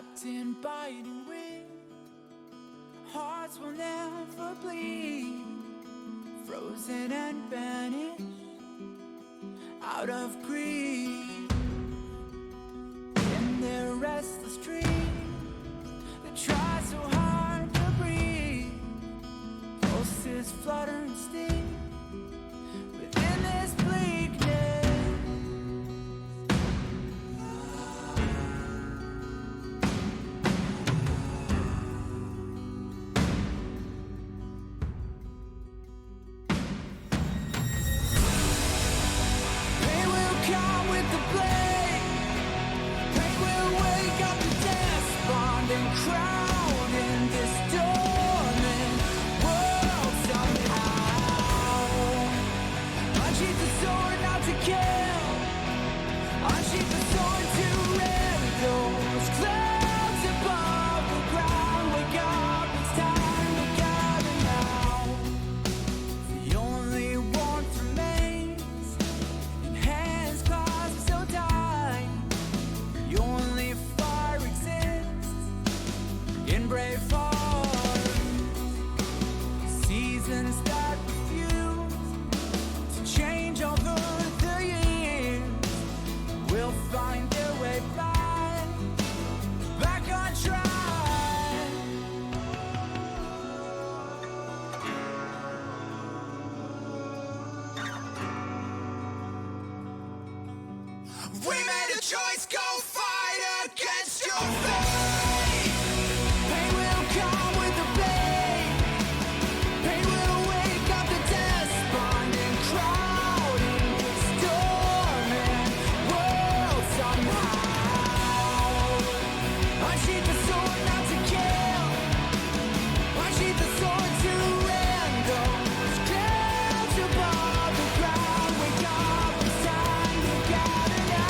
Trapped in biting wind, hearts will never bleed, frozen and vanished out of greed. In their restless dreams, they try so hard to breathe, pulses flutter and sting within this bleakness. Pain will come with the blade, pain will wake up the despondent crowd in this dormant world somehow. Unsheath the sword not to kill, unsheath the sword to rend those clouds above the ground. Wake up, it's time to gather now. The only warmth remains in hands clasped so tight. The only fire exists in brave hearts. Seasons that refuse to change over the years will find their way back on track. We made a choice, go fight against your fate. Pain will come with the blade, pain will wake up the despondent crowd in this dormant world somehow. Unsheath the sword not to kill, unsheath the sword to rend those clouds above the ground. Wake up, it's time to gather now.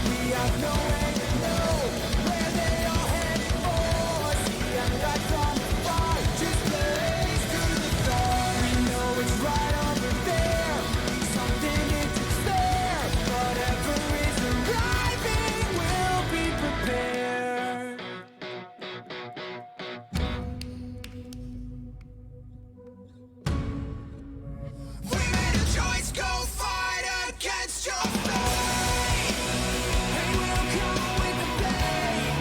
We have nowhere to go, where they all headed for. See, and that's on the far, just blaze through the storm. We know it's right over there, something to spare. Whatever is arriving, we'll be prepared. We made a choice, go fight against your fate. Pain will come with the blade,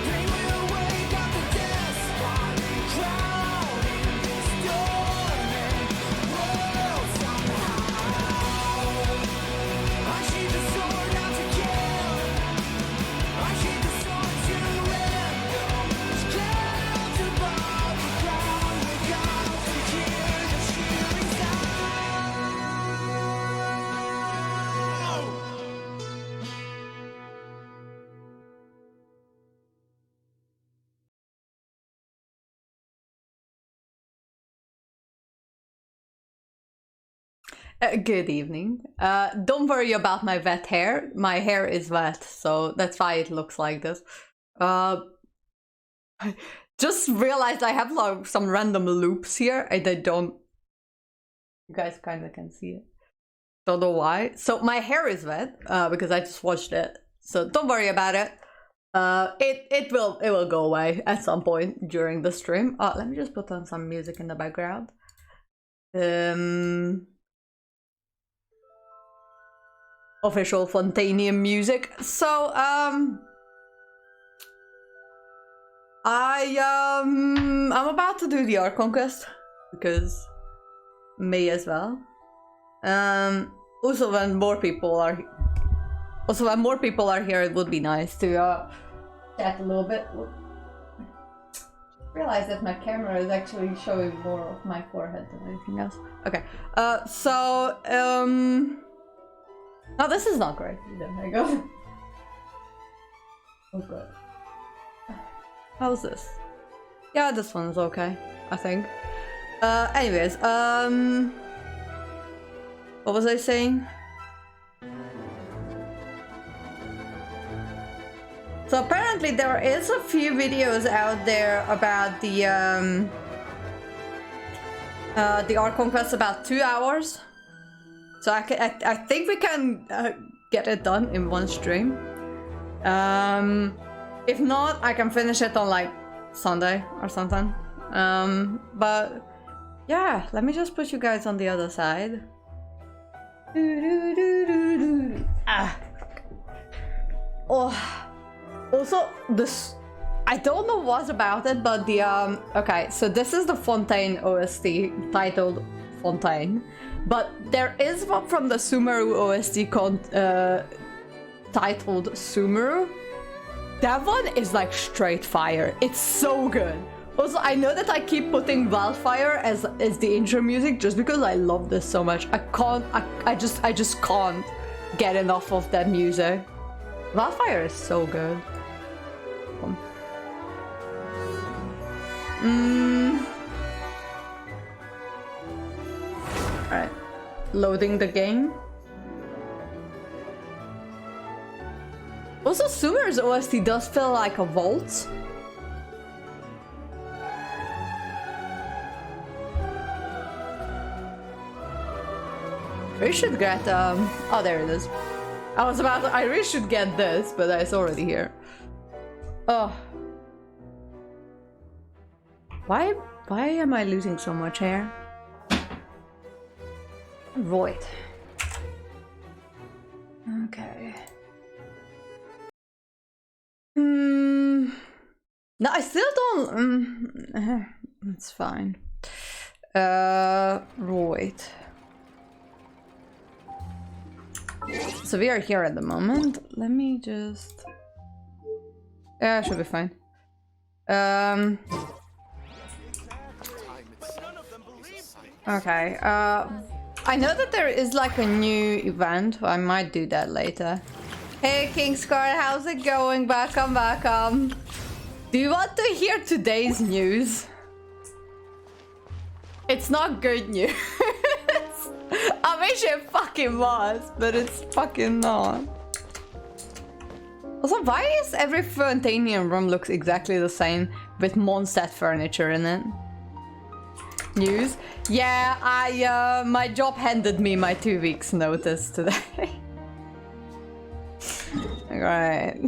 pain will wake up the despondent crowd in this dormant world somehow. Unsheath the sword not to kill, unsheath the sword to rend those clouds above the ground. Wake up to hear the shivering sound. Good evening. Don't worry about my wet hair. My hair is wet, so that's why it looks like this. Just realized I have like some random loops here and I don't... You guys kind of can see it. Don't know why. So my hair is wet because I just washed it. So don't worry about it. It will go away at some point during the stream. Let me just put on some music in the background. Official Fontanium music. So I'm about to do the ARCHON quest because may as well. Also when more people are here, it would be nice to chat a little bit. Realize that my camera is actually showing more of my forehead than anything else. Okay. No, this is not great either. There you go. Oh good. How's this? Yeah, this one's okay, I think. Anyways, what was I saying? So apparently there is a few videos out there about the ARCHON quest, about 2 hours. So I think we can get it done in one stream. If not, I can finish it on like Sunday or something. But yeah, let me just put you guys on the other side. Ah. Oh. Also, this, I don't know what's about it, but the okay, so this is the Fontaine OST titled Fontaine, but there is one from the Sumeru OST titled Sumeru. That one is like straight fire. It's so good. Also, I know that I keep putting Wildfire as the intro music just because I love this so much. I just can't get enough of that music. Wildfire is so good. Alright. Loading the game. Also, Sumer's OST does feel like a vault. We should get, oh, there it is. I really should get this, but it's already here. Oh. Why am I losing so much hair? Right. Okay. No, I still don't. It's fine. Right. So we are here at the moment. Let me just. Yeah, should be fine. Okay. I know that there is like a new event. I might do that later. Hey, Kingsguard, how's it going? Welcome. Do you want to hear today's news? It's not good news. I wish it fucking was, but it's fucking not. Also, why is every Fontanian room looks exactly the same with Mondstadt furniture in it? News? Yeah, my job handed me my 2 weeks notice today. Right.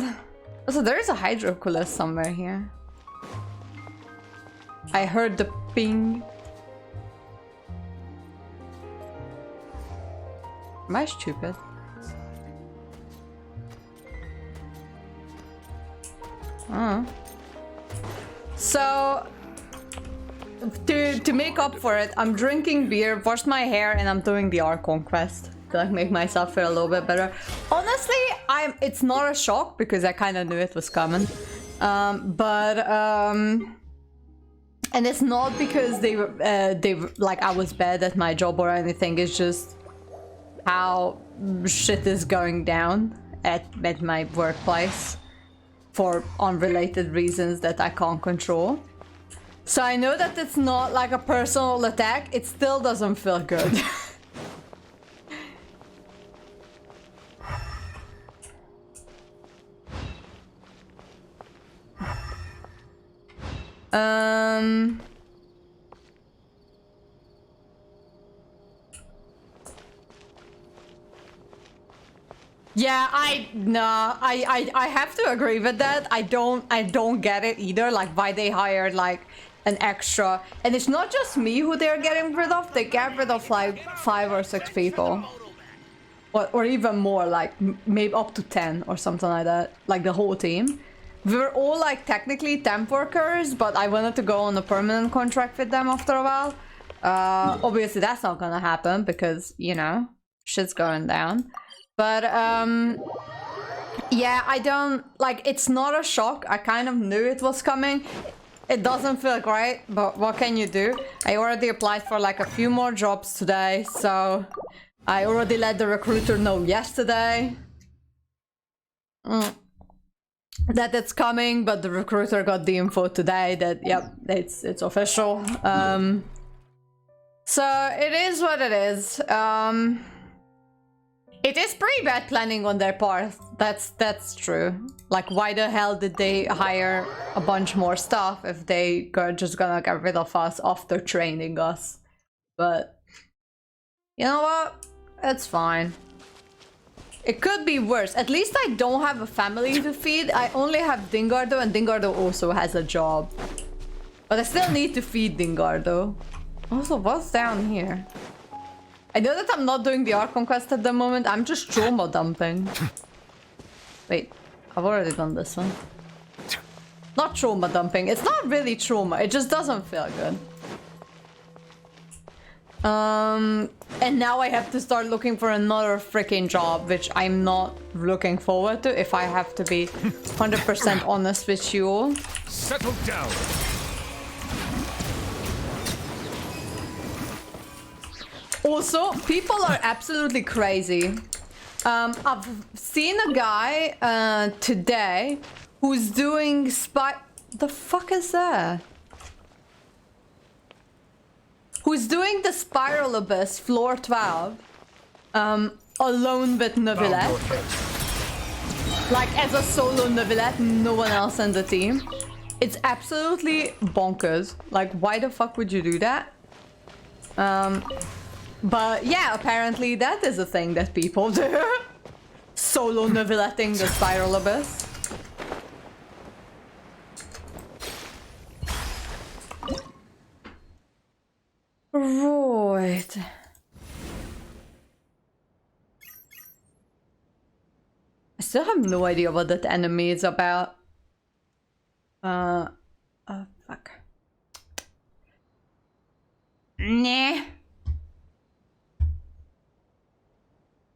Also, there is a hydroculus somewhere here. I heard the ping. Am I stupid? Oh. So, to make up for it, I'm drinking beer, washed my hair, and I'm doing the ARCHON quest to like make myself feel a little bit better. Honestly, it's not a shock because I kind of knew it was coming. And it's not because they like I was bad at my job or anything. It's just how shit is going down at my workplace for unrelated reasons that I can't control. So I know that it's not like a personal attack. It still doesn't feel good. Yeah, I have to agree with that. I don't get it either, like why they hired like an extra. And it's not just me who they're getting rid of. They get rid of like 5 or 6 people. Or even more, like maybe up to 10 or something like that. Like the whole team. We were all like technically temp workers, but I wanted to go on a permanent contract with them after a while. Obviously that's not gonna happen because, you know, shit's going down. But yeah, I don't like, it's not a shock. I kind of knew it was coming. It doesn't feel great, but what can you do? I already applied for like a few more jobs today, so I already let the recruiter know yesterday that it's coming, but the recruiter got the info today that yep, it's official. So it is what it is. It is pretty bad planning on their part. That's true. Like, why the hell did they hire a bunch more staff if they are just gonna get rid of us after training us? But you know what? It's fine. It could be worse. At least I don't have a family to feed. I only have Dingardo, and Dingardo also has a job. But I still need to feed Dingardo. Also, what's down here? I know that I'm not doing the ARCHON quest at the moment. I'm just trauma dumping. Wait, I've already done this one. Not trauma dumping. It's not really trauma. It just doesn't feel good. And now I have to start looking for another freaking job, which I'm not looking forward to, if I have to be 100% honest with you all. Settle down. Also, people are absolutely crazy. I've seen a guy today who's doing The fuck is that? Who's doing the Spiral Abyss, floor 12, alone with Neuvillette. Like, as a solo Neuvillette, no one else in the team. It's absolutely bonkers. Like, why the fuck would you do that? But yeah, apparently that is a thing that people do. Solo Neuvilletting the Spiral Abyss. Right. I still have no idea what that enemy is about. Fuck. Nah.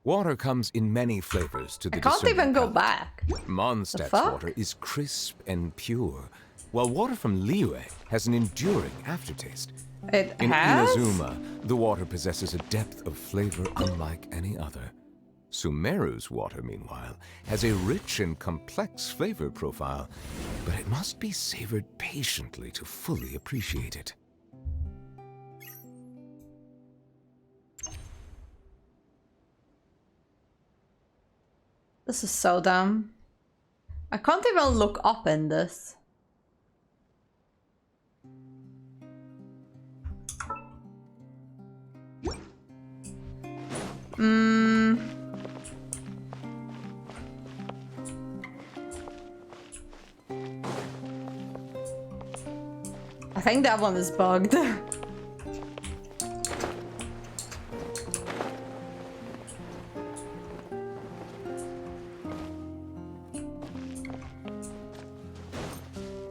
Water comes in many flavors to the I can't even discerning go palate. back. Mondstadt's fuck? water is crisp and pure, while water from Liyue has an enduring aftertaste. It In has? Inazuma, the water possesses a depth of flavor unlike any other. Sumeru's water, meanwhile, has a rich and complex flavor profile, but it must be savored patiently to fully appreciate it. This is so dumb. I can't even look up in this. I think that one is bugged.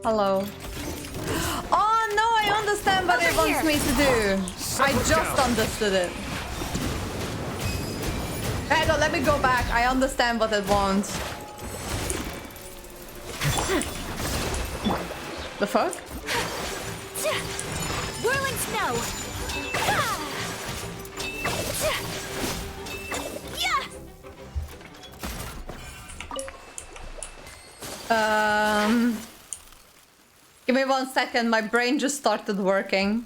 Hello. Oh no, I understand what it wants me to do. I just understood it. Hang on, let me go back. I understand what it wants. The fuck? Whirling snow. Give me 1 second. My brain just started working.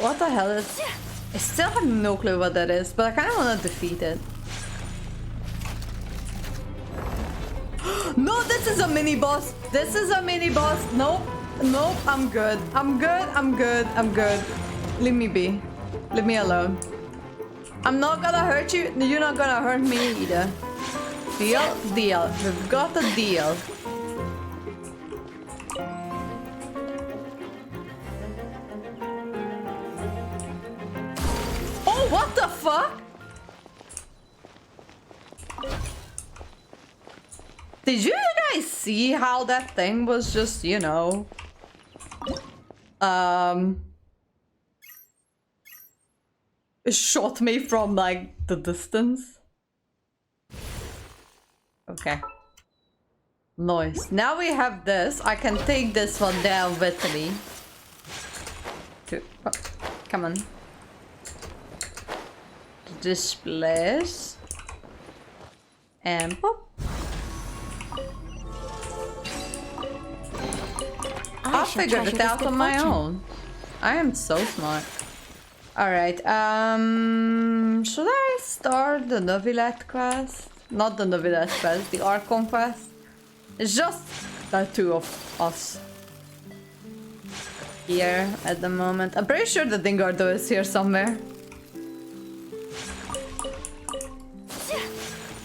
What the hell is... I still have no clue what that is, but I kind of want to defeat it. No, this is a mini boss. This is a mini boss. Nope. Nope. I'm good. I'm good. I'm good. I'm good. Leave me be. Leave me alone. I'm not gonna hurt you. You're not gonna hurt me either. Deal? Deal. We've got a deal. Oh, what the fuck? Did you guys see how that thing was just, you know... It shot me from, like, the distance? Okay. Nice. Now we have this. I can take this one down with me. Oh, come on. This place. And pop. I'll figure it out on my own. I am so smart. Alright, should I start the Novilette quest? Not the Novilette quest, the ARCHON quest. It's just the two of us here at the moment. I'm pretty sure the Dingardo is here somewhere.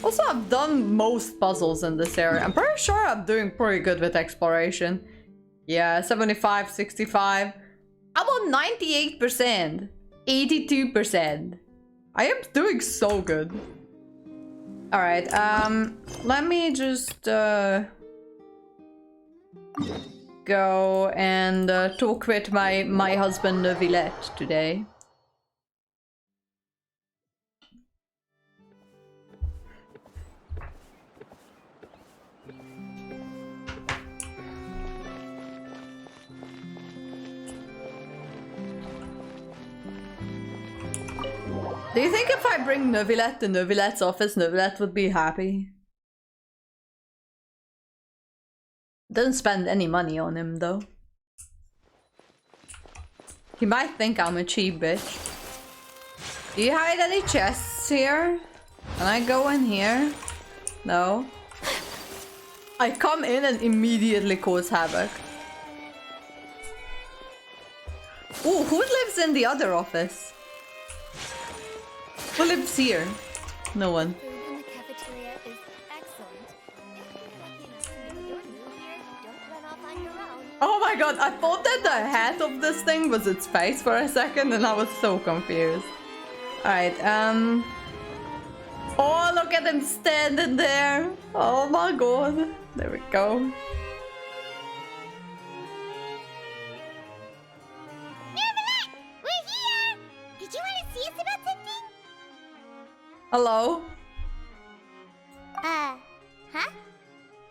Also, I've done most puzzles in this area. I'm pretty sure I'm doing pretty good with exploration. Yeah, 75, 65. I'm on 98%. 82%. I am doing so good. Alright, let me just go and talk with my husband Villette today. Do you think if I bring Novilette to Novilette's office, Novilette would be happy? Doesn't spend any money on him though. He might think I'm a cheap bitch. Do you hide any chests here? Can I go in here? No. I come in and immediately cause havoc. Ooh, who lives in the other office? Who lives here? No one. Food in the cafeteria is excellent. If you're lucky enough to make your move here, don't run off on your own. Oh my god, I thought that the head of this thing was its face for a second and I was so confused. Alright, oh, look at him standing there. Oh my god. There we go. Neverland, we're here! Did you want to see us about something? Hello? Huh?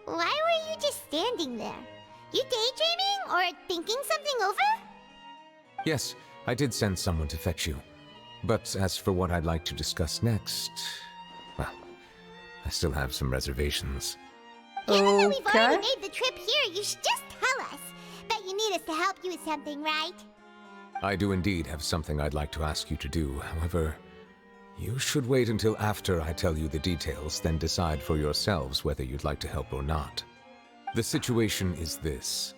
Why were you just standing there? You daydreaming or thinking something over? Yes, I did send someone to fetch you. But as for what I'd like to discuss next, well, I still have some reservations. Given that we've Okay. already made the trip here, you should just tell us. Bet you need us to help you with something, right? I do indeed have something I'd like to ask you to do. However, you should wait until after I tell you the details, then decide for yourselves whether you'd like to help or not. The situation is this.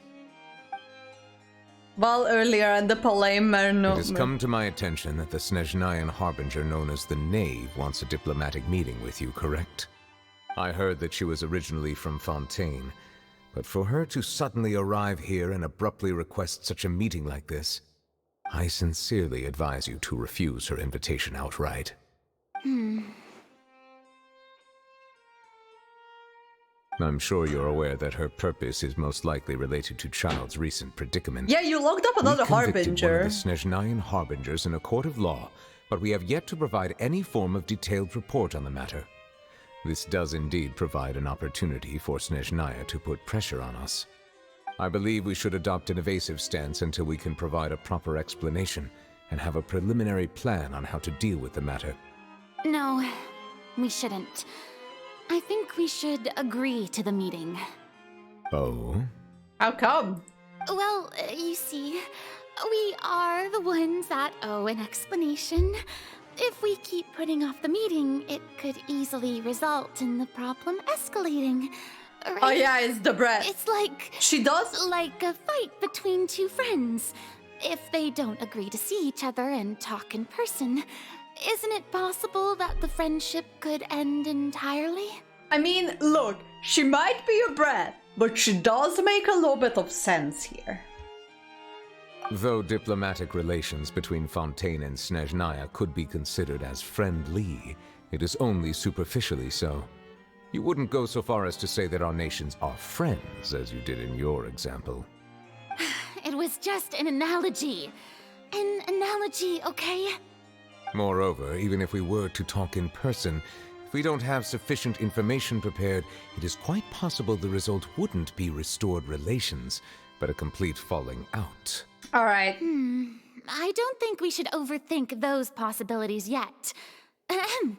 Well, earlier in the Palais It has come to my attention that the Snezhnayan harbinger known as the Knave wants a diplomatic meeting with you, correct? I heard that she was originally from Fontaine, but for her to suddenly arrive here and abruptly request such a meeting like this, I sincerely advise you to refuse her invitation outright. I'm sure you're aware that her purpose is most likely related to Child's recent predicament. Yeah, you locked up another We convicted harbinger. one of the Snezhnayan harbingers in a court of law, but we have yet to provide any form of detailed report on the matter. This does indeed provide an opportunity for Snezhnaya to put pressure on us. I believe we should adopt an evasive stance until we can provide a proper explanation and have a preliminary plan on how to deal with the matter. No, we shouldn't. I think we should agree to the meeting. Oh? How come? Well, you see, we are the ones that owe an explanation. If we keep putting off the meeting, it could easily result in the problem escalating. Right? Oh yeah, it's the bread. It's like... She does? Like a fight between two friends. If they don't agree to see each other and talk in person, isn't it possible that the friendship could end entirely? I mean, look, she might be a brat, but she does make a little bit of sense here. Though diplomatic relations between Fontaine and Snezhnaya could be considered as friendly, it is only superficially so. You wouldn't go so far as to say that our nations are friends, as you did in your example. It was just an analogy. An analogy, okay? Moreover, even if we were to talk in person, if we don't have sufficient information prepared, it is quite possible the result wouldn't be restored relations, but a complete falling out. Alright. I don't think we should overthink those possibilities yet. Ahem.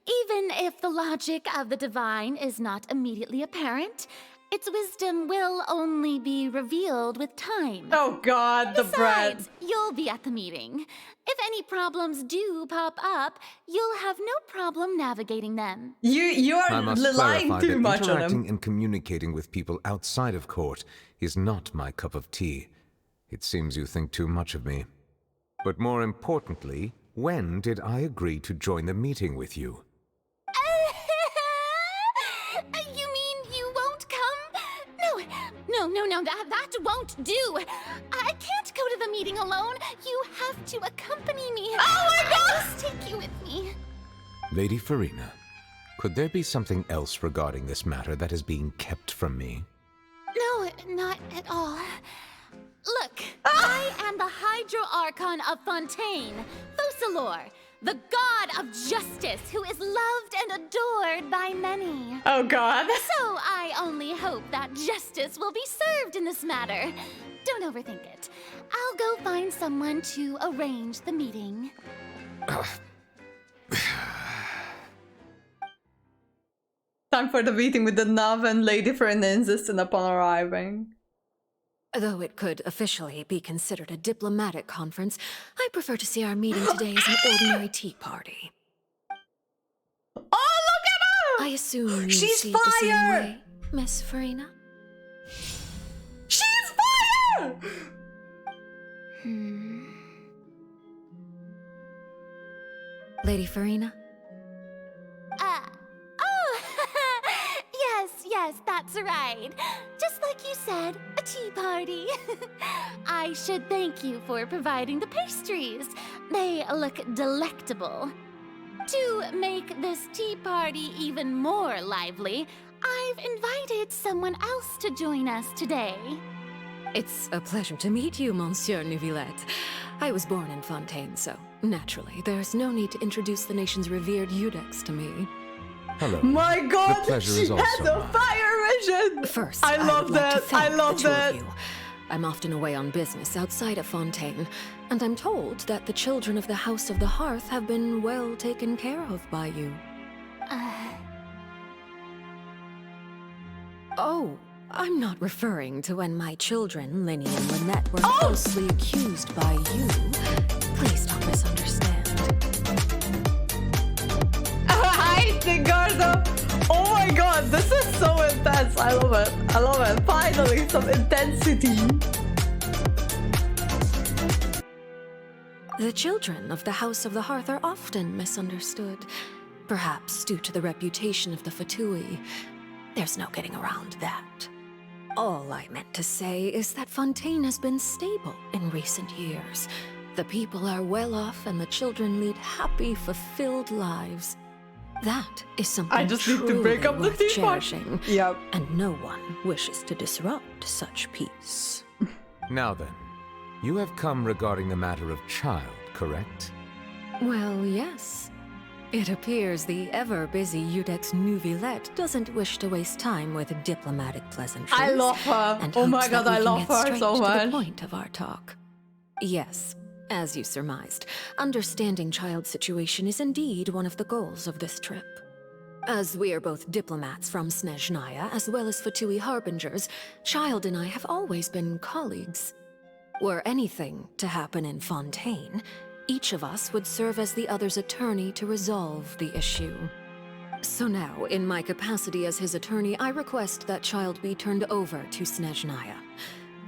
Even if the logic of the divine is not immediately apparent, its wisdom will only be revealed with time. Oh god, the bread. Besides, you'll be at the meeting. If any problems do pop up, you'll have no problem navigating them. You I are must lying clarify too that much on interacting him. and communicating with people outside of court is not my cup of tea. It seems you think too much of me. But more importantly, when did I agree to join the meeting with you? You mean you won't come? No, that won't do. I can't go to the meeting alone. You have to accompany me. Oh my god! I must take you with me. Lady Farina, could there be something else regarding this matter that is being kept from me? No, not at all. Look, I am the Hydro-Archon of Fontaine, Focalor, the god of justice who is loved and adored by many. Oh god. So I only hope that justice will be served in this matter. Don't overthink it. I'll go find someone to arrange the meeting. Time for the meeting with the Nav and Lady Farina insistent upon arriving. Though it could officially be considered a diplomatic conference, I prefer to see our meeting today as an ordinary tea party. Oh, look at her! I assume you She's see it the same fire! way, Miss Farina? She's fire! Lady Farina? Yes, that's right. Just like you said, a tea party. I should thank you for providing the pastries. They look delectable. To make this tea party even more lively, I've invited someone else to join us today. It's a pleasure to meet you, Monsieur Neuvillette. I was born in Fontaine, so naturally, there's no need to introduce the nation's revered Eudex to me. Hello. My god, The pleasure she is also has a mine. fire vision! First, I love would like to that, I thank love the two of that. you. I'm often away on business outside of Fontaine, and I'm told that the children of the House of the Hearth have been well taken care of by you. Oh, I'm not referring to when my children, Linny and Lynette, were falsely accused by you. Please don't misunderstand. Hi, Ricardo! Oh my god, this is so intense. I love it. I love it. Finally, some intensity. The children of the House of the Hearth are often misunderstood, perhaps due to the reputation of the Fatui. There's no getting around that. All I meant to say is that Fontaine has been stable in recent years. The people are well off and the children lead happy, fulfilled lives. That is something I just need to truly break up the worth tea party. cherishing. Yep. And no one wishes to disrupt such peace. Now then, you have come regarding the matter of child, correct? Well, yes. It appears the ever-busy Eudex Neuvillette doesn't wish to waste time with diplomatic pleasantries. I love her. And Oh my hopes god, that we I can love get her straight so to much. the point of our talk. Yes, as you surmised, understanding child's situation is indeed one of the goals of this trip. As we are both diplomats from Snezhnaya, as well as Fatui harbingers, Child and I have always been colleagues. Were anything to happen in Fontaine, each of us would serve as the other's attorney to resolve the issue. So now, in my capacity as his attorney, I request that Child be turned over to Snezhnaya.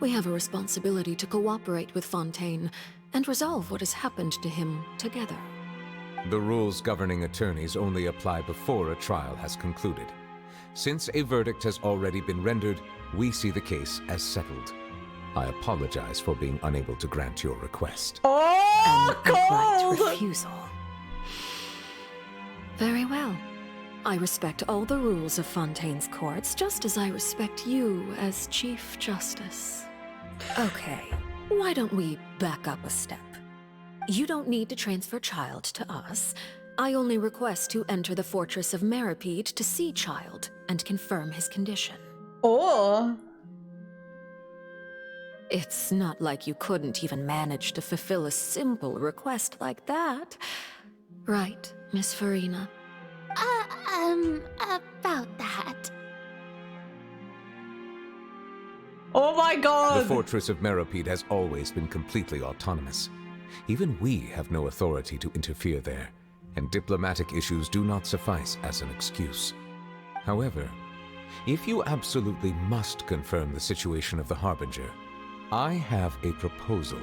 We have a responsibility to cooperate with Fontaine and resolve what has happened to him together. The rules governing attorneys only apply before a trial has concluded. Since a verdict has already been rendered, we see the case as settled. I apologize for being unable to grant your request. Oh, An outright cold! refusal. Very well. I respect all the rules of Fontaine's courts, just as I respect you as Chief Justice. Okay, why don't we back up a step? You don't need to transfer Child to us. I only request to enter the fortress of Meropede to see Child and confirm his condition. Oh. It's not like you couldn't even manage to fulfill a simple request like that. Right, Miss Farina? About that. Oh my The god! fortress of Meropede has always been completely autonomous. Even we have no authority to interfere there, and diplomatic issues do not suffice as an excuse. However, if you absolutely must confirm the situation of the Harbinger, I have a proposal.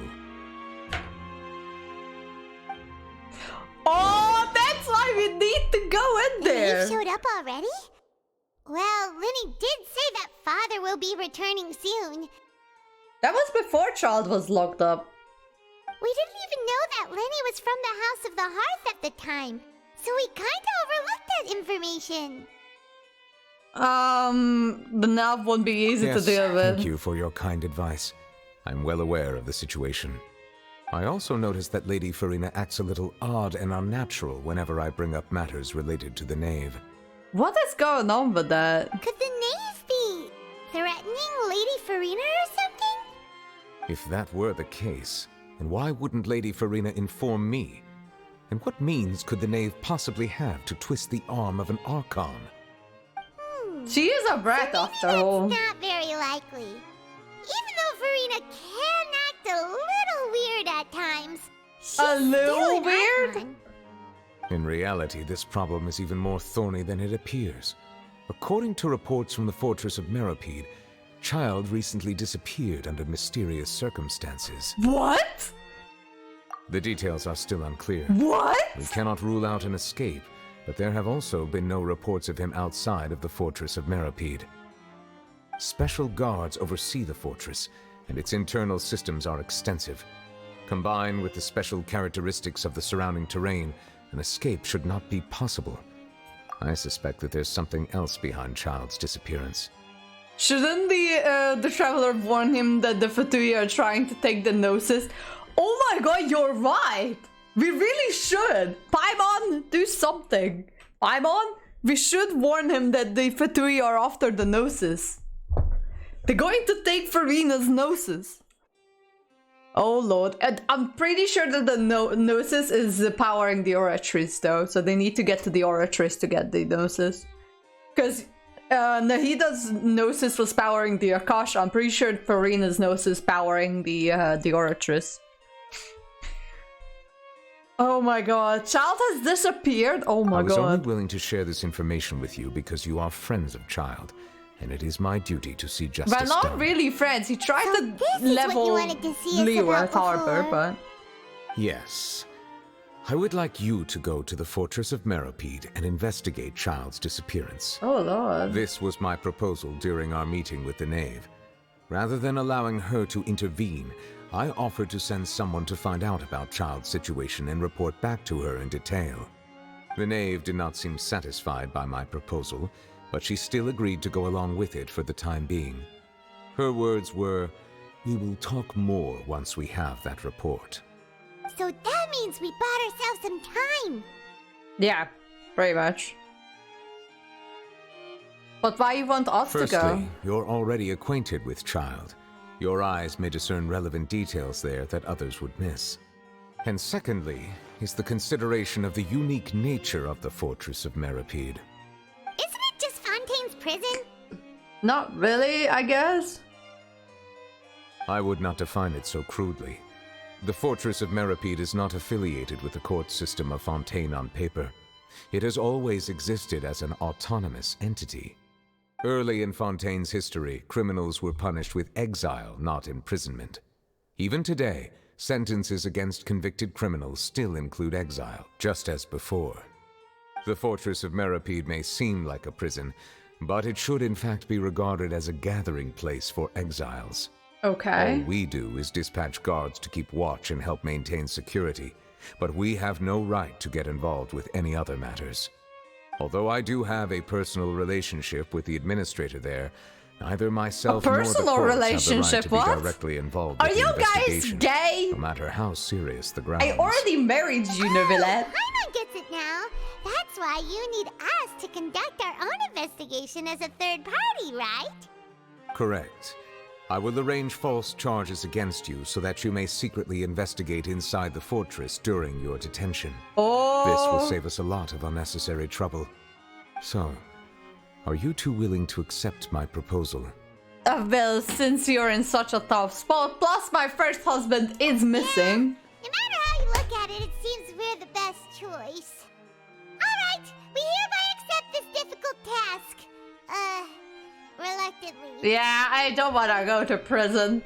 Oh, that's why we need to go in there! You showed up already? Well, Lenny did say that father will be returning soon. That was before Child was locked up. We didn't even know that Lenny was from the House of the Hearth at the time, so we kinda overlooked that information. The nav won't be easy to deal with. Thank you for your kind advice. I'm well aware of the situation. I also noticed that Lady Farina acts a little odd and unnatural whenever I bring up matters related to the Knave. What is going on with that? Could the Knave be threatening Lady Farina or something? If that were the case, then why wouldn't Lady Farina inform me? And what means could the Knave possibly have to twist the arm of an Archon? She is a brat after all. That's not very likely. Even though Farina can act a little weird at times, she's A little still an weird? Archon. In reality, this problem is even more thorny than it appears. According to reports from the fortress of Meropede, Child recently disappeared under mysterious circumstances. What? The details are still unclear. What? We cannot rule out an escape, but there have also been no reports of him outside of the fortress of Meropede. Special guards oversee the fortress, and its internal systems are extensive. Combined with the special characteristics of the surrounding terrain, an escape should not be possible. I suspect that there's something else behind Child's disappearance. Shouldn't the traveler warn him that the Fatui are trying to take the Gnosis? Oh my god, you're right! We really should! Paimon, do something! Paimon, we should warn him that the Fatui are after the Gnosis. They're going to take Farina's Gnosis. Oh lord, and I'm pretty sure that the Gnosis is powering the Oratrice though, so they need to get to the Oratrice to get the Gnosis. Because Nahida's Gnosis was powering the Akasha, I'm pretty sure Farina's Gnosis powering the Oratrice. Oh my god, Child has disappeared? Oh my I was only god. willing to share this information with you because you are friends of Child, and it is my duty to see justice But not done. really friends, he tried So to this is what you level wanted to see us Leo about at Harbor, before. but... Yes. I would like you to go to the fortress of Meropede and investigate Child's disappearance. Oh lord. This was my proposal during our meeting with the Knave. Rather than allowing her to intervene, I offered to send someone to find out about Child's situation and report back to her in detail. The Knave did not seem satisfied by my proposal, but she still agreed to go along with it for the time being. Her words were, "We will talk more once we have that report." So that means we bought ourselves some time. Yeah, pretty much. But why you want us to go? Firstly, you're already acquainted with Child. Your eyes may discern relevant details there that others would miss. And secondly, is the consideration of the unique nature of the fortress of Meropede. Isn't it just Fontaine's prison? Not really, I guess. I would not define it so crudely. The fortress of Meropede is not affiliated with the court system of Fontaine on paper. It has always existed as an autonomous entity. Early in Fontaine's history, criminals were punished with exile, not imprisonment. Even today, sentences against convicted criminals still include exile, just as before. The fortress of Meropede may seem like a prison, but it should in fact be regarded as a gathering place for exiles. Okay. All we do is dispatch guards to keep watch and help maintain security, but we have no right to get involved with any other matters. Although I do have a personal relationship with the administrator there, neither myself nor the personal courts relationship, have the right to what? be directly involved Are with the you guys investigation, gay? no matter how serious the grounds. I already married you, Neuvillette. Paimon gets it now. That's why you need us to conduct our own investigation as a third party, right? Correct. I will arrange false charges against you so that you may secretly investigate inside the fortress during your detention. Oh. This will save us a lot of unnecessary trouble. So, are you two willing to accept my proposal? Well, since you're in such a tough spot, plus my first husband is missing. No matter how you look at it, it seems we're the best choice. Alright, we hereby accept this difficult task. Reluctantly. Yeah, I don't want to go to prison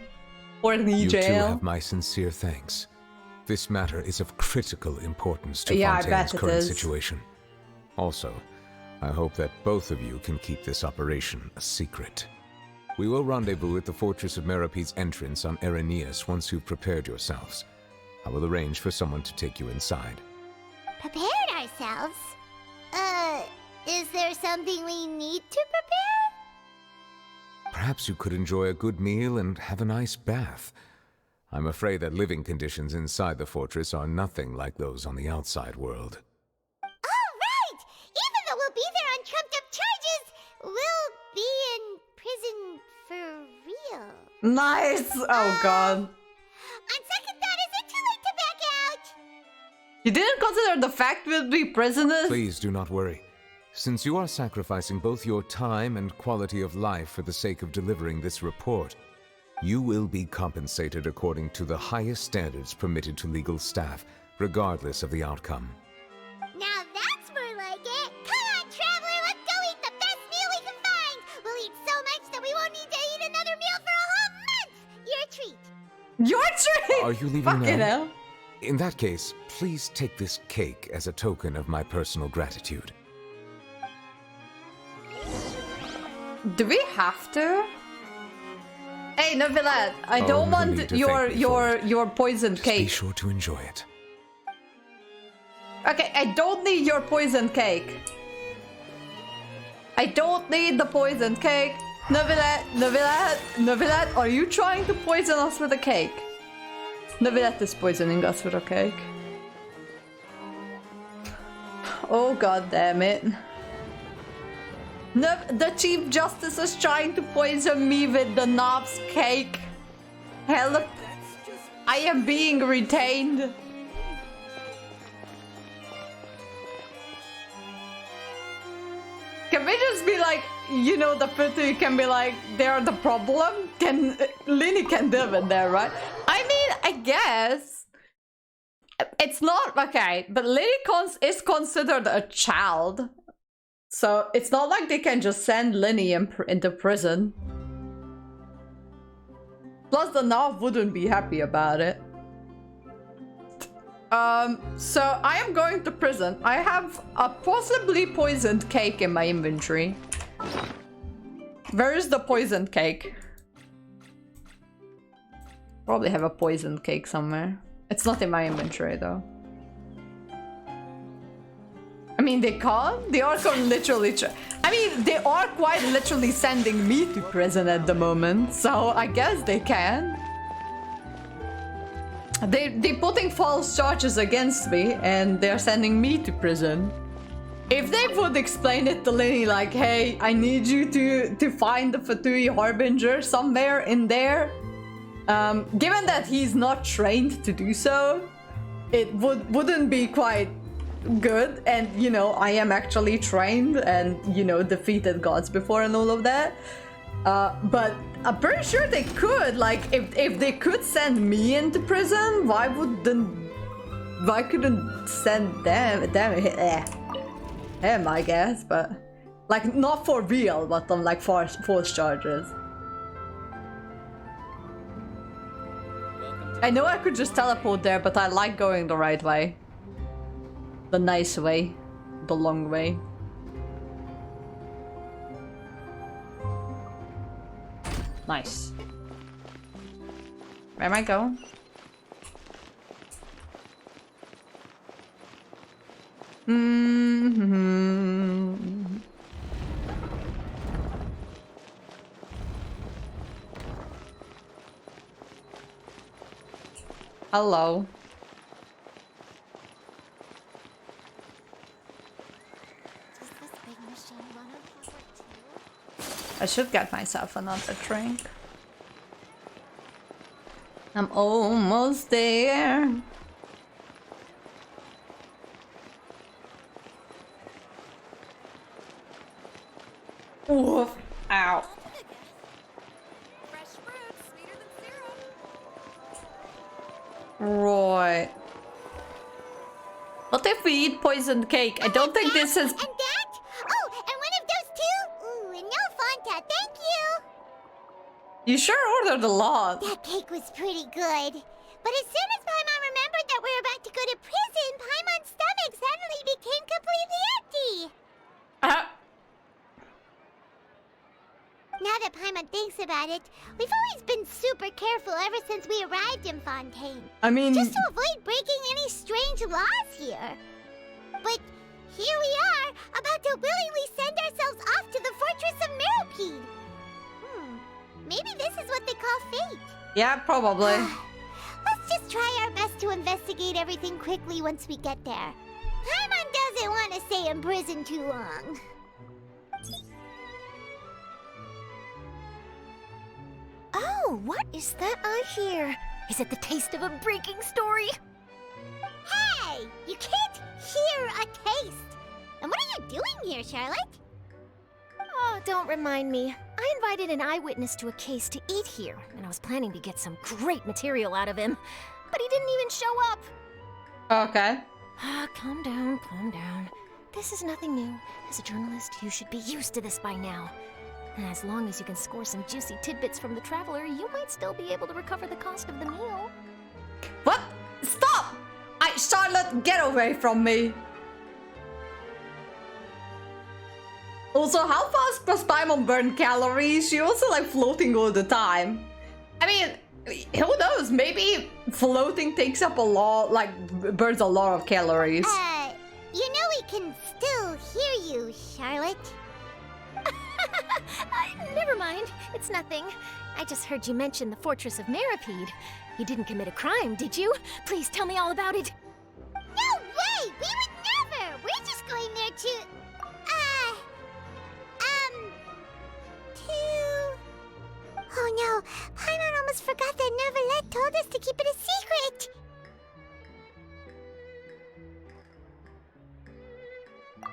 or the You jail. too have my sincere thanks. This matter is of critical importance to Yeah, I Fontaine's bet it current is. situation. Also, I hope that both of you can keep this operation a secret. We will rendezvous at the Fortress of Meropede's entrance on Erinius once you've prepared yourselves. I will arrange for someone to take you inside. Prepared ourselves? Is there something we need to prepare? Perhaps you could enjoy a good meal and have a nice bath. I'm afraid that living conditions inside the fortress are nothing like those on the outside world. All right! Even though we'll be there on trumped-up charges, we'll be in prison for real. Nice! Oh god. On second thought, is it too late to back out? You didn't consider the fact we'll be prisoners? Please do not worry. Since you are sacrificing both your time and quality of life for the sake of delivering this report, you will be compensated according to the highest standards permitted to legal staff, regardless of the outcome. Now that's more like it. Come on, traveler, let's go eat the best meal we can find. We'll eat so much that we won't need to eat another meal for a whole month. Your treat. Your treat! Are you leaving Fucking now? hell. In that case, please take this cake as a token of my personal gratitude. Do we have to? Hey, Novelet, I Oh, don't no want need to thank me for your poisoned Just be cake. sure to enjoy it. Okay, I don't need your poisoned cake. I don't need the poisoned cake. Novelet, are you trying to poison us with a cake? Novelet is poisoning us with a cake. Oh god damn it. No, the Chief Justice is trying to poison me with the knob's cake. Help. I am being retained. Can we just be like, you know, the Futu can be like, they're the problem? Lini can live in there, right? I mean, I guess. It's not, okay, but Lini is considered a child. So it's not like they can just send Lini into prison. Plus the Nav wouldn't be happy about it. So I am going to prison. I have a possibly poisoned cake in my inventory. Where is the poisoned cake? Probably have a poisoned cake somewhere. It's not in my inventory though. I mean, they can't. They are literally. I mean, they are quite literally sending me to prison at the moment, so I guess they can. They're putting false charges against me, and they're sending me to prison. If they would explain it to Lini, like, hey, I need you to find the Fatui Harbinger somewhere in there. Given that he's not trained to do so, it wouldn't be quite good, and you know, I am actually trained and, you know, defeated gods before and all of that. But I'm pretty sure they could, like, if they could send me into prison, why couldn't send him, I guess, but like not for real, but on like false charges. I know I could just teleport there, but I like going the right way. The nice way. The long way. Nice. Where am I going? Hello. Does this big machine run on Hogwarts too? I should get myself another drink. I'm almost there. Oof. Ow. What if we eat poisoned cake? I don't think this is... And that? Oh, and one of those two? Ooh, and no Fanta, thank you! You sure ordered a lot. That cake was pretty good. But as soon as Paimon remembered that we were about to go to prison, Paimon's stomach suddenly became completely empty. Now that Paimon thinks about it, we've always been super careful ever since we arrived in Fontaine. I mean... Just to avoid breaking any strange laws here. But here we are, about to willingly send ourselves off to the fortress of Meropede. Maybe this is what they call fate. Yeah, probably. Let's just try our best to investigate everything quickly once we get there. Paimon doesn't want to stay in prison too long. Oh, what is that I hear? Is it the taste of a breaking story? Hey! You can't hear a taste! And what are you doing here, Charlotte? Oh, don't remind me. I invited an eyewitness to a case to eat here, and I was planning to get some great material out of him. But he didn't even show up. Okay. Calm down, calm down. This is nothing new. As a journalist, you should be used to this by now. And as long as you can score some juicy tidbits from the traveler, you might still be able to recover the cost of the meal. What? Stop! Charlotte, get away from me. Also, how fast does Paimon burn calories? She also like floating all the time. I mean, who knows? Maybe floating takes up a lot, like burns a lot of calories. You know we can still hear you, Charlotte. Never mind. It's nothing. I just heard you mention the fortress of Meropede. You didn't commit a crime, did you? Please tell me all about it. No way! We would never! We're just going there to... Oh no, Paimon almost forgot that Neverlet told us to keep it a secret!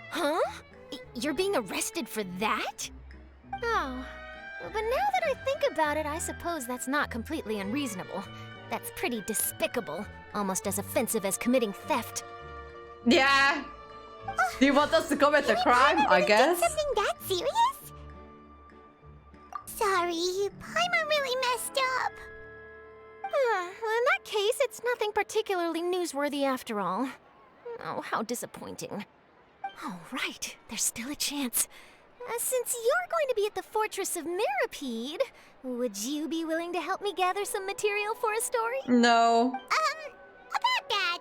Huh? You're being arrested for that? Oh, but now that I think about it, I suppose that's not completely unreasonable. That's pretty despicable, almost as offensive as committing theft. Yeah. Do you want us to commit a crime, I guess? Something that serious? Sorry, Paimon really messed up. Well, in that case, it's nothing particularly newsworthy after all. Oh, how disappointing. Oh, right. There's still a chance. Since you're going to be at the Fortress of Meropede, would you be willing to help me gather some material for a story? No. About that,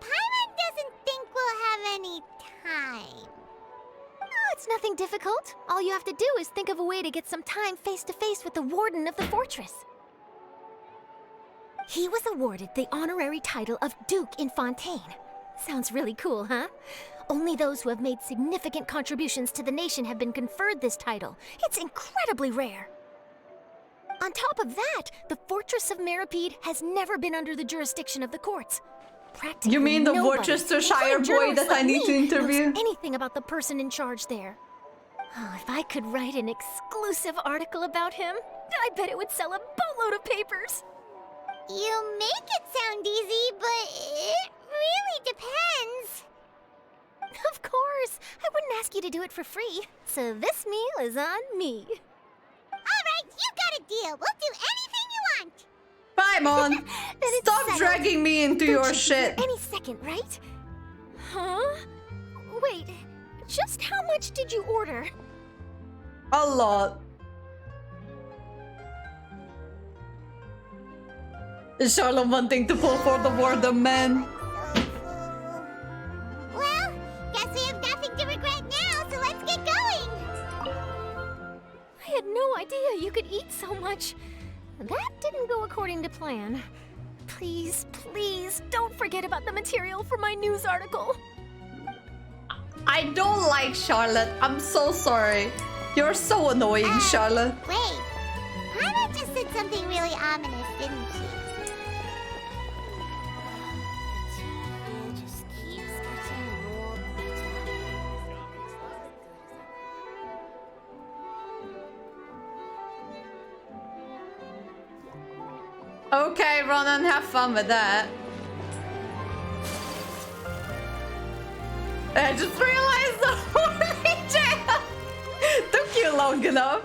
Paimon doesn't think we'll have any time. Oh, it's nothing difficult. All you have to do is think of a way to get some time face-to-face with the warden of the fortress. He was awarded the honorary title of Duke in Fontaine. Sounds really cool, huh? Only those who have made significant contributions to the nation have been conferred this title. It's incredibly rare. On top of that, the Fortress of Meropede has never been under the jurisdiction of the courts. Practically You mean the nobody, Worcestershire including boy that journalists I need to like me, interview? knows anything about the person in charge there. Oh, if I could write an exclusive article about him, I bet it would sell a boatload of papers. You make it sound easy, but it really depends. Of course, I wouldn't ask you to do it for free. So this meal is on me. All right, you got a deal. We'll do anything you want. Paimon, Then it's stop settled. dragging me into Don't your you shit. hear any second, right? Huh? Wait, just how much did you order? A lot. Charlotte wanting to pull for the warden man. Well, guess we have nothing to regret now, so let's get going. I had no idea you could eat so much. That didn't go according to plan. Please, please, don't forget about the material for my news article. I don't like Charlotte. I'm so sorry. You're so annoying, Charlotte. Wait, Paimon just said something really ominous, didn't she? Just keeps getting more Okay, Ronan, have fun with that. I just realized the horny jail took you long enough.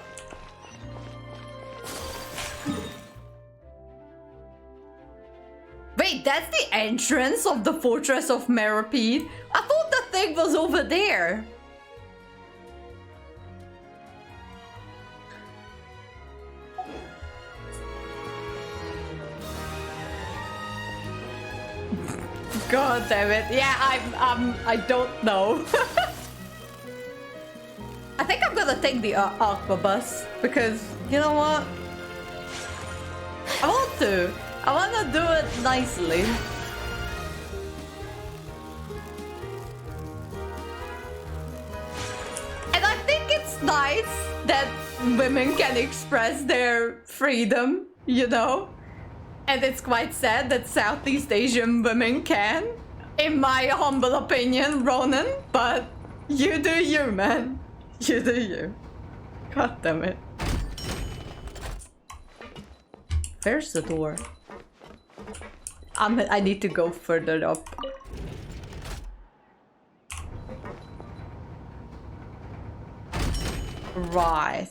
Wait, that's the entrance of the Fortress of Meropede? I thought the thing was over there. God damn it. Yeah, I don't know. I think I'm gonna take the Aqua bus because, you know what? I want to. I want to do it nicely. And I think it's nice that women can express their freedom, you know? And it's quite sad that Southeast Asian women can, in my humble opinion, Ronan. But you do you, man. You do you. God damn it. Where's the door? I need to go further up. Right.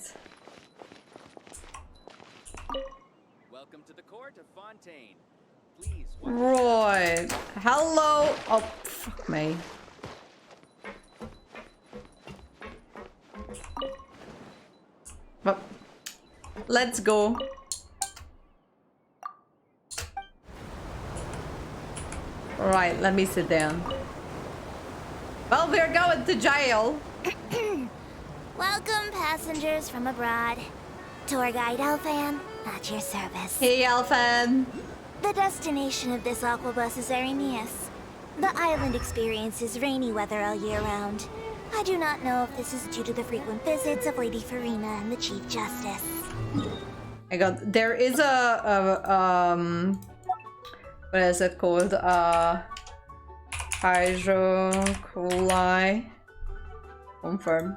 Welcome to the court of Fontaine. Please. Right. Hello. Oh, fuck me. But let's go. Right, let me sit down. Well, we're going to jail. Welcome, passengers from abroad. Tour guide Elfan, at your service. Hey, Elfan. The destination of this aquabus is Arrhenius. The island experiences rainy weather all year round. I do not know if this is due to the frequent visits of Lady Farina and the Chief Justice. I got. There is a what is it called? Hydrocoli. Confirm.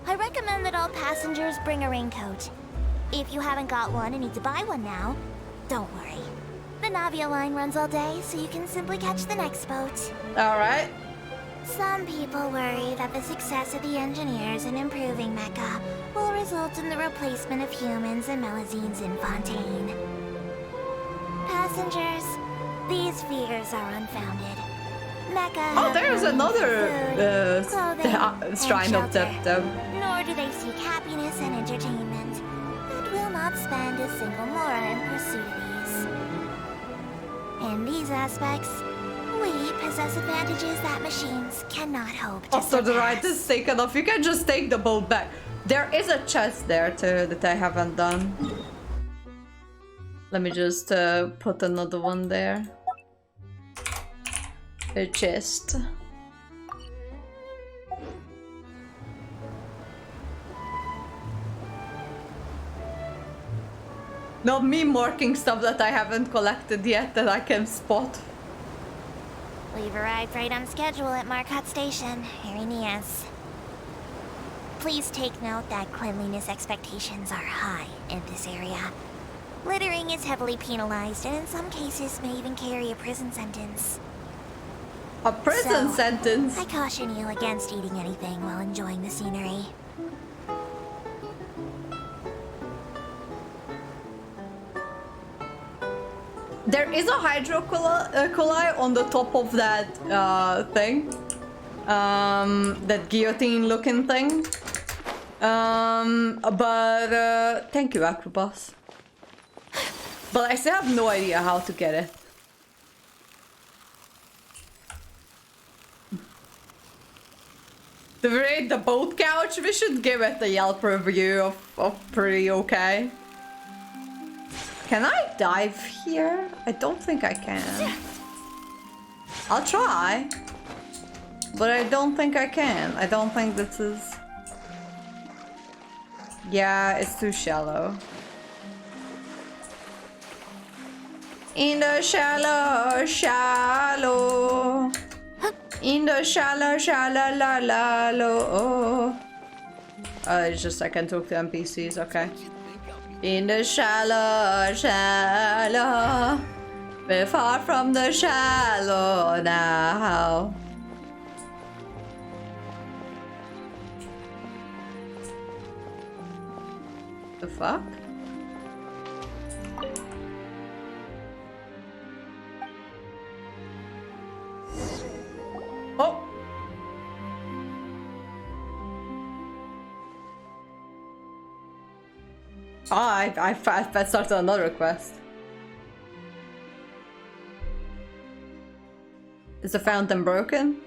I recommend that all passengers bring a raincoat. If you haven't got one and need to buy one now, don't worry. The Navia line runs all day, so you can simply catch the next boat. Alright. Some people worry that the success of the engineers in improving Mecha will result in the replacement of humans and Melazines in Fontaine. Passengers, these fears are unfounded. Mecha Oh, there's another shrine of shelter. Depth. Nor do they seek happiness and entertainment, but will not spend a single mora in pursuit of these. In these aspects, we possess advantages that machines cannot hope to Also, the ride surpass. is taken off. You can just take the boat back. There is a chest there too that I haven't done. Let me just put another one there. A chest. Not me marking stuff that I haven't collected yet that I can spot. We've arrived right on schedule at Marcotte Station, Arrhenius. Please take note that cleanliness expectations are high in this area. Littering is heavily penalized and in some cases may even carry a prison sentence. A prison So, sentence? I caution you against eating anything while enjoying the scenery. There is a hydrocoli on the top of that thing. That guillotine-looking thing. But thank you, Acrobus. But I still have no idea how to get it. To rate the boat couch, we should give it a Yelp review of pretty okay. Can I dive here? I don't think I can. I'll try. But I don't think I can. I don't think this is... Yeah, it's too shallow. In the shallow, shallow. In the shallow, shallow, la la lo. It's just I can talk to NPCs, okay. In the shallow, shallow. We're far from the shallow now. The fuck? Oh! Oh, I started another quest. Is the fountain broken?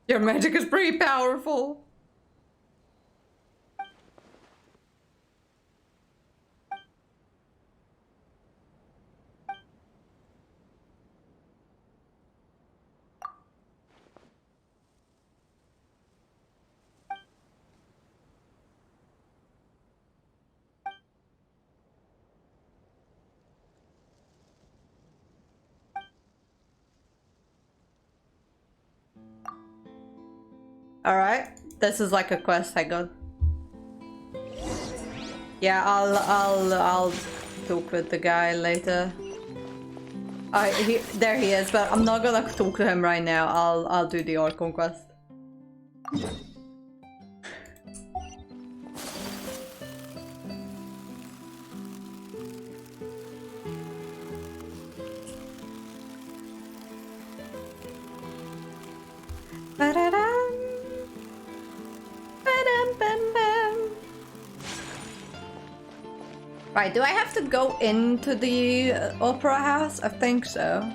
Your magic is pretty powerful. Alright, this is like a quest I got. Yeah, I'll talk with the guy later. There he is, but I'm not gonna talk to him right now. I'll do the ARCHON quest. Right, do I have to go into the opera house? I think so.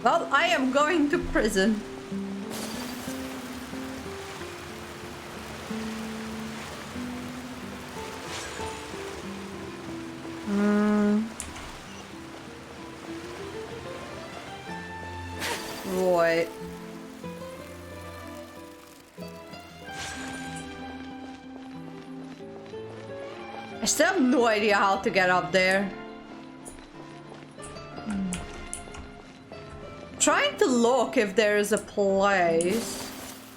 Well, I am going to prison. Right. I still have no idea how to get up there. Trying to look if there is a place,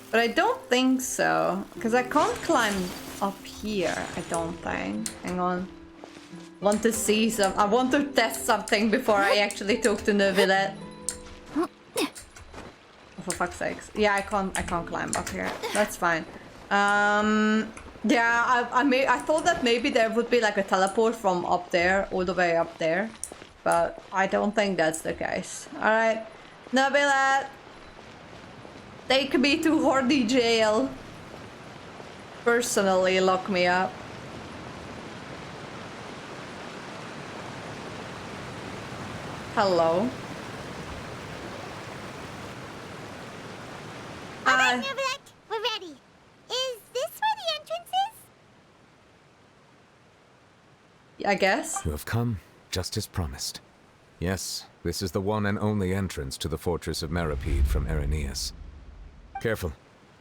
but I don't think so, because I can't climb up here, I don't think. Hang on. Want to see some. I want to test something before I actually talk to Neuvillette. For fuck's sakes. Yeah, I can't climb up here. That's fine. Yeah, I thought that maybe there would be like a teleport from up there, all the way up there. But I don't think that's the case. Alright. Neuvillette! Take me to Horny jail. Personally, lock me up. Hello. Alright, Neuvillette, we're ready. Is this where the entrance is? I guess. You have come, just as promised. Yes, this is the one and only entrance to the fortress of Meropede from Irenaeus. Careful.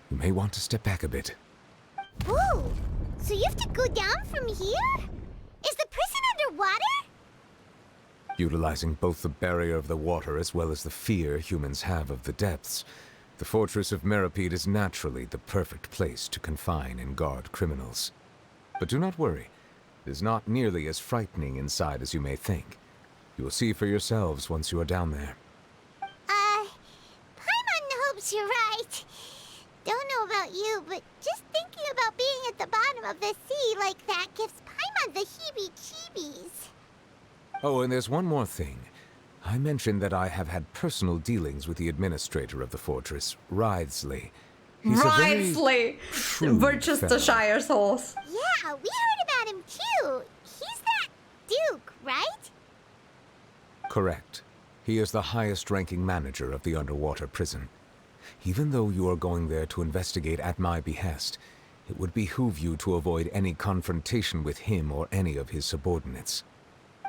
You may want to step back a bit. Ooh, so you have to go down from here? Is the prison underwater? Utilizing both the barrier of the water as well as the fear humans have of the depths, the fortress of Meropede is naturally the perfect place to confine and guard criminals. But do not worry. It is not nearly as frightening inside as you may think. You will see for yourselves once you are down there. Paimon hopes you're right. Don't know about you, but just thinking about being at the bottom of the sea like that gives Paimon the heebie-jeebies. Oh, and there's one more thing. I mentioned that I have had personal dealings with the administrator of the fortress, Wriothesley. He's a very Wriothesley! shrewd Worcestershire's horse. Yeah, we heard about him too. He's that Duke, right? Correct. He is the highest-ranking manager of the underwater prison. Even though you are going there to investigate at my behest, it would behoove you to avoid any confrontation with him or any of his subordinates.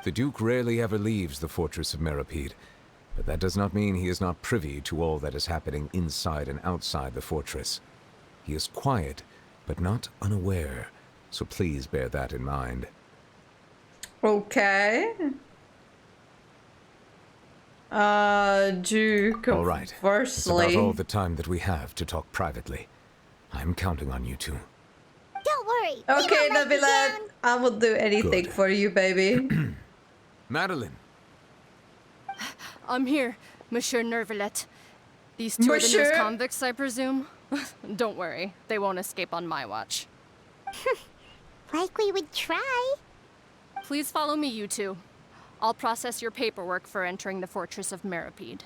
The Duke rarely ever leaves the fortress of Meropede, but that does not mean he is not privy to all that is happening inside and outside the fortress. He is quiet, but not unaware, so please bear that in mind. Okay. Duke. All right. It's Firstly. about all the time that we have to talk privately. I'm counting on you two. Don't worry. we Okay, won't let you Nabila. down. I will do anything Good. for you, baby. Madeline! I'm here, Monsieur Nervalet. These two are the Monsieur? newest convicts, I presume? Don't worry, they won't escape on my watch. Like we would try. Please follow me, you two. I'll process your paperwork for entering the fortress of Meropede.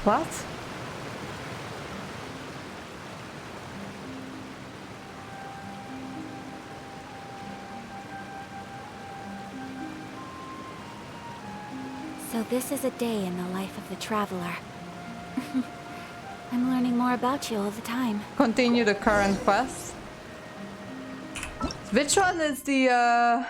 What? So this is a day in the life of the traveler. I'm learning more about you all the time. Continue the current quest. Which one is the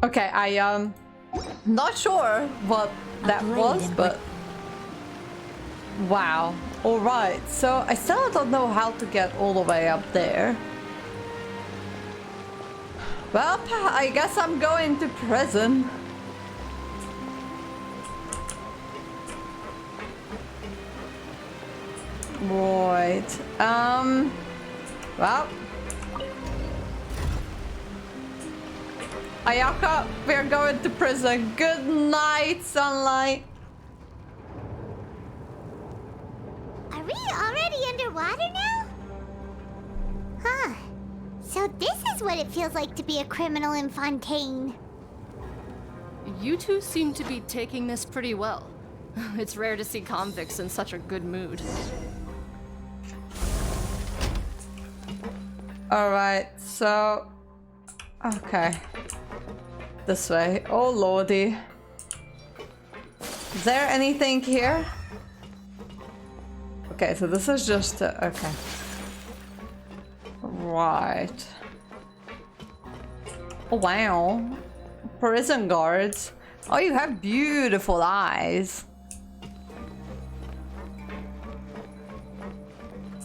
Okay, not sure what that blade was, and but wow. All right, so I still don't know how to get all the way up there. Well, I guess I'm going to prison. Right. Well. Ayaka, we're going to prison. Good night, sunlight. Are we already underwater now? Huh. So this is what it feels like to be a criminal in Fontaine. You two seem to be taking this pretty well. It's rare to see convicts in such a good mood. Alright, so... Okay. This way. Oh lordy. Is there anything here? Okay, so this is just... okay. Right. Oh wow. Prison guards. Oh, you have beautiful eyes.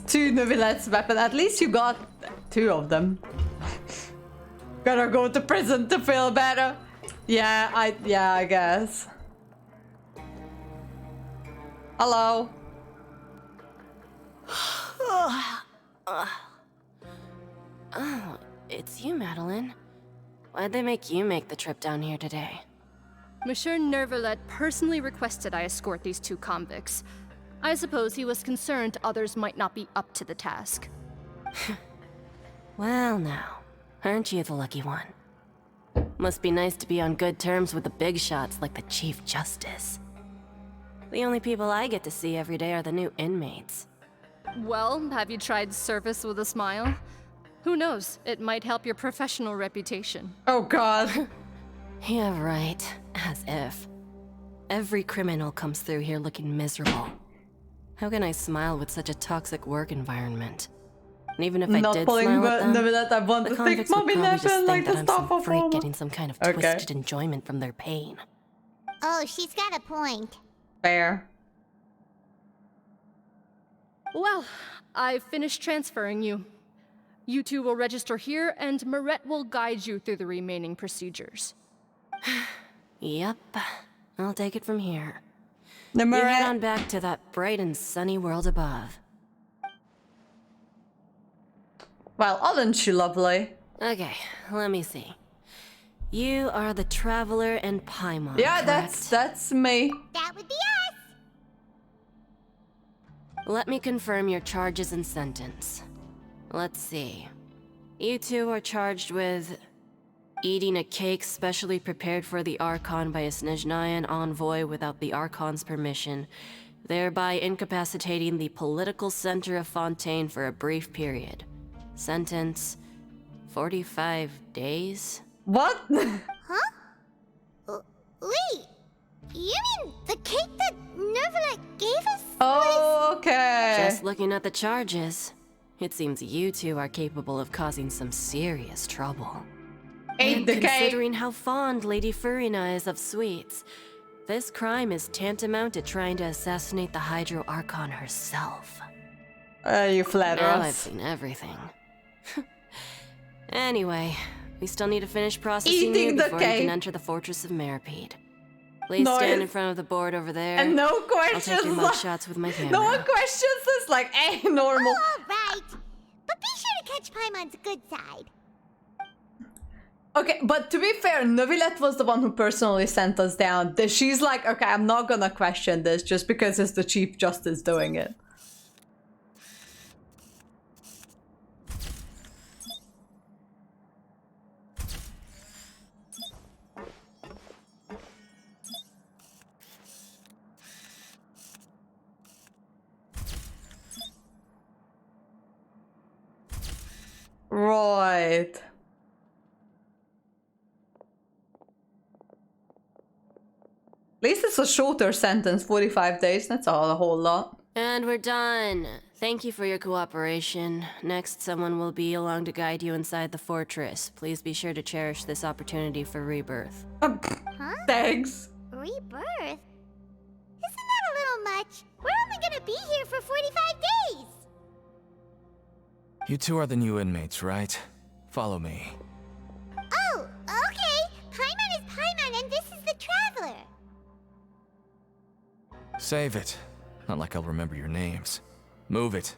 Two Neuvillettes weapon. At least you got two of them. Gotta go to prison to feel better. Yeah, I guess. Hello. Oh, it's you, Madeline. Why'd they make you make the trip down here today? Monsieur Nervalet personally requested I escort these two convicts. I suppose he was concerned others might not be up to the task. Well now, aren't you the lucky one? Must be nice to be on good terms with the big shots like the Chief Justice. The only people I get to see every day are the new inmates. Well, have you tried service with a smile? Who knows, it might help your professional reputation. Oh god. Yeah, right. As if. Every criminal comes through here looking miserable. How can I smile with such a toxic work environment? And even if I Not did pulling smile at them, that I want the to convicts think would mommy probably just nothing like think the that I'm stuff some of freak all. getting some kind of Okay. twisted enjoyment from their pain. Oh, she's got a point. Fair. Well, I've finished transferring you. You two will register here, and Marette will guide you through the remaining procedures. Yep. I'll take it from here. The You head Meropede. on back to that bright and sunny world above. Well, aren't she lovely? Okay, let me see. You are the Traveler and Paimon, Yeah, correct? that's me. That would be us. Let me confirm your charges and sentence. Let's see. You two are charged with eating a cake specially prepared for the Archon by a Snezhnayan envoy without the Archon's permission, thereby incapacitating the political center of Fontaine for a brief period. Sentence: 45 days? What? Huh? Wait, you mean the cake that Nervalet gave us? Oh, okay. Just looking at the charges, it seems you two are capable of causing some serious trouble. Ate And the cake. considering how fond Lady Furina is of sweets, this crime is tantamount to trying to assassinate the Hydro Archon herself. You flatter Now I've us. seen everything. Anyway, we still need to finish processing Eating you the before you cake. can enter the Fortress of Meropede. Please Nice. stand in front of the board over there. And no I'll questions. take your mug shots with my camera. No one questions this, like, normal. All right, but be sure to catch Paimon's good side. Okay, but to be fair, Neuvillette was the one who personally sent us down. She's like, okay, I'm not gonna question this just because it's the Chief Justice doing it. Right. At least it's a shorter sentence, 45 days. That's a whole lot. And we're done. Thank you for your cooperation. Next, someone will be along to guide you inside the fortress. Please be sure to cherish this opportunity for rebirth. Thanks. Rebirth? Isn't that a little much? We're only gonna be here for 45 days. You two are the new inmates, right? Follow me. Oh, okay. Paimon is Paimon and this is the Traveler. Save it. Not like I'll remember your names. Move it.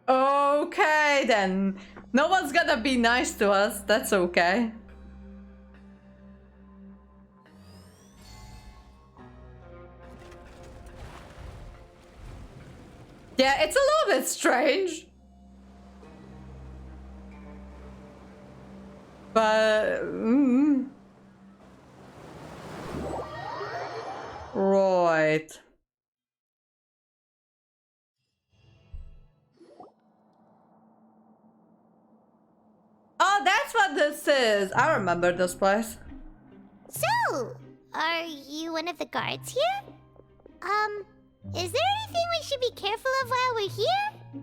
Okay, then. No one's gonna be nice to us. That's okay. Yeah, it's a little bit strange. But... Right. Oh, that's what this is. I remember this place. So, are you one of the guards here? Is there anything we should be careful of while we're here?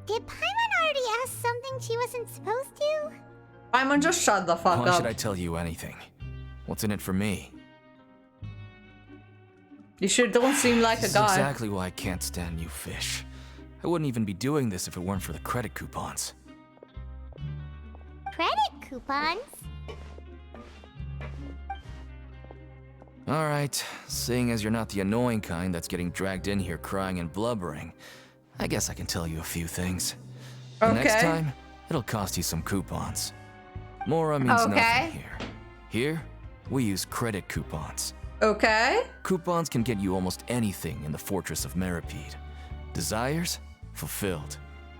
Did Paimon already ask something she wasn't supposed to? Paimon, just shut the fuck Why up. should I tell you anything? What's in it for me? You sure don't seem like This a guy. is exactly why I can't stand you fish. I wouldn't even be doing this if it weren't for the credit coupons. Credit coupons? Alright, seeing as you're not the annoying kind that's getting dragged in here crying and blubbering, I guess I can tell you a few things. The next Okay. time, it'll cost you some coupons. Mora means Okay. nothing here. Here, we use credit coupons. Okay. Coupons can get you almost anything in the Fortress of Meropede. Desires? Fulfilled.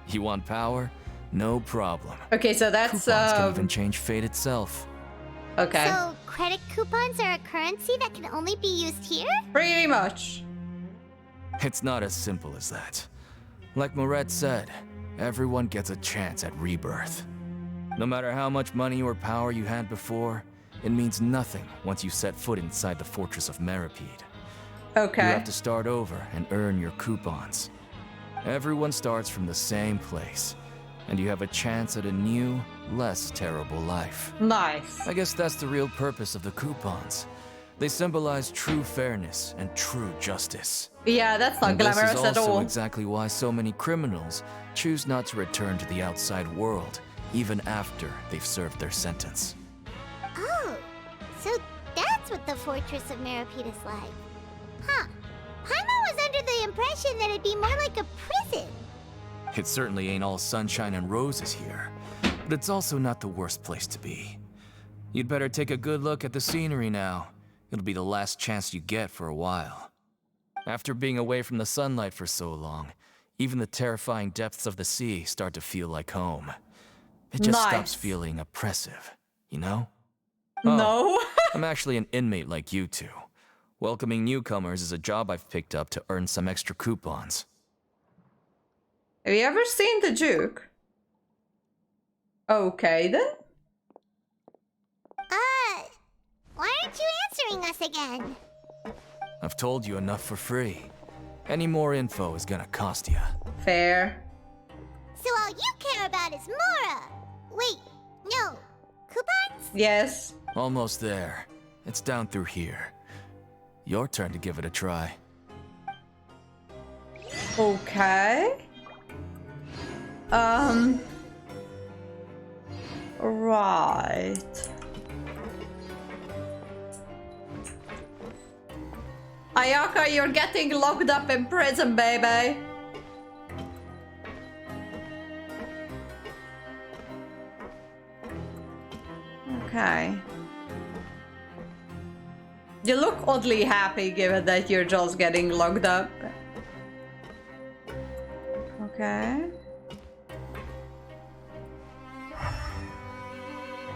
You want power? No problem. Okay, so that's Coupons can even change fate itself. okay. So, credit coupons are a currency that can only be used here? Pretty much. It's not as simple as that. Like Moret said, everyone gets a chance at rebirth. No matter how much money or power you had before, it means nothing once you set foot inside the Fortress of Meropede. Okay. You have to start over and earn your coupons. Everyone starts from the same place, and you have a chance at a new, less terrible life. Nice. I guess that's the real purpose of the coupons. They symbolize true fairness and true justice. Yeah, that's not And this is glamorous at also all. exactly why so many criminals choose not to return to the outside world, even after they've served their sentence. So that's what the Fortress of Meropede is like. Huh. Paimon was under the impression that it'd be more like a prison. It certainly ain't all sunshine and roses here, but it's also not the worst place to be. You'd better take a good look at the scenery now. It'll be the last chance you get for a while. After being away from the sunlight for so long, even the terrifying depths of the sea start to feel like home. It just stops feeling oppressive, you know? No. I'm actually an inmate like you two. Welcoming newcomers is a job I've picked up to earn some extra coupons. Have you ever seen the Duke? Okay then. Why aren't you answering us again? I've told you enough for free. Any more info is gonna cost you. Fair. So all you care about is Mora. Wait, no. Coupons? Yes. Almost there. It's down through here. Your turn to give it a try. Okay. Right. Ayaka, you're getting locked up in prison, baby. Okay. You look oddly happy given that you're just getting locked up. Okay.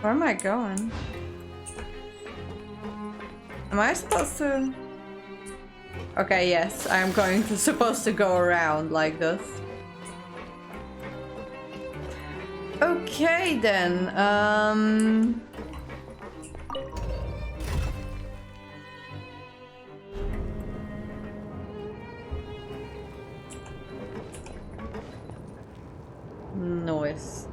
Where am I going? Am I supposed to? Okay, yes, I'm supposed to go around like this. Okay then, noise.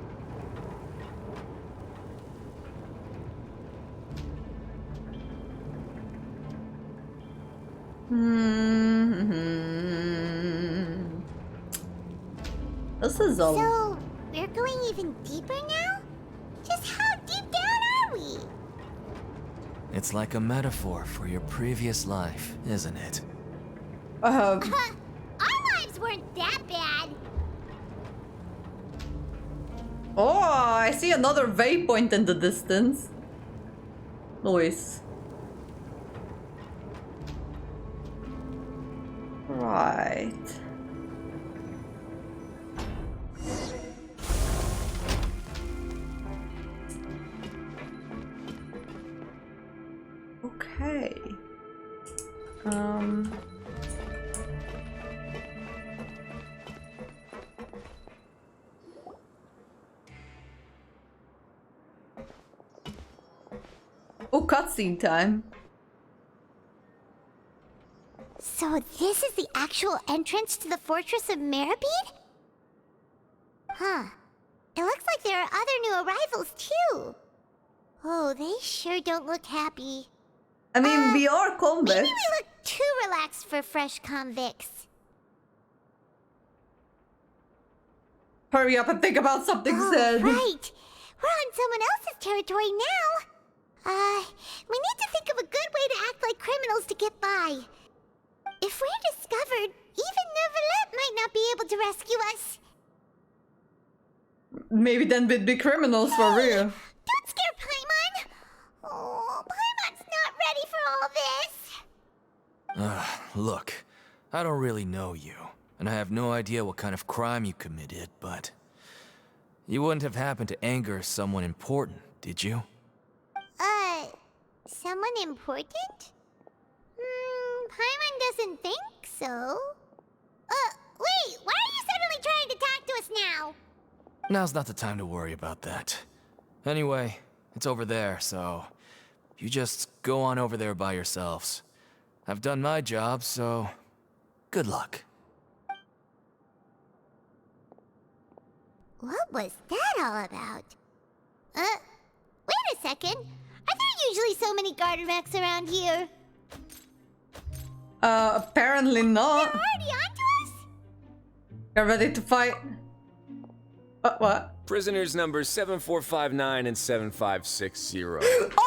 This is a... So, we're going even deeper now? Just how deep down are we? It's like a metaphor for your previous life, isn't it? Our lives weren't that bad. Oh, I see another waypoint in the distance. Nice. Right. Okay. Oh, cutscene time. So this is the actual entrance to the Fortress of Meropede? Huh. It looks like there are other new arrivals too. Oh, they sure don't look happy. I mean, we are convicts. Maybe we look too relaxed for fresh convicts. Hurry up and think about something said. Right. We're on someone else's territory now. We need to think of a good way to act like criminals to get by. If we're discovered, even Neuvillette might not be able to rescue us. Maybe then we'd be criminals for real. Don't scare Paimon! Oh, Paimon's not ready for all this. Look, I don't really know you, and I have no idea what kind of crime you committed, but... You wouldn't have happened to anger someone important, did you? Someone important? Paimon doesn't think so. Wait, why are you suddenly trying to talk to us now? Now's not the time to worry about that. Anyway, it's over there, so... You just go on over there by yourselves. I've done my job, so... Good luck. What was that all about? Wait a second. Are there usually so many Garderex around here? Apparently not. They're already onto us? You're ready to fight? What? Prisoners numbers 7459 and 7560. Oh,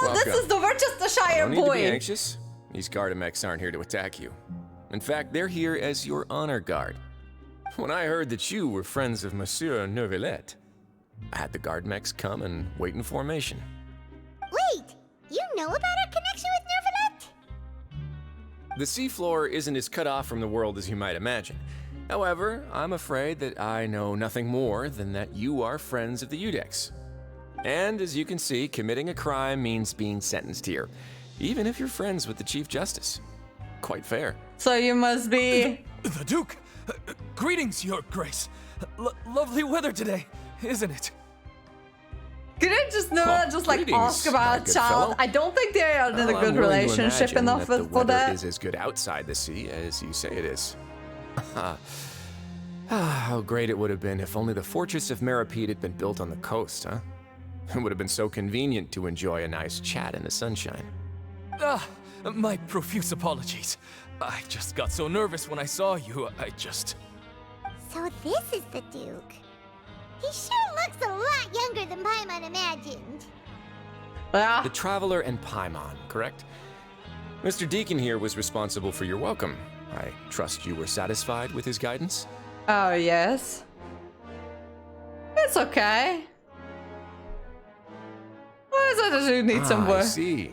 Welcome. this is the Worchetershire No need to be boy. anxious. These Gardamex aren't here to attack you. In fact, they're here as your honor guard. When I heard that you were friends of Monsieur Neuvillette, I had the Gardamex come and wait in formation. Wait, you know about our connection with Neuvillette? The seafloor isn't as cut off from the world as you might imagine. However, I'm afraid that I know nothing more than that you are friends of the Udex. And as you can see, committing a crime means being sentenced here, even if you're friends with the Chief Justice. Quite fair. So you must be... The Duke! Greetings, Your Grace. Lovely weather today, isn't it? Could I just like greetings, ask my about good child? fellow. I don't think they are in a Well, good I'm willing to relationship imagine enough that the for weather that. is as good outside the sea as you say it is. How great it would have been if only the fortress of Meropede had been built on the coast, huh? It would have been so convenient to enjoy a nice chat in the sunshine. My profuse apologies. I just got so nervous when I saw you, So this is the Duke. He sure looks a lot younger than Paimon imagined. Ah, The Traveler and Paimon, correct? Mr. Deacon here was responsible for your welcome. I trust you were satisfied with his guidance? oh yes. It's okay. Why is it that you need some I work? see.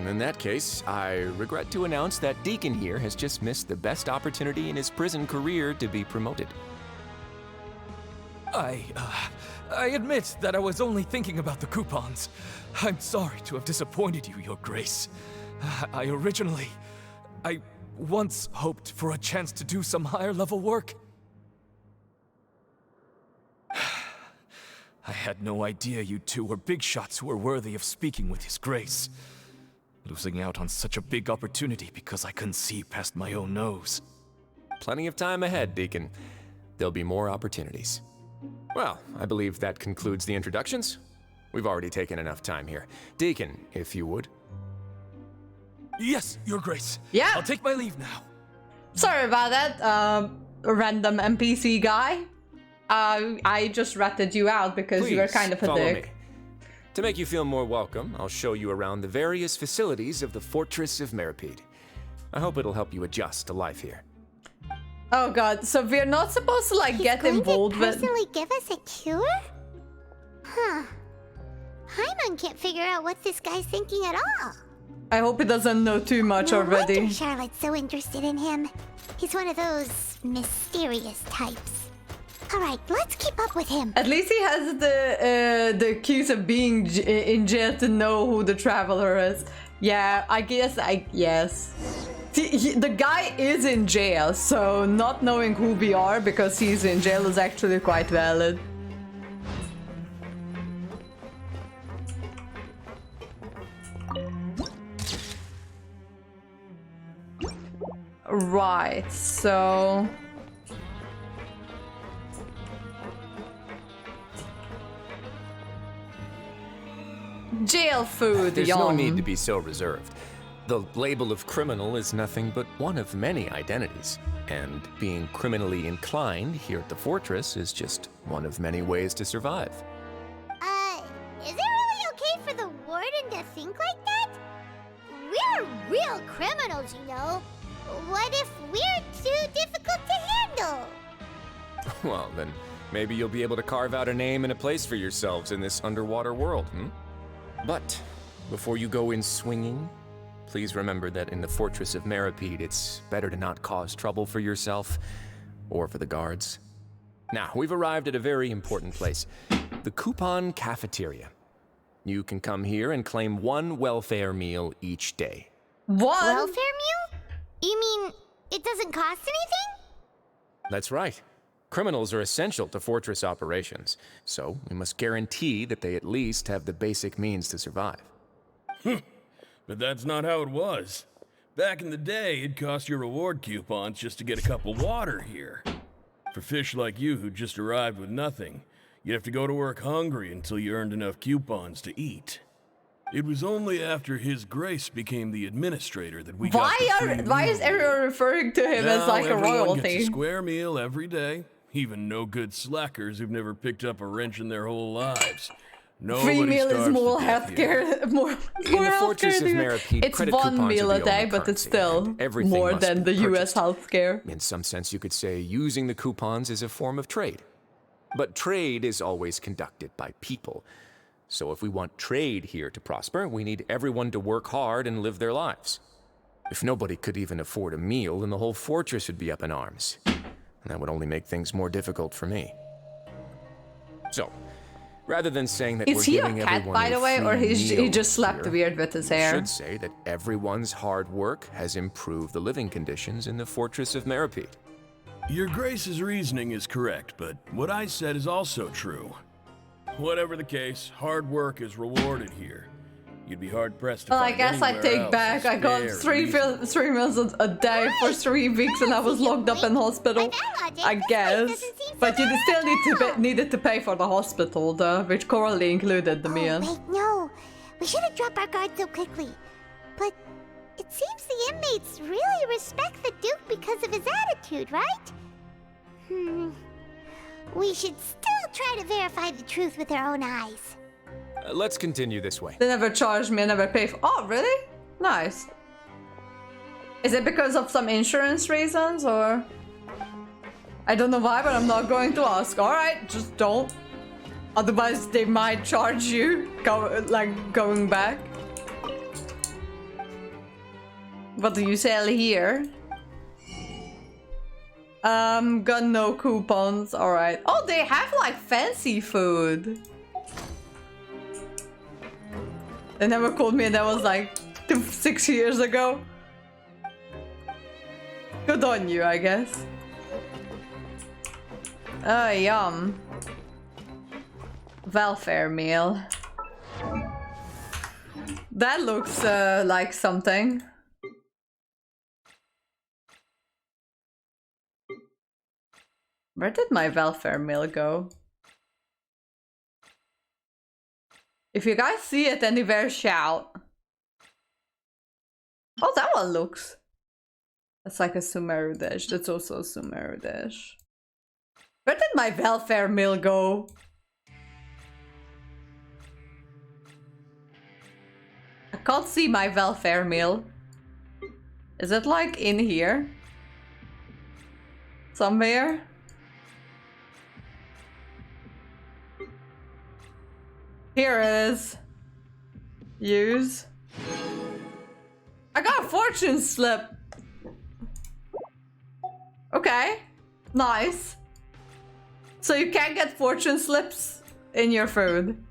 In that case, I regret to announce that Deacon here has just missed the best opportunity in his prison career to be promoted. I admit that I was only thinking about the coupons. I'm sorry to have disappointed you, Your Grace. I once hoped for a chance to do some higher level work. I had no idea you two were big shots who were worthy of speaking with His Grace. Losing out on such a big opportunity because I couldn't see past my own nose. Plenty of time ahead, Deacon. There'll be more opportunities. Well, I believe that concludes the introductions. We've already taken enough time here. Deacon, if you would. Yes, Your Grace. Yeah. I'll take my leave now. Sorry about that, random NPC guy. I just ratted you out because you were Please, kind of a follow dick. me. To make you feel more welcome, I'll show you around the various facilities of the Fortress of Meropede. I hope it'll help you adjust to life here. Oh god, so we're not supposed to like get involved Going to with... personally give us a cure? Huh. Paimon can't figure out what this guy's thinking at all. I hope he doesn't know too much No already. wonder Charlotte's so interested in him. He's one of those mysterious types. Alright, let's keep up with him. At least he has the cues of being in jail to know who the traveler is. Yeah, yes. See, the guy is in jail, so not knowing who we are because he's in jail is actually quite valid. Right, so... Jail food, There's no yum. need to be so reserved. The label of criminal is nothing but one of many identities. And being criminally inclined here at the fortress is just one of many ways to survive. Is it really okay for the warden to think like that? We're real criminals, you know. What if we're too difficult to handle? Well, then maybe you'll be able to carve out a name and a place for yourselves in this underwater world, But before you go in swinging, please remember that in the Fortress of Meropede, it's better to not cause trouble for yourself or for the guards. Now, we've arrived at a very important place, the Coupon Cafeteria. You can come here and claim one welfare meal each day. What? Welfare meal? You mean it doesn't cost anything? That's right. Criminals are essential to fortress operations, so we must guarantee that they at least have the basic means to survive. But that's not how it was. Back in the day, it cost your reward coupons just to get a cup of water here. For fish like you who just arrived with nothing, you'd have to go to work hungry until you earned enough coupons to eat. It was only after His Grace became the administrator that we got the free Why is meal. everyone referring to him as Now like a everyone gets royalty? a square meal every day, Even no good slackers who've never picked up a wrench in their whole lives. Free Nobody meal is starves more to death here. healthcare, more In the Fortress of Meropede, It's credit one coupons meal are a the day, only but it's currency, still and everything more must than be the US purchased. healthcare. In some sense, you could say using the coupons is a form of trade. But trade is always conducted by people. So if we want trade here to prosper, we need everyone to work hard and live their lives. If nobody could even afford a meal, then the whole fortress would be up in arms. And that would only make things more difficult for me. So, rather than saying that Is we're he a giving cat, everyone by a the way, or free he meal just slapped here, weird with his we hair? should say that everyone's hard work has improved the living conditions in the Fortress of Meropede. Your Grace's reasoning is correct, but what I said is also true. Whatever the case, hard work is rewarded here. You'd be hard-pressed to Well, I find guess I anywhere take else back. as I got fair three and meals a day for 3 weeks, and I was locked up in hospital. I guess, but you still needed to pay for the hospital, though, which currently included the meal. Wait, no. We shouldn't drop our guard so quickly. But it seems the inmates really respect the Duke because of his attitude, right? We should still try to verify the truth with our own eyes. Let's continue this way. They never charged me, I never pay for. Oh, really? Nice. Is it because of some insurance reasons, or? I don't know why, but I'm not going to ask. Alright, just don't. Otherwise, they might charge you going back. What do you sell here? Got no coupons. Alright. Oh, they have like fancy food. They never called me, and that was like 6 years ago. Good on you, I guess. Oh, yum. Welfare meal. That looks like something. Where did my welfare meal go? If you guys see it anywhere, shout. Oh, that one looks. That's like a Sumeru dish. That's also a Sumeru dish. Where did my welfare meal go? I can't see my welfare meal. Is it like in here? Somewhere? Here it is. Use. I got a fortune slip. Okay. Nice. So you can get fortune slips in your food.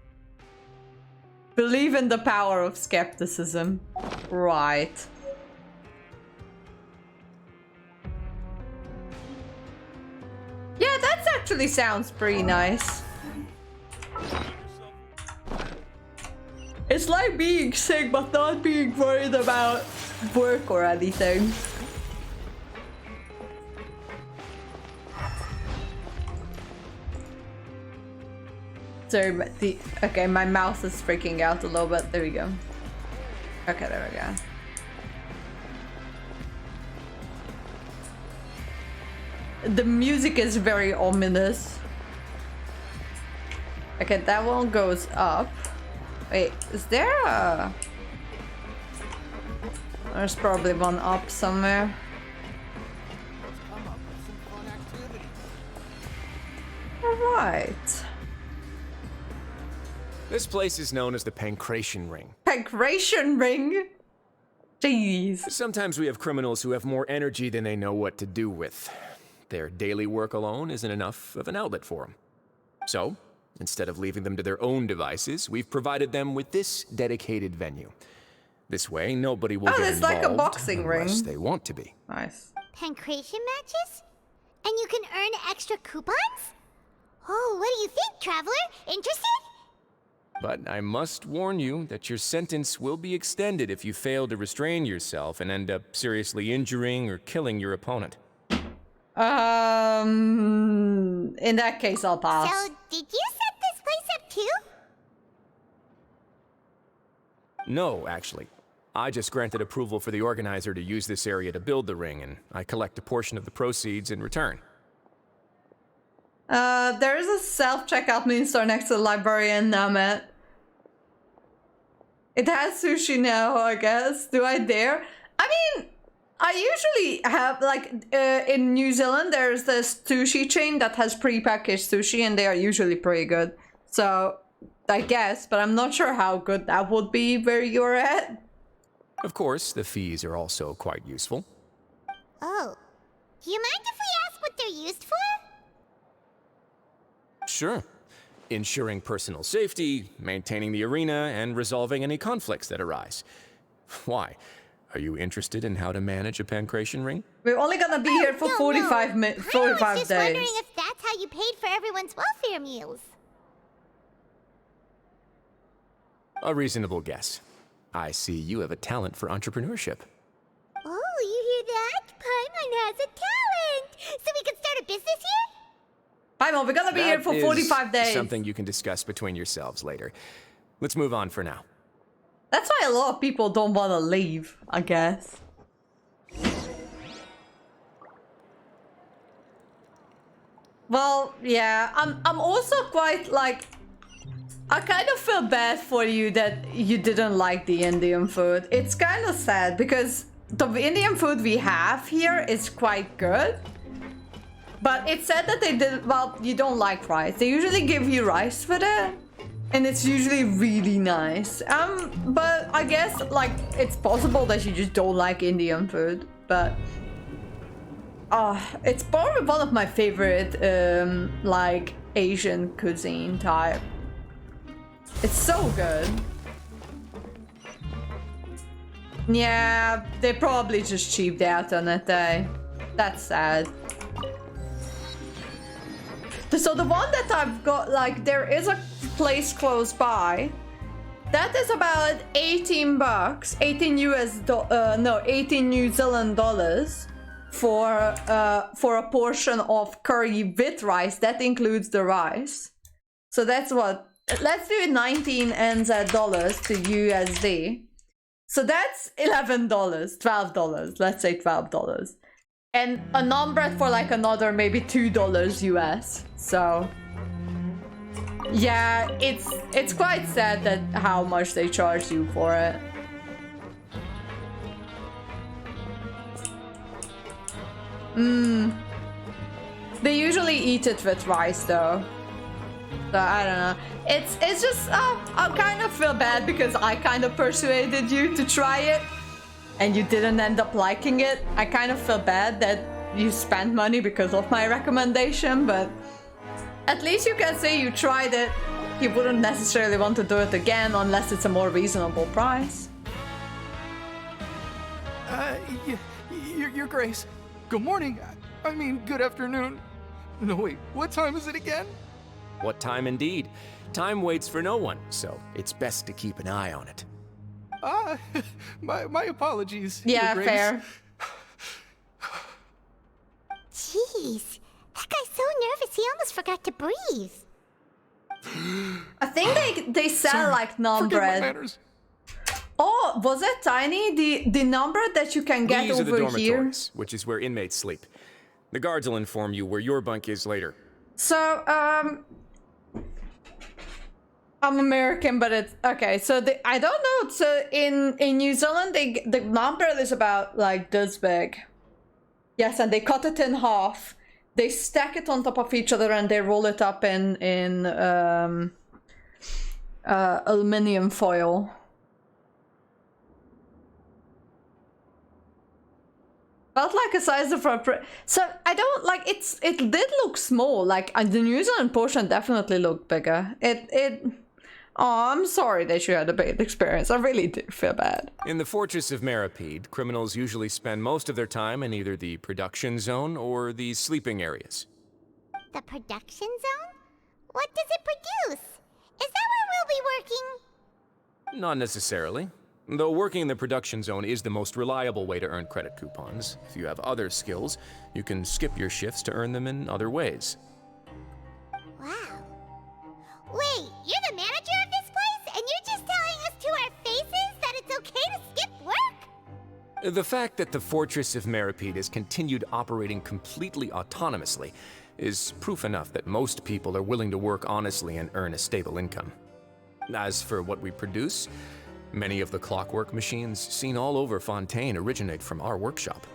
Believe in the power of skepticism. Right. Yeah, that actually sounds pretty nice. It's like being sick, but not being worried about work or anything. Sorry, but okay, my mouse is freaking out a little bit. There we go. Okay, there we go. The music is very ominous. Okay, that one goes up. Wait, is there a... There's probably one up somewhere. Alright. This place is known as the Pancration Ring. Pancration Ring? Jeez. Sometimes we have criminals who have more energy than they know what to do with. Their daily work alone isn't enough of an outlet for them. So, instead of leaving them to their own devices, we've provided them with this dedicated venue. This way, nobody will get it's involved like a boxing unless ring. they want to be. Nice. Pancration matches? And you can earn extra coupons? Oh, what do you think, traveler? Interested? But I must warn you that your sentence will be extended if you fail to restrain yourself and end up seriously injuring or killing your opponent. In that case, I'll pass. So, did you set this place up too? No, actually. I just granted approval for the organizer to use this area to build the ring, and I collect a portion of the proceeds in return. There is a self-checkout mini store next to the library in Namet. It has sushi now, I guess. Do I dare? I mean, I usually have, like, in New Zealand, there's this sushi chain that has pre-packaged sushi, and they are usually pretty good. So, I guess, but I'm not sure how good that would be where you're at. Of course, the fees are also quite useful. Oh. Do you mind if we ask what they're used for? Sure. Ensuring personal safety, maintaining the arena, and resolving any conflicts that arise. Why? Are you interested in how to manage a pancration ring? We're only gonna be here for 45 I was just days. wondering if that's how you paid for everyone's welfare meals. A reasonable guess. I see you have a talent for entrepreneurship. Oh, you hear that? Paimon has a talent! So we can start a business here? Paimon, we're gonna be here for 45 days. Something you can discuss between yourselves later. Let's move on for now. That's why a lot of people don't want to leave, I guess. Well, yeah, I'm also quite like, I kind of feel bad for you that you didn't like the Indian food. It's kind of sad because the Indian food we have here is quite good. But it's said that they did, well, you don't like rice. They usually give you rice with it. And it's usually really nice. But I guess, like, it's possible that you just don't like Indian food. But, it's probably one of my favorite, like, Asian cuisine type. It's so good. Yeah, they probably just cheaped out on it, eh? That's sad. So the one that I've got, like, there is a place close by. That is about 18 bucks, 18 18 New Zealand dollars for a portion of curry with rice. That includes the rice. So that's what, let's do 19 NZ dollars to USD. So that's $11, $12, let's say $12. And a naan bread for like another maybe $2 US. So yeah, it's quite sad that how much they charge you for it. They usually eat it with rice though. So I don't know. It's just I kind of feel bad because I kind of persuaded you to try it. And you didn't end up liking it. I kind of feel bad that you spent money because of my recommendation, but at least you can say you tried it. You wouldn't necessarily want to do it again unless it's a more reasonable price. Your Grace. Good morning. I mean, good afternoon. No, wait, what time is it again? What time indeed? Time waits for no one, so it's best to keep an eye on it. My apologies. Yeah, Your Grace. fair. Jeez, that guy's so nervous he almost forgot to breathe. I think they sell Sorry, like naan forgive my bread. manners. Oh, was it Tiny? The naan bread that you can get These are the over here? dormitories, which is where inmates sleep. The guards will inform you where your bunk is later. So, I'm American, but it's okay. So I don't know. So in New Zealand, the naan bread is about like this big. Yes, and they cut it in half. They stack it on top of each other and they roll it up in aluminum foil. Felt like a size of a so I don't like it did look small. Like the New Zealand portion definitely looked bigger. Oh, I'm sorry that you had a bad experience. I really do feel bad. In the Fortress of Meropede, criminals usually spend most of their time in either the production zone or the sleeping areas. The production zone? What does it produce? Is that where we'll be working? Not necessarily. Though working in the production zone is the most reliable way to earn credit coupons. If you have other skills, you can skip your shifts to earn them in other ways. Wow. Wait, you're the manager of this place, and you're just telling us to our faces that it's okay to skip work? The fact that the Fortress of Meropede has continued operating completely autonomously is proof enough that most people are willing to work honestly and earn a stable income. As for what we produce, many of the clockwork machines seen all over Fontaine originate from our workshop.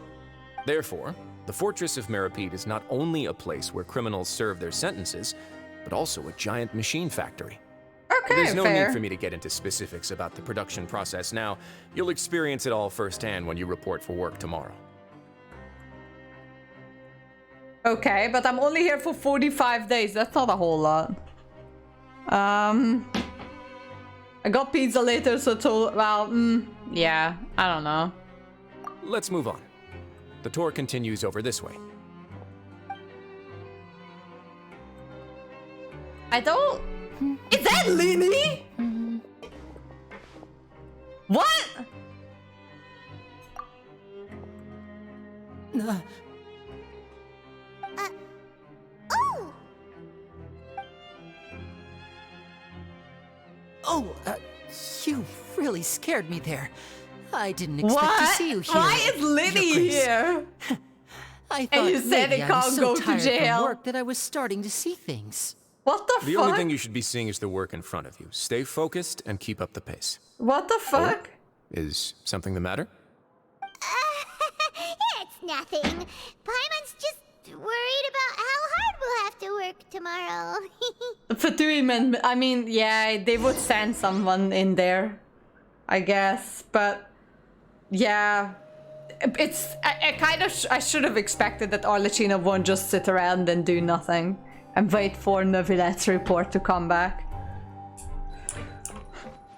Therefore, the Fortress of Meropede is not only a place where criminals serve their sentences, but also a giant machine factory. Okay, There's no fair. need for me to get into specifics about the production process now. You'll experience it all firsthand when you report for work tomorrow. Okay, but I'm only here for 45 days. That's not a whole lot. I got pizza later, so yeah, I don't know. Let's move on. The tour continues over this way. I don't... Is that Lini? What? Oh! Oh, you really scared me there. I didn't expect to see you here. Why is Lini Your Grace. here? I thought And you said maybe it I was can't so go to tired jail. from work that I was starting to see things. What the The fuck? only thing you should be seeing is the work in front of you. Stay focused and keep up the pace. What the fuck? Is something the matter? It's nothing. Paimon's just worried about how hard we'll have to work tomorrow. For 3 men, I mean, yeah, they would send someone in there, I guess, but yeah, it's, I should have expected that Arlecchino won't just sit around and do nothing and wait for Neuvillette's report to come back.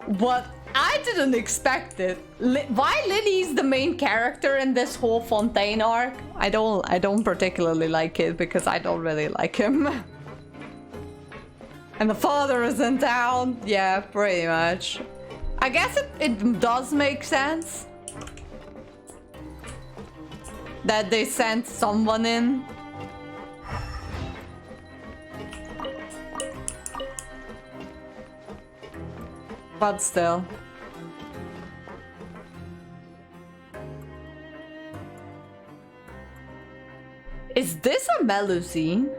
What? I didn't expect it. Why Lily's the main character in this whole Fontaine arc? I don't particularly like it because I don't really like him. And the father is in town. Yeah, pretty much. I guess it does make sense that they sent someone in. But still. Is this a Melusine?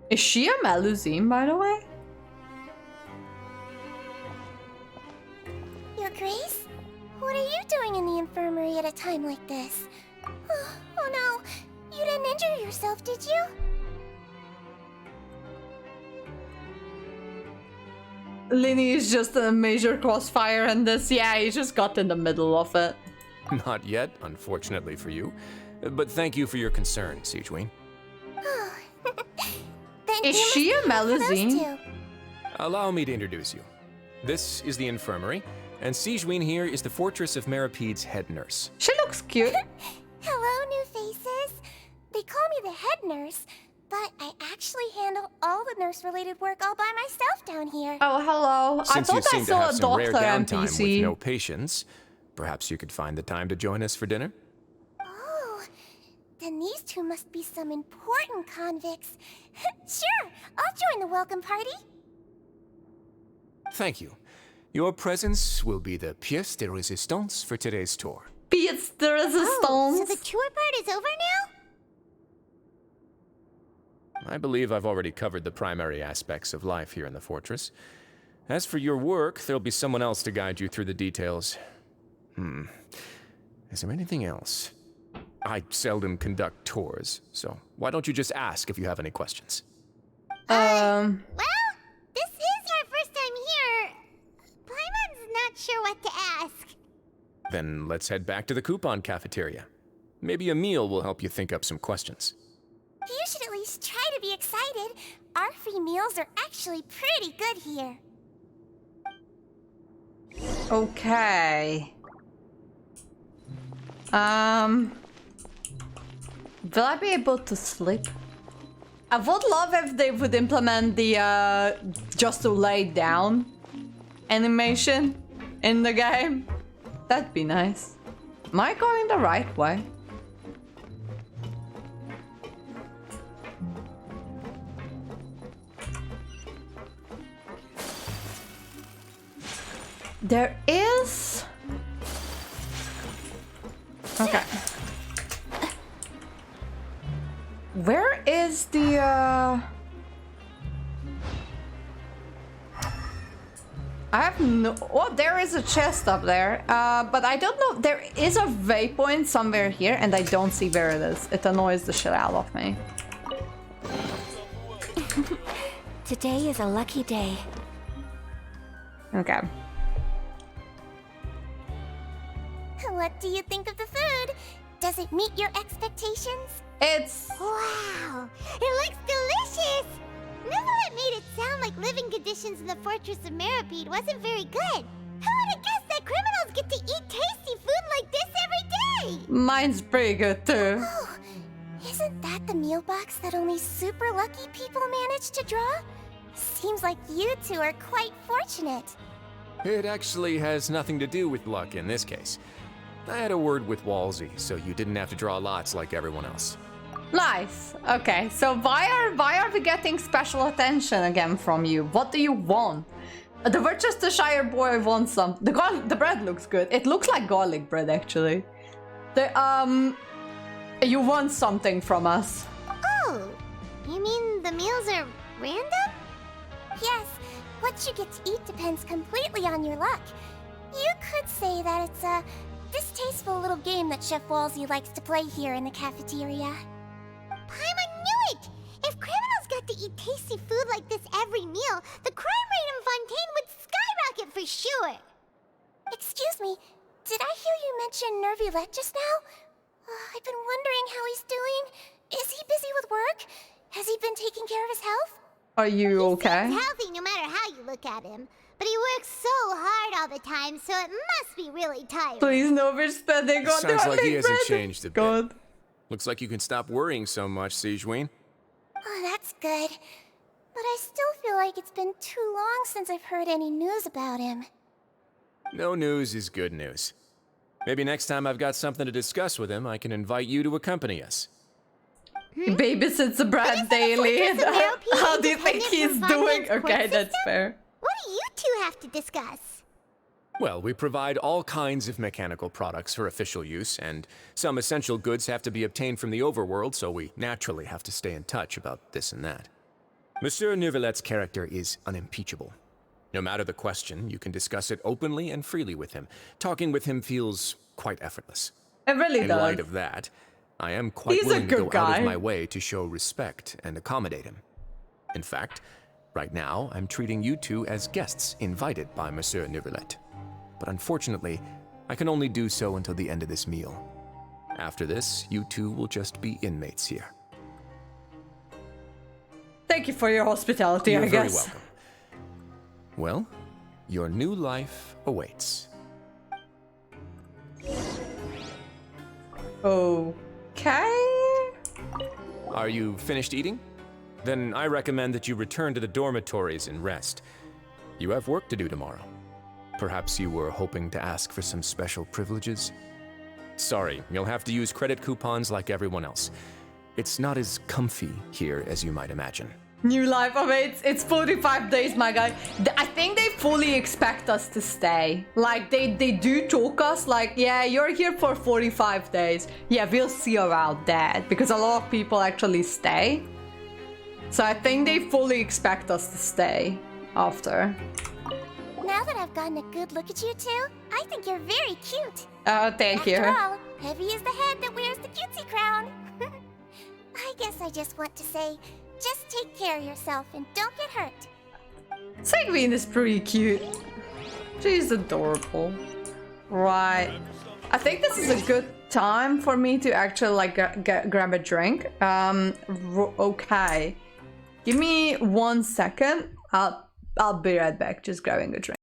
Is she a Melusine, by the way? Your Grace? What are you doing in the infirmary at a time like this? Oh no, you didn't injure yourself, did you? Lini is just a major crossfire in this. Yeah, he just got in the middle of it. Not yet, unfortunately for you. But thank you for your concern, Sigewinne. Is she a Melusine? Allow me to introduce you. This is the infirmary, and Sigewinne here is the Fortress of Meropede's head nurse. She looks cute. Hello, new faces. They call me the head nurse, but I actually handle all the nurse-related work all by myself down here. Oh, hello. Since I you thought I seem to saw have a some rare doctor downtime with NPC. no patients, perhaps you could find the time to join us for dinner? Oh, then these two must be some important convicts. Sure, I'll join the welcome party. Thank you. Your presence will be the pièce de résistance for today's tour. Pièce de résistance. Oh, so the tour part is over now? I believe I've already covered the primary aspects of life here in the fortress. As for your work, there'll be someone else to guide you through the details. Is there anything else? I seldom conduct tours, so why don't you just ask if you have any questions? Well, this is our first time here. Paimon's not sure what to ask. Then let's head back to the coupon cafeteria. Maybe a meal will help you think up some questions. You should at least try to be excited. Our free meals are actually pretty good here. Okay. Will I be able to sleep? I would love if they would implement the just to lay down animation in the game. That'd be nice. Am I going the right way? There is... Okay. Where is is the I have no... Oh, there is a chest up there. But I don't know. There is a waypoint somewhere here, and I don't see where it is. It annoys the shit out of me. Today is a lucky day. Okay. What do you think of the food? Does it meet your expectations? It's... Wow! It looks delicious! Neverlet made it sound like living conditions in the Fortress of Meropede wasn't very good. Who would have guessed that criminals get to eat tasty food like this every day? Mine's pretty good too. Oh, isn't that the meal box that only super lucky people manage to draw? Seems like you two are quite fortunate. It actually has nothing to do with luck in this case. I had a word with Walsey, so you didn't have to draw lots like everyone else. Nice. Okay, so why are we getting special attention again from you? What do you want? The Worcestershire boy wants some. The bread looks good. It looks like garlic bread actually. You want something from us? Oh, you mean the meals are random? Yes, what you get to eat depends completely on your luck. You could say that it's a distasteful little game that Chef Walsey likes to play here in the cafeteria. Paimon knew it! If criminals got to eat tasty food like this every meal, the crime rate in Fontaine would skyrocket for sure! Excuse me, did I hear you mention Nervulette just now? I've been wondering how he's doing. Is he busy with work? Has he been taking care of his health? Are you okay? He's healthy no matter how you look at him. But he works so hard all the time, so it must be really tiring. Please no, we're spending on Sounds like he hasn't bread. changed a bit. God. Looks like you can stop worrying so much, Sigewinne. Oh, that's good. But I still feel like it's been too long since I've heard any news about him. No news is good news. Maybe next time I've got something to discuss with him, I can invite you to accompany us. He babysits the bread daily. How do you think he's doing? Okay, that's fair. What do you two have to discuss? Well, we provide all kinds of mechanical products for official use, and some essential goods have to be obtained from the overworld, so we naturally have to stay in touch about this and that. Monsieur Nervulet's character is unimpeachable. No matter the question, you can discuss it openly and freely with him. Talking with him feels quite effortless. It really In does. light of that, I am quite willing to go out of my way to show respect and accommodate him. In fact, right now, I'm treating you two as guests invited by Monsieur Nervulet. But unfortunately, I can only do so until the end of this meal. After this, you two will just be inmates here. Thank you for your hospitality, You're I very guess. welcome. Well, your new life awaits. Okay. Are you finished eating? Then I recommend that you return to the dormitories and rest. You have work to do tomorrow. Perhaps you were hoping to ask for some special privileges? Sorry, you'll have to use credit coupons like everyone else. It's not as comfy here as you might imagine. New life awaits. It's 45 days, my guy. I think they fully expect us to stay. Like, they do talk us like, yeah, you're here for 45 days. Yeah, we'll see about that. Because a lot of people actually stay. So I think they fully expect us to stay after. Now that I've gotten a good look at you two, I think you're very cute. Oh, thank you. After all, heavy is the head that wears the cutesy crown. I guess I just want to say, just take care of yourself and don't get hurt. Sigewinne is pretty cute. She's adorable. Right. I think this is a good time for me to actually like grab a drink. Okay. Give me 1 second. I'll be right back. Just grabbing a drink.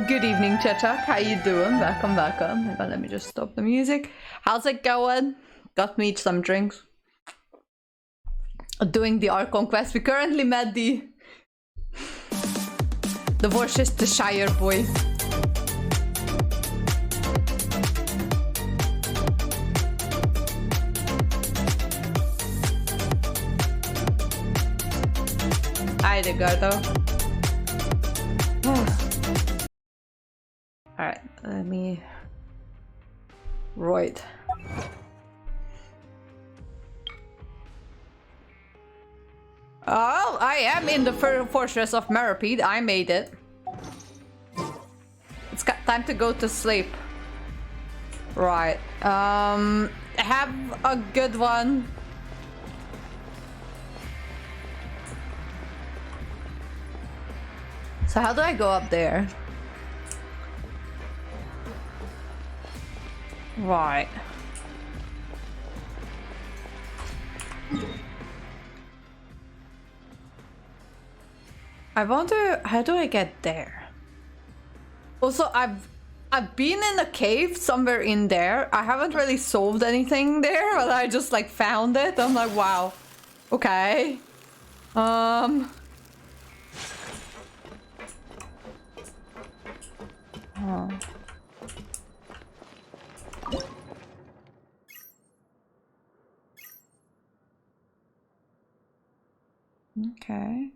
Good evening, Chechak. How you doing? Welcome, welcome. Hang on, let me just stop the music. How's it going? Got me some drinks. Doing the ARCHON quest. We currently met the Worchetershire boy. Hi, Ricardo. Alright, let me... Right. Oh, I am in the fortress of Meropede. I made it. It's got time to go to sleep. Right. Have a good one. So how do I go up there? Right. I wonder, how do I get there? Also, I've been in a cave somewhere in there. I haven't really solved anything there, but I just like found it. I'm like, wow. Okay. Oh. Okay.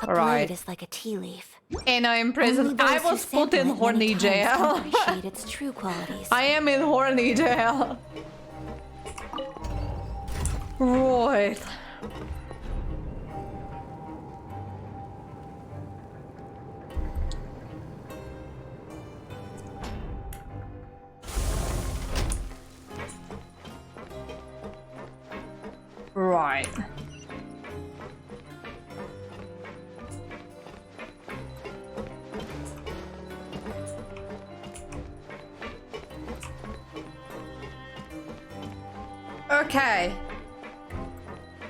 A Right. blade is like a tea leaf. And I'm in prison. Only those I who was put sample in it horny many times can jail. appreciate its true qualities. I am in horny jail. Right. Right. Okay.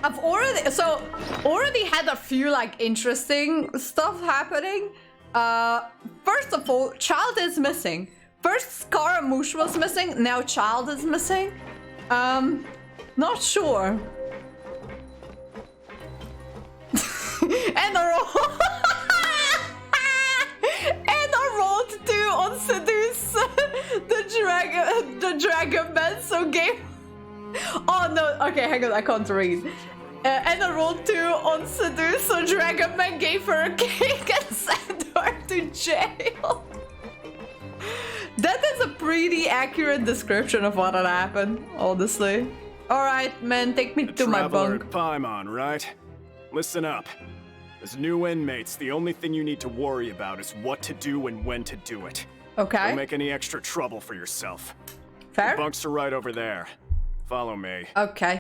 I've already had a few like interesting stuff happening. First of all, Child is missing. First Scaramouche was missing, now Child is missing. Not sure. And a roll and a roll 2 on Seduce the dragon man, so game. Oh no, okay, hang on, I can't read. And I rolled 2 on Seduce, so Dragon Man gave her a cake and sent her to jail. That is a pretty accurate description of what had happened, honestly. Alright, man, take me to my bunk. At Paimon, right? Listen up. As new inmates, the only thing you need to worry about is what to do and when to do it. Okay. Don't make any extra trouble for yourself. Fair? The bunks are right over there. Follow me. Okay.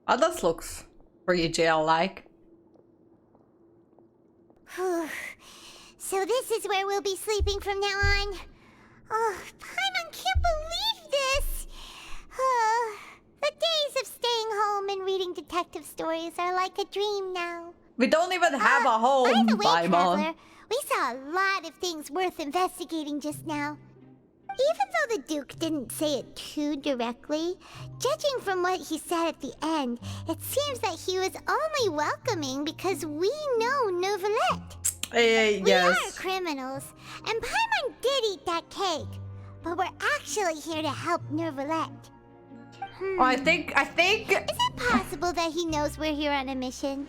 Oh, this looks pretty jail-like. So this is where we'll be sleeping from now on. Oh, Paimon can't believe this! The days of staying home and reading detective stories are like a dream now. We don't even have a home, By the way, Paimon. Traveler, we saw a lot of things worth investigating just now. Even though the Duke didn't say it too directly, judging from what he said at the end, it seems that he was only welcoming because we know Neuvillette. Yes. We are criminals, and Paimon did eat that cake, but we're actually here to help Neuvillette. I think... Is it possible that he knows we're here on a mission?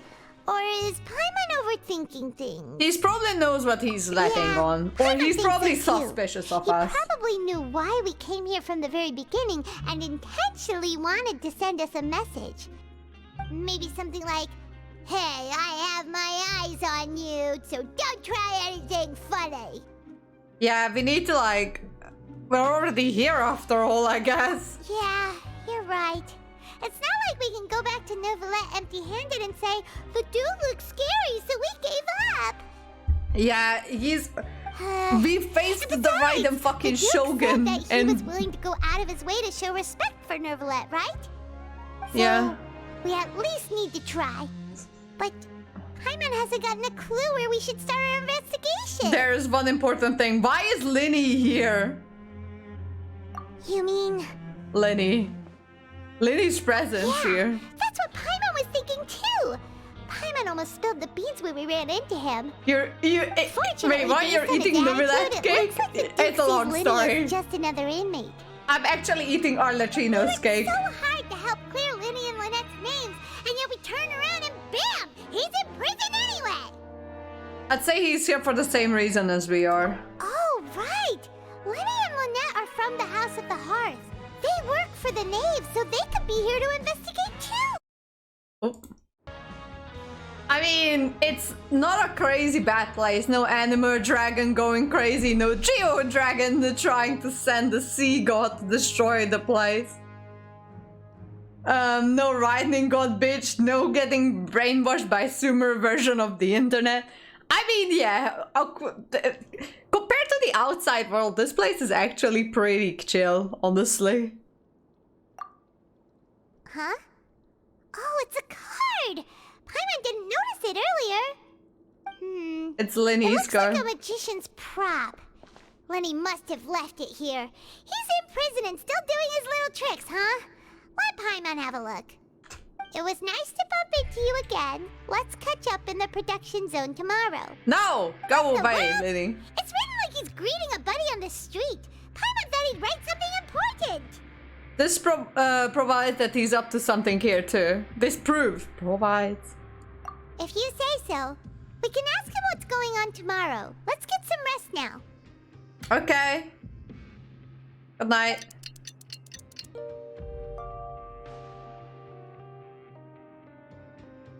Or is Paimon overthinking things? He probably knows what he's letting on. Or Paimon he's thinks probably so too. suspicious of He us. probably knew why we came here from the very beginning and intentionally wanted to send us a message. Maybe something like, "Hey, I have my eyes on you, so don't try anything funny." Yeah, we need to like... We're already here after all, I guess. Yeah, you're right. It's not like we can go back to Neuvillette empty-handed and say, "The dude looks scary, so we gave up." Yeah, he's... we faced the Raiden fucking the Duke Shogun said that he and... was willing to go out of his way to show respect for Neuvillette, right? So, yeah. we at least need to try. But Paimon hasn't gotten a clue where we should start our investigation. There's one important thing. Why is Linny here? You mean... Linny. Linny's presence here. That's what Paimon was thinking too. Paimon almost spilled the beans when we ran into him. Wait, what? You're eating Neuvillette cake? It's a long story. Just another inmate. I'm actually eating Arlecchino's cake. It's so hard to help clear Linny and Lynette's names, and yet we turn around and bam! He's in prison anyway! I'd say he's here for the same reason as we are. Oh, right! Linny and Lynette are from the House of the Hearth. They work for the Knave, so they could be here to investigate too! Oh. I mean, it's not a crazy bad place. No animal dragon going crazy. No geo dragon trying to send the sea god to destroy the place. No lightning god bitch. No getting brainwashed by Sumer version of the internet. I mean, yeah. Compared to the outside world, this place is actually pretty chill, honestly. Huh? Oh, it's a card! Paimon didn't notice it earlier. It's Linny's card. It looks like a magician's prop. Lenny must have left it here. He's in prison and still doing his little tricks, huh? Let Paimon have a look. It was nice to bump into you again. Let's catch up in the production zone tomorrow. No! Go away, what? Linny. It's written like he's greeting a buddy on the street. Paimon thought he'd write something important. This provides that he's up to something here too. This provides. If you say so, we can ask him what's going on tomorrow. Let's get some rest now. Okay. Good night.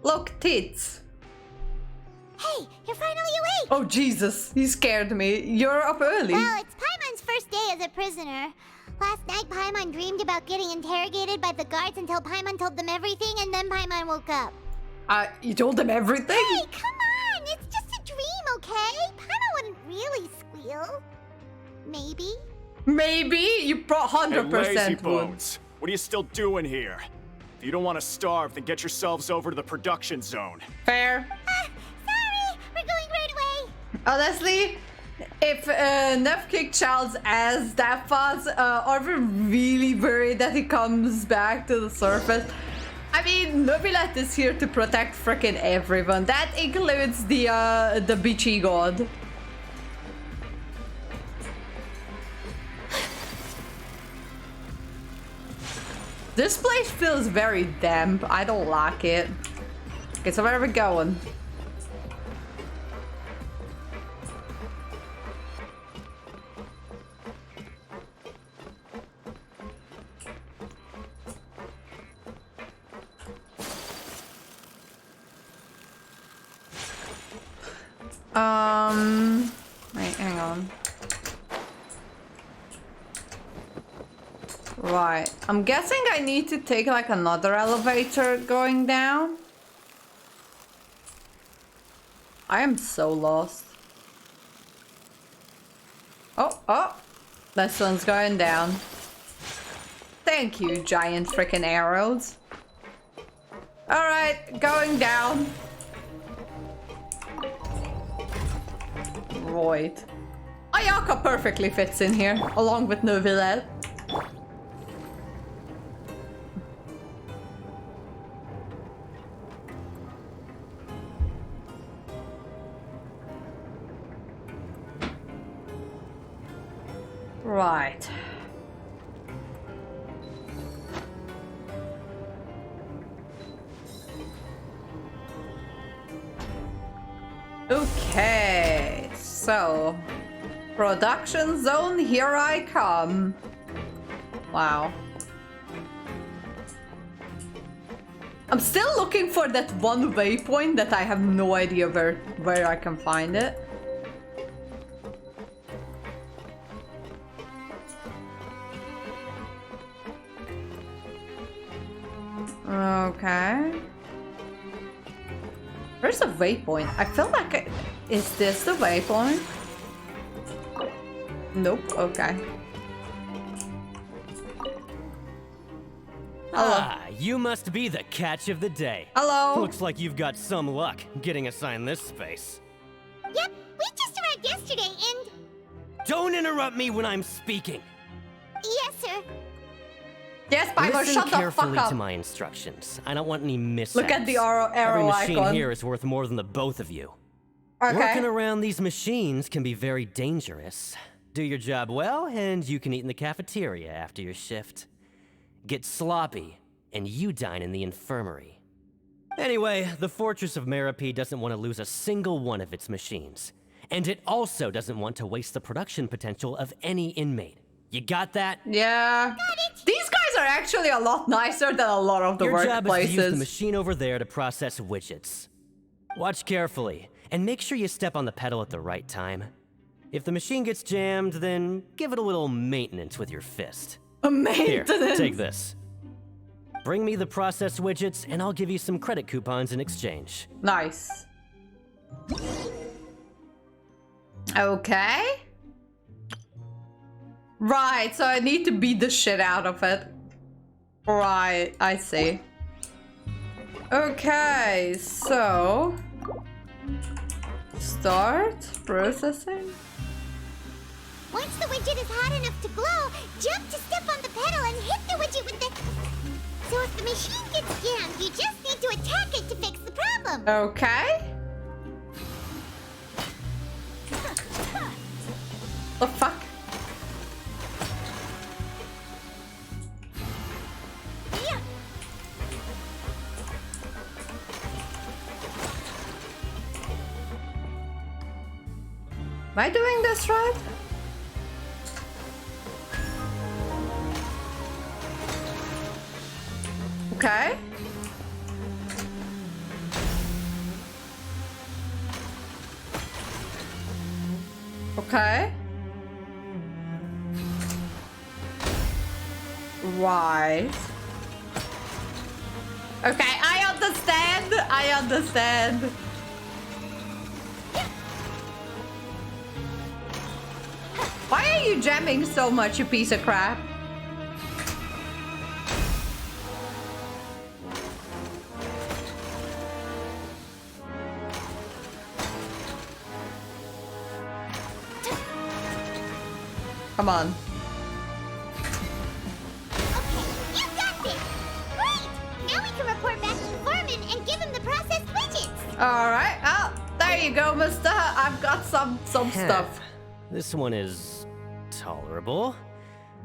Look, tits. Hey, you're finally awake! Oh, Jesus. You scared me. You're up early. Well, it's Paimon's first day as a prisoner. Last night, Paimon dreamed about getting interrogated by the guards until Paimon told them everything, and then Paimon woke up. You told them everything? Hey, come on! It's just a dream, okay? Paimon wouldn't really squeal. Maybe? Maybe? You 100% Lazy would. bones. What are you still doing here? If you don't want to starve, then get yourselves over to the production zone. Fair. Sorry! We're going right away! Honestly, if Nev kicked Child's ass that fast, are we really worried that he comes back to the surface? I mean, Neuvillette is here to protect frickin' everyone. That includes the beachy god. This place feels very damp. I don't like it. Okay, so where are we going? Wait, hang on. Right, I'm guessing I need to take like another elevator going down. I am so lost. Oh, this one's going down. Thank you, giant freaking arrows. Alright, going down. Right. Ayaka perfectly fits in here, along with Neuvillette. Right. Okay, so production zone, here I come. Wow. I'm still looking for that one waypoint that I have no idea where I can find it. Okay. Where's the waypoint? I feel like is this the waypoint? Nope. Okay. Hello. Ah, you must be the catch of the day. Hello. Looks like you've got some luck getting assigned this space. Yep, we just arrived yesterday and... Don't interrupt me when I'm speaking. Yes, sir. Yes, Bible, Listen shut the carefully fuck up. to my instructions. I don't want any mishaps. Look at the arrow Every machine icon. here is worth more than the both of you. Okay. Working around these machines can be very dangerous. Do your job well, and you can eat in the cafeteria after your shift. Get sloppy, and you dine in the infirmary. Anyway, the Fortress of Meropede doesn't want to lose a single one of its machines. And it also doesn't want to waste the production potential of any inmate. You got that? Yeah. These guys are actually a lot nicer than a lot of the Your job is to use the workplaces. machine over there to process widgets. Watch carefully, and make sure you step on the pedal at the right time. If the machine gets jammed, then give it a little maintenance with your fist. Maintenance? Here, take this. Bring me the processed widgets, and I'll give you some credit coupons in exchange. Nice. Okay. Right, so I need to beat the shit out of it. Right, I see. Okay, so... Start processing. Once the widget is hot enough to glow, jump to step on the pedal and hit the widget with the... So if the machine gets jammed, you just need to attack it to fix the problem. Okay. The fuck? Yeah. Am I doing this right? Okay. Okay. Right. Okay, I understand. I understand. Why are you jamming so much, you piece of crap? Come on. You got this! Great! Now we can report back to the foreman and give him the processed widgets! Alright, oh, there you go, mister. I've got some stuff. This one is tolerable.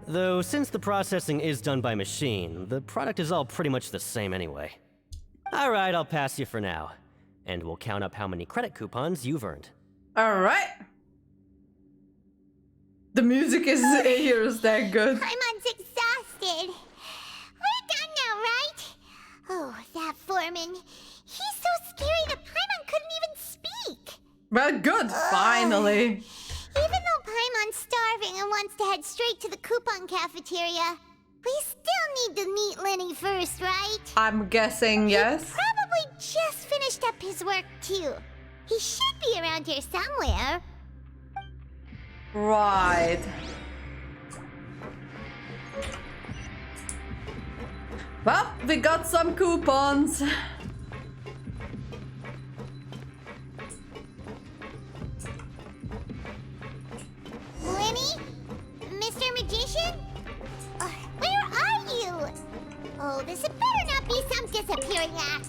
Though since the processing is done by machine, the product is all pretty much the same anyway. Alright, I'll pass you for now. And we'll count up how many credit coupons you've earned. Alright. The music is here is that good. Paimon's exhausted. We're done now, right? Oh, that foreman. He's so scary that Paimon couldn't even speak. Well, good, finally. Even though Paimon's starving and wants to head straight to the coupon cafeteria, we still need to meet Lenny first, right? I'm guessing yes. Probably just finished up his work, too. He should be around here somewhere. Right. Well, we got some coupons. Lenny? Mr. Magician? Where are you? Oh, this had better not be some disappearing act.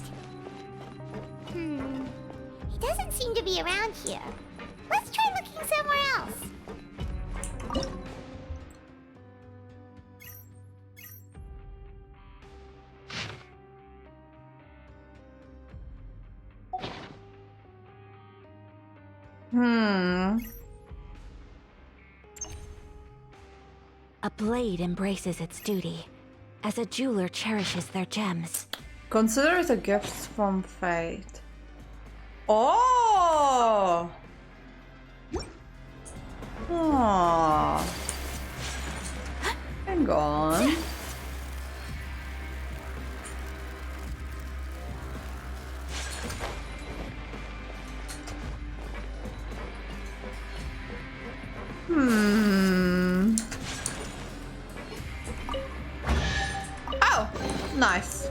He doesn't seem to be around here. Let's try looking somewhere else. A blade embraces its duty, as a jeweler cherishes their gems. Consider it a gift from fate. Oh! Oh. Hang on. Oh, nice.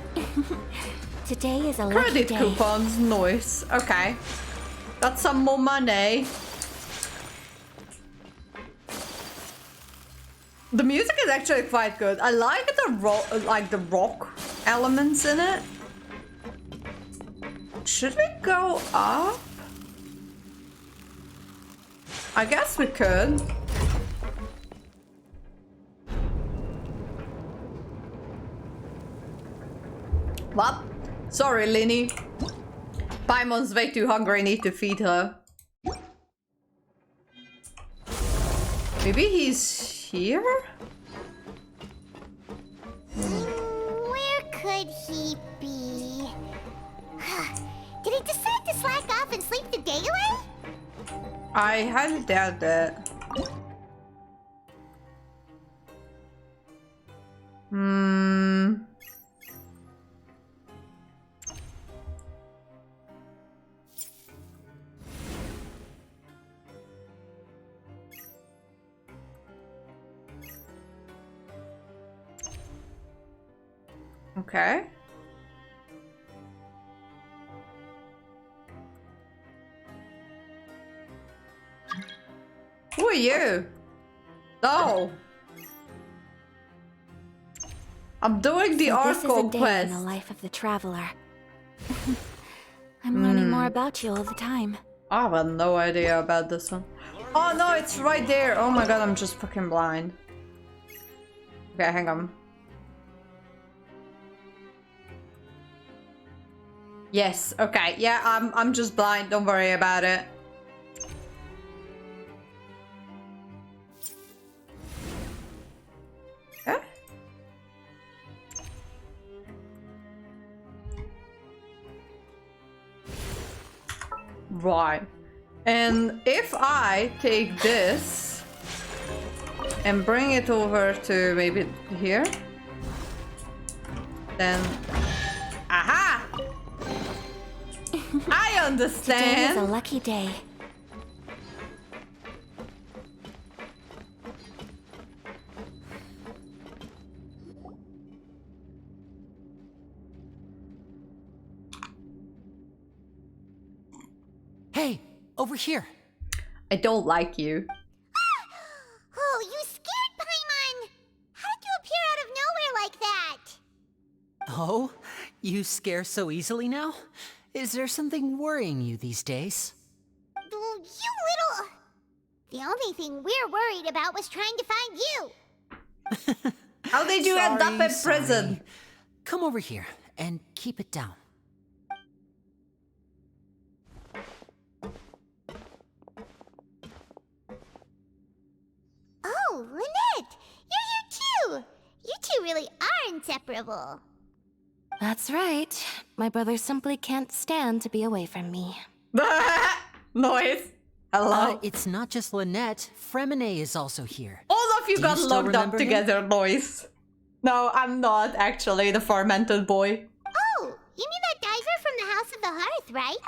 Today is a lucky Credit day. coupons, nice. Okay. Got some more money. The music is actually quite good. I like the rock elements in it. Should we go up? I guess we could. What? Sorry, Linny. Paimon's way too hungry, need to feed her. Maybe he's here? Where could he be? Did he decide to slack off and sleep the day away? I highly doubt that. Okay. Who are you? Oh. I'm doing the ARCHON quest. In the life of the traveler. I'm learning more about you all the time. I have no idea about this one. Oh no, it's right there. Oh my god, I'm just fucking blind. Okay, hang on. Yes, okay. Yeah, I'm just blind. Don't worry about it. Okay. Right. And if I take this and bring it over to maybe here, then... Aha! I understand! Today is a lucky day. Hey, over here. I don't like you. Oh, you scared Paimon! How did you appear out of nowhere like that? Oh, you scare so easily now? Is there something worrying you these days? You little... The only thing we're worried about was trying to find you. How did you end up in prison? Come over here and keep it down. Oh, Lynette! You're here too! You two really are inseparable. That's right. My brother simply can't stand to be away from me. Noise. Hello. It's not just Lynette. Fremine is also here. All of you Do got still locked up remember him? together, Noise. No, I'm not actually the fermented boy. Oh, you mean that diver from the House of the Hearth, right?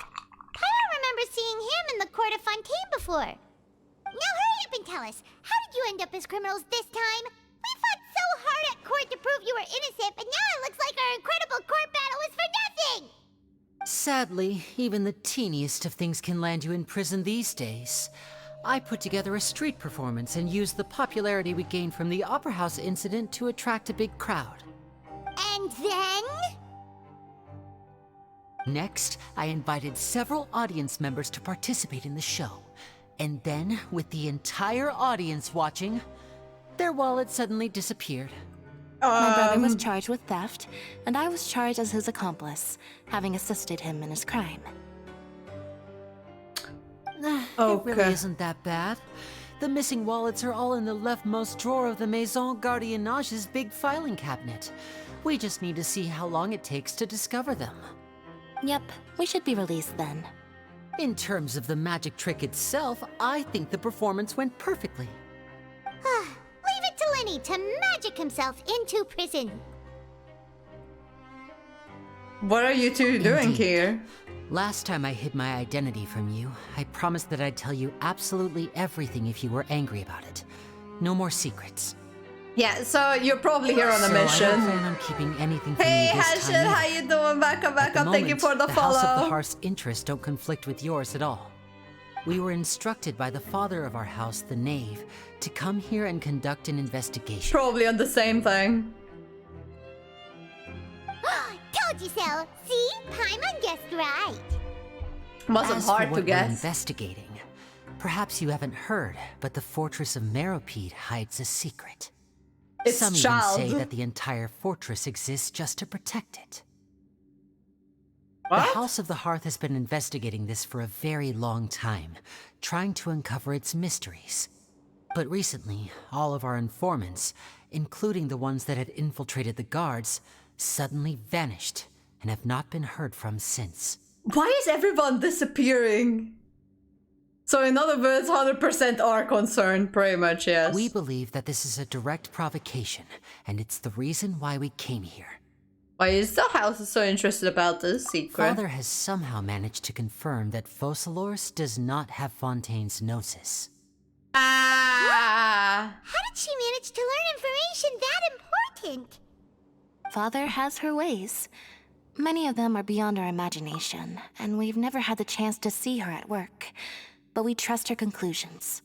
Paimon remembers seeing him in the Court of Fontaine before. Now hurry up and tell us, how did you end up as criminals this time? We fought so hard at court to prove you were innocent, but now it looks like our incredible court battle was for nothing! Sadly, even the teeniest of things can land you in prison these days. I put together a street performance and used the popularity we gained from the Opera House incident to attract a big crowd. And then? Next, I invited several audience members to participate in the show. And then, with the entire audience watching, their wallet suddenly disappeared. My brother was charged with theft, and I was charged as his accomplice, having assisted him in his crime. It really isn't that bad. The missing wallets are all in the leftmost drawer of the Maison Gardiennage's big filing cabinet. We just need to see how long it takes to discover them. Yep, we should be released then. In terms of the magic trick itself, I think the performance went perfectly. Leave it to Lenny to magic himself into prison. What are you two doing here? Last time I hid my identity from you, I promised that I'd tell you absolutely everything if you were angry about it. No more secrets. Yeah, so you're probably here on a So mission. I don't plan on keeping anything from Hey, you this Hashid, time how either. you doing? Back up. At the Thank you moment, for the follow. House of the Hearth's interests don't conflict with yours at all. We were instructed by the father of our house, the Knave, to come here and conduct an investigation. Probably on the same thing. Told you so. See? Paimon guessed right. Wasn't As hard for to what we're guess. investigating, perhaps you haven't heard, but the fortress of Meropede hides a secret. It's Some child. even say that the entire fortress exists just to protect it. What? The House of the Hearth has been investigating this for a very long time, trying to uncover its mysteries. But recently, all of our informants, including the ones that had infiltrated the guards, suddenly vanished and have not been heard from since. Why is everyone disappearing? So in other words, 100% are concerned, pretty much, yes. We believe that this is a direct provocation, and it's the reason why we came here. Why is the house so interested about this secret? Father has somehow managed to confirm that Focalors does not have Fontaine's gnosis. Ah! How did she manage to learn information that important? Father has her ways. Many of them are beyond our imagination, and we've never had the chance to see her at work. But we trust her conclusions.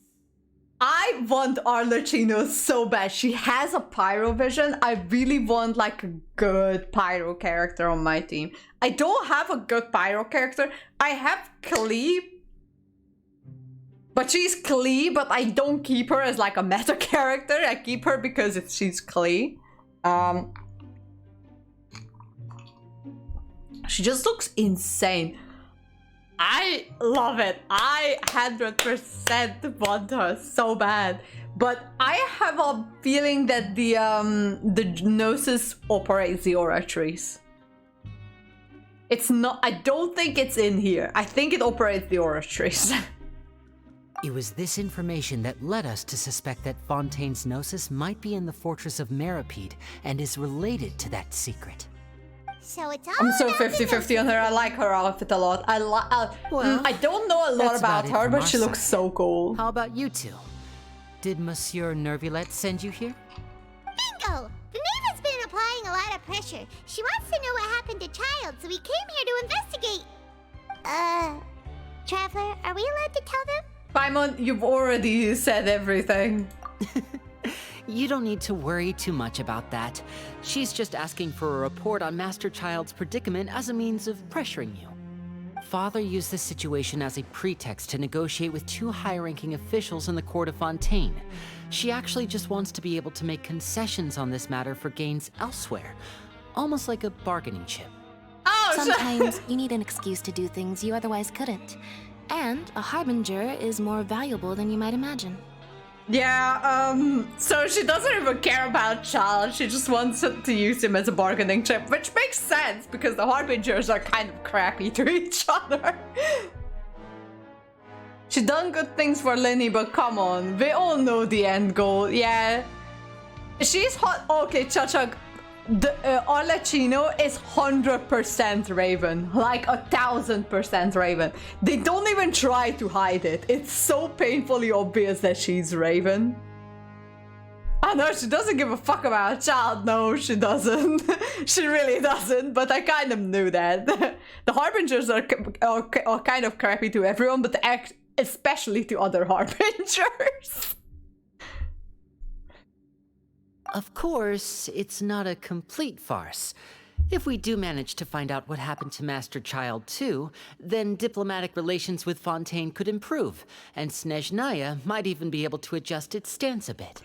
I want Arlecchino so bad. She has a pyro vision. I really want like a good pyro character on my team. I don't have a good pyro character. I have Klee. But she's Klee, but I don't keep her as like a meta character. I keep her because she's Klee. She just looks insane. I love it. I 100% want her so bad. But I have a feeling that the Gnosis operates the aura trees. It's not, I don't think it's in here. I think it operates the aura trees. It was this information that led us to suspect that Fontaine's gnosis might be in the fortress of Meropede and is related to that secret. So it's all I'm so about the 50-50 on her. I like her outfit a lot. I don't know a lot That's about it her, from but our she looks side. so cool. How about you two? Did Monsieur Nervulette send you here? Bingo! The Knave has been applying a lot of pressure. She wants to know what happened to Child, so we came here to investigate. Traveler, are we allowed to tell them? Paimon, you've already said everything. You don't need to worry too much about that. She's just asking for a report on Master Child's predicament as a means of pressuring you. Father used this situation as a pretext to negotiate with two high-ranking officials in the court of Fontaine. She actually just wants to be able to make concessions on this matter for gains elsewhere, almost like a bargaining chip. Oh, sometimes you need an excuse to do things you otherwise couldn't. And a harbinger is more valuable than you might imagine. Yeah, so she doesn't even care about Child. She just wants to use him as a bargaining chip, which makes sense because the Harbingers are kind of crappy to each other. She done good things for Lenny, but come on, we all know the end goal. Yeah, she's hot. Okay, Chachak, the Arlecchino is 100% Raven, like 1000% Raven. They don't even try to hide it. It's so painfully obvious that she's Raven. I know she doesn't give a fuck about Child. No, she doesn't. She really doesn't. But I kind of knew that. The Harbingers are kind of crappy to everyone, but especially to other Harbingers. Of course, it's not a complete farce. If we do manage to find out what happened to Master Child too, then diplomatic relations with Fontaine could improve, and Snezhnaya might even be able to adjust its stance a bit.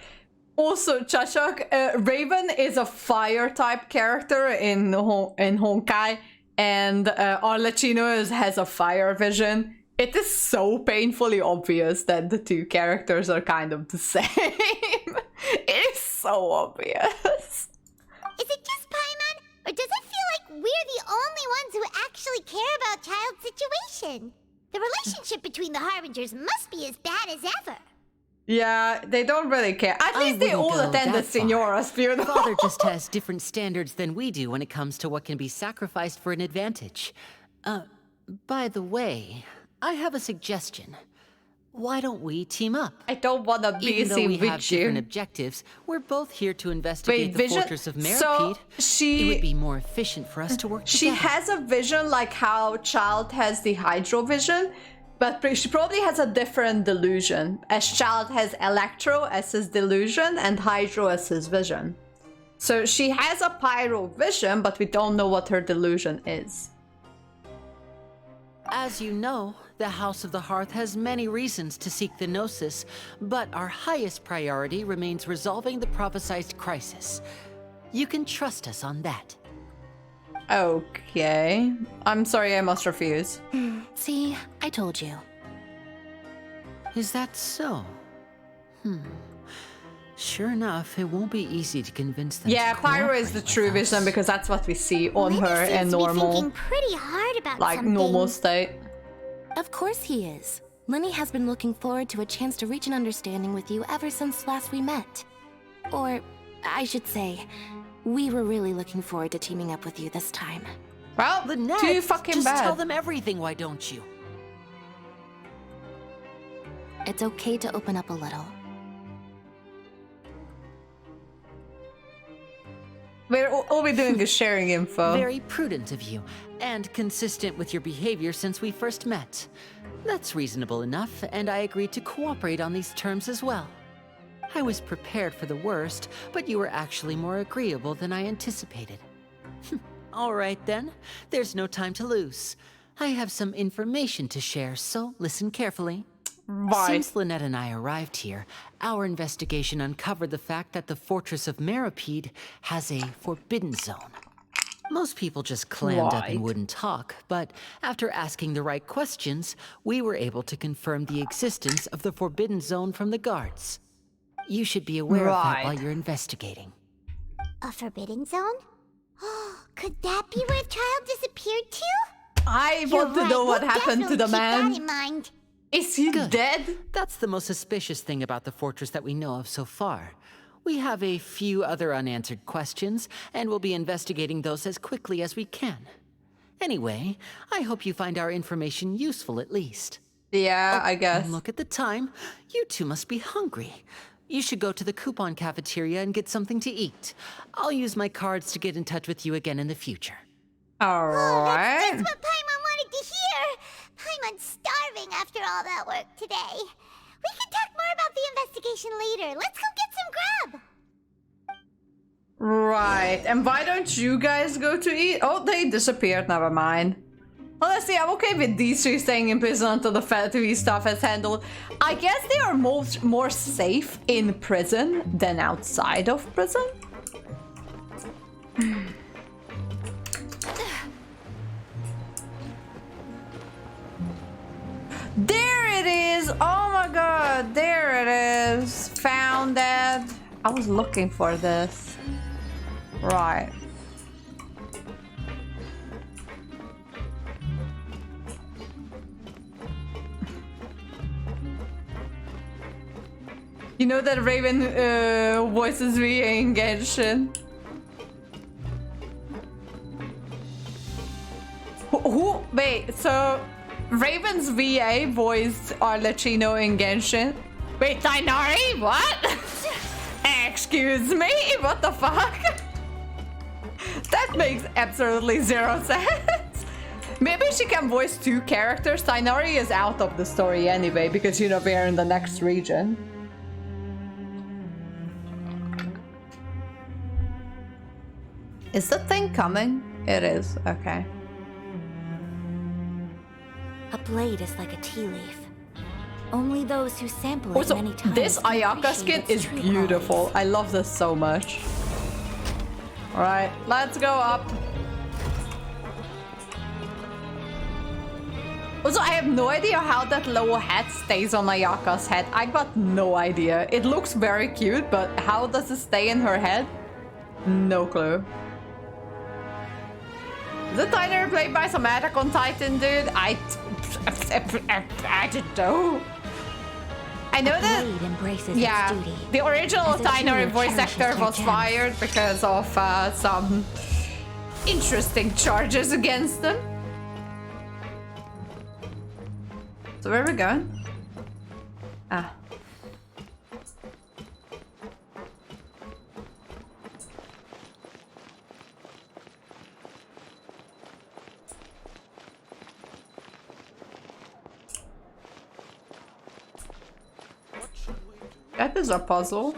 Also, Chachak, Raven is a fire type character in Honkai, and Arlecchino has a fire vision. It is so painfully obvious that the two characters are kind of the same. It is so obvious. Is it just Paimon, or does it feel like we're the only ones who actually care about Child's situation? The relationship between the Harbingers must be as bad as ever. Yeah, they don't really care. At least they all attend the Signora's funeral. Father just has different standards than we do when it comes to what can be sacrificed for an advantage. By the way, I have a suggestion. Why don't we team up? I don't want to be Even though we have different objectives, we're both here to investigate the fortress of Meropede. So it would be more efficient for us to work she together. has a vision like how Child has the Hydro vision, but she probably has a different delusion, as Child has Electro as his delusion and Hydro as his vision. So she has a Pyro vision, but we don't know what her delusion is. As you know, the House of the Hearth has many reasons to seek the Gnosis, but our highest priority remains resolving the prophesized crisis. You can trust us on that. Okay. I'm sorry, I must refuse. See, I told you. Is that so? Sure enough, it won't be easy to convince them. Yeah, to Pyro is the true vision because that's what we see on her in normal, Thinking pretty hard about like something. normal state. Of course he is. Lenny has been looking forward to a chance to reach an understanding with you ever since last we met. Or, I should say, we were really looking forward to teaming up with you this time. Well, too fucking just bad. Tell them everything, why don't you? It's okay to open up a little. All we're doing is sharing info. Very prudent of you, and consistent with your behavior since we first met. That's reasonable enough, and I agreed to cooperate on these terms as well. I was prepared for the worst, but you were actually more agreeable than I anticipated. All right then, there's no time to lose. I have some information to share, so listen carefully. Right. Since Lynette and I arrived here, our investigation uncovered the fact that the fortress of Meropede has a forbidden zone. Most people just clammed up and wouldn't talk, but after asking the right questions, we were able to confirm the existence of the forbidden zone from the guards. You should be aware of that while you're investigating. A forbidden zone? Could that be where Child disappeared to? I want to know what happened to the man. Keep that in mind. Is he dead? That's the most suspicious thing about the fortress that we know of so far. We have a few other unanswered questions, and we'll be investigating those as quickly as we can. Anyway, I hope you find our information useful at least. Yeah, I guess. And look at the time. You two must be hungry. You should go to the coupon cafeteria and get something to eat. I'll use my cards to get in touch with you again in the future. Alright. That's what Paimon wanted to hear. Paimon's starving after all that work today. We can talk more about the investigation later. Let's go get some grub. Right, and why don't you guys go to eat? Oh, they disappeared, never mind. Honestly, I'm okay with these three staying in prison until the TV stuff is handled. I guess they are more safe in prison than outside of prison. There it is! Oh my god, there it is! Found it. I was looking for this. Right. You know that Raven voices me in Genshin? Who? Wait, so Raven's VA voiced Arlecchino in Genshin? Wait, Dainari? What? Excuse me? What the fuck? That makes absolutely zero sense. Maybe she can voice two characters. Dainari is out of the story anyway, because you know we're in the next region. Is the thing coming? It is, okay. A blade is like a tea leaf. Only those who sample it Also, many times this can Ayaka appreciate skin its is true beautiful. qualities. I love this so much. Alright, let's go up. Also, I have no idea how that little hat stays on Ayaka's head. I got no idea. It looks very cute, but how does it stay in her head? No clue. Is the Tiner played by some Attack on Titan dude? I don't know. I know that. Yeah, the original Tiner voice actor was fired because of some interesting charges against them. So where are we going? Ah. That is a puzzle.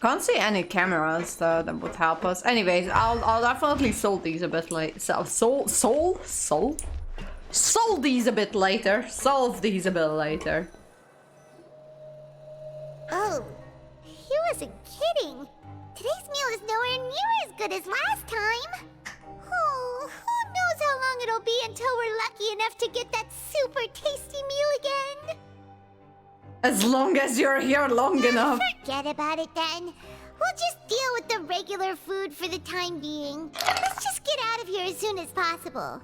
Can't see any cameras though that would help us. Anyways, I'll definitely solve these a bit later. Solve these a bit later. Solve these a bit later. Oh, he wasn't kidding. Today's meal is nowhere near as good as last time. Oh, who knows how long it'll be until we're lucky enough to get that super tasty meal again. As long as you're here long enough. Forget about it then. We'll just deal with the regular food for the time being. Let's just get out of here as soon as possible.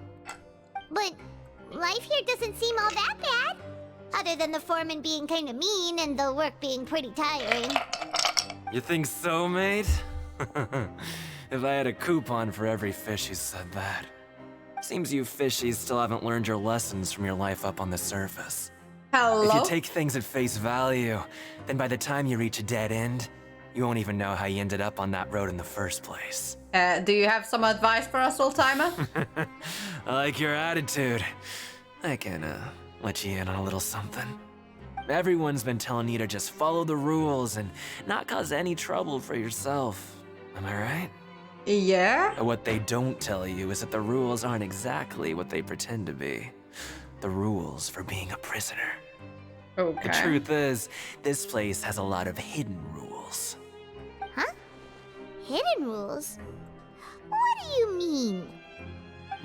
But life here doesn't seem all that bad. Other than the foreman being kind of mean and the work being pretty tiring. You think so, mate? If I had a coupon for every fish who said that. Seems you fishies still haven't learned your lessons from your life up on the surface. Hello? If you take things at face value, then by the time you reach a dead end, you won't even know how you ended up on that road in the first place. Do you have some advice for us, old-timer? I like your attitude. I can, let you in on a little something. Everyone's been telling you to just follow the rules and not cause any trouble for yourself. Am I right? Yeah? But what they don't tell you is that the rules aren't exactly what they pretend to be. The rules for being a prisoner. Okay. The truth is, this place has a lot of hidden rules. Huh? Hidden rules? What do you mean?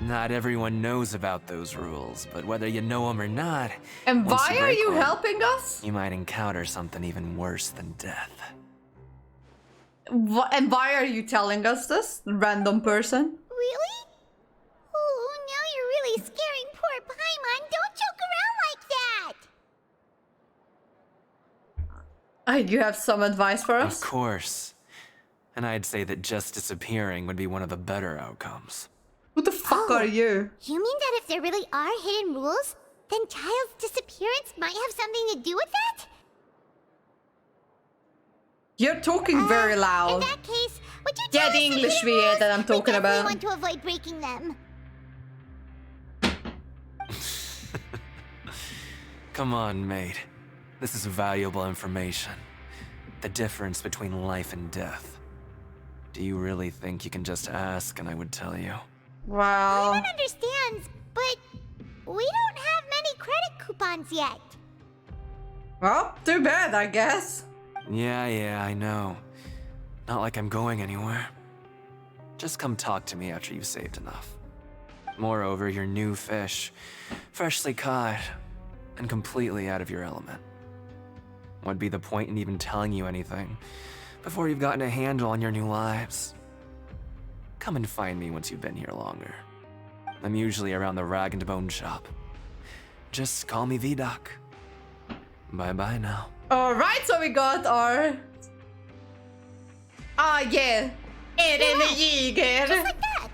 Not everyone knows about those rules, but whether you know them or not... And once why are break you one, helping us? You might encounter something even worse than death. And why are you telling us this, random person? Really? Oh, now you're really scaring poor Paimon. Don't joke around like that! You have some advice for us? Of course. And I'd say that just disappearing would be one of the better outcomes. Who the fuck are you? You mean that if there really are hidden rules, then Child's disappearance might have something to do with that? You're talking very loud. In that case, would you Yeah, the English VA that I'm talking about. We want to avoid breaking them. Come on, mate. This is valuable information. The difference between life and death. Do you really think you can just ask and I would tell you? Wow. Paimon understands, but we don't have many credit coupons yet. Well, too bad, I guess. Yeah, I know. Not like I'm going anywhere. Just come talk to me after you've saved enough. Moreover, you're new fish, freshly caught, and completely out of your element. What'd be the point in even telling you anything before you've gotten a handle on your new lives? Come and find me once you've been here longer. I'm usually around the rag and bone shop. Just call me V-Doc. Bye-bye now. Alright, so we got our... Ah, yeah. Eren Jäger. Just like that.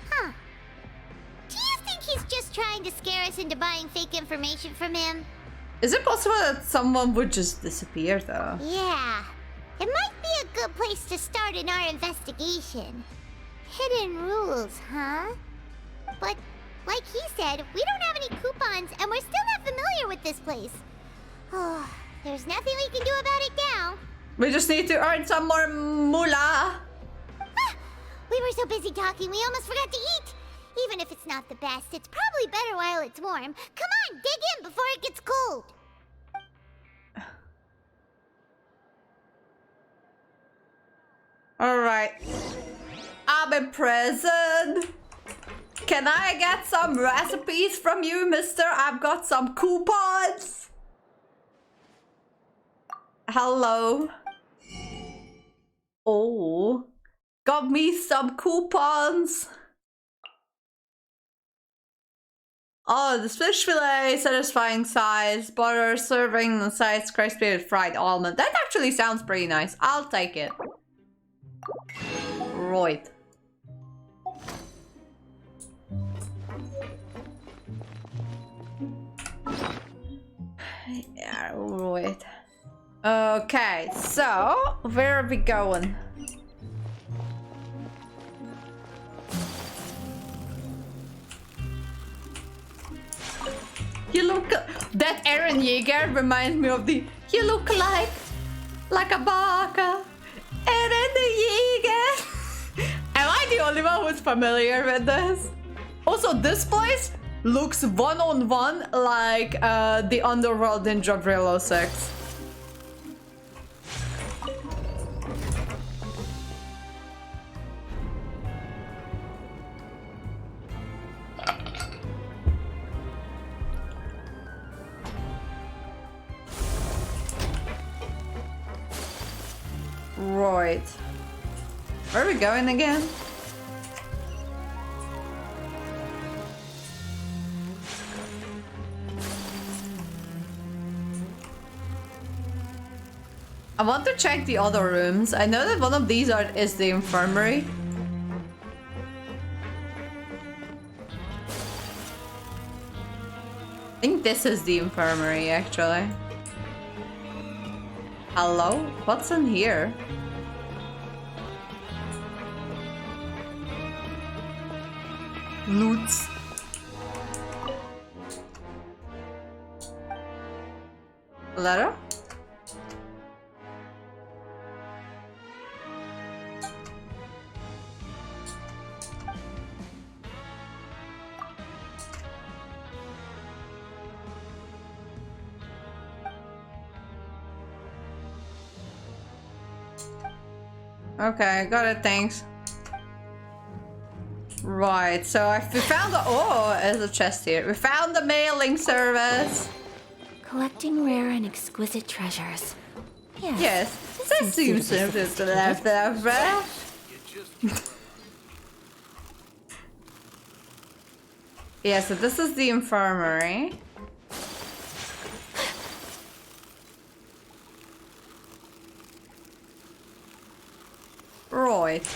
Huh. Do you think he's just trying to scare us into buying fake information from him? Is it possible that someone would just disappear, though? Yeah. It might be a good place to start in our investigation. Hidden rules, huh? But, like he said, we don't have any coupons and we're still not familiar with this place. Oh, there's nothing we can do about it now. We just need to earn some more moolah. We were so busy talking, we almost forgot to eat. Even if it's not the best, it's probably better while it's warm. Come on, dig in before it gets cold. Alright. I'm in prison. Can I get some recipes from you, mister? I've got some coupons. Hello. Oh. Got me some coupons. Oh, the fish fillet, satisfying size, butter, serving the size, crispy with fried almond. That actually sounds pretty nice. I'll take it. Right. Yeah, right. Okay, so where are we going? You look... That Eren Yeager reminds me of the... You look like a baka. Eren the Yeager. Am I the only one who's familiar with this? Also, this place looks one-on-one like the Underworld in Jabrilo 6. Right. Where are we going again? I want to check the other rooms. I know that one of these is the infirmary. I think this is the infirmary, actually. Hello? What's in here? Loots. Letter? Okay, got it, thanks. Right, so we found the... Oh, there's a chest here. We found the mailing service. Collecting rare and exquisite treasures. Yes, this seems simple to left. Yeah, so this is the infirmary. Right.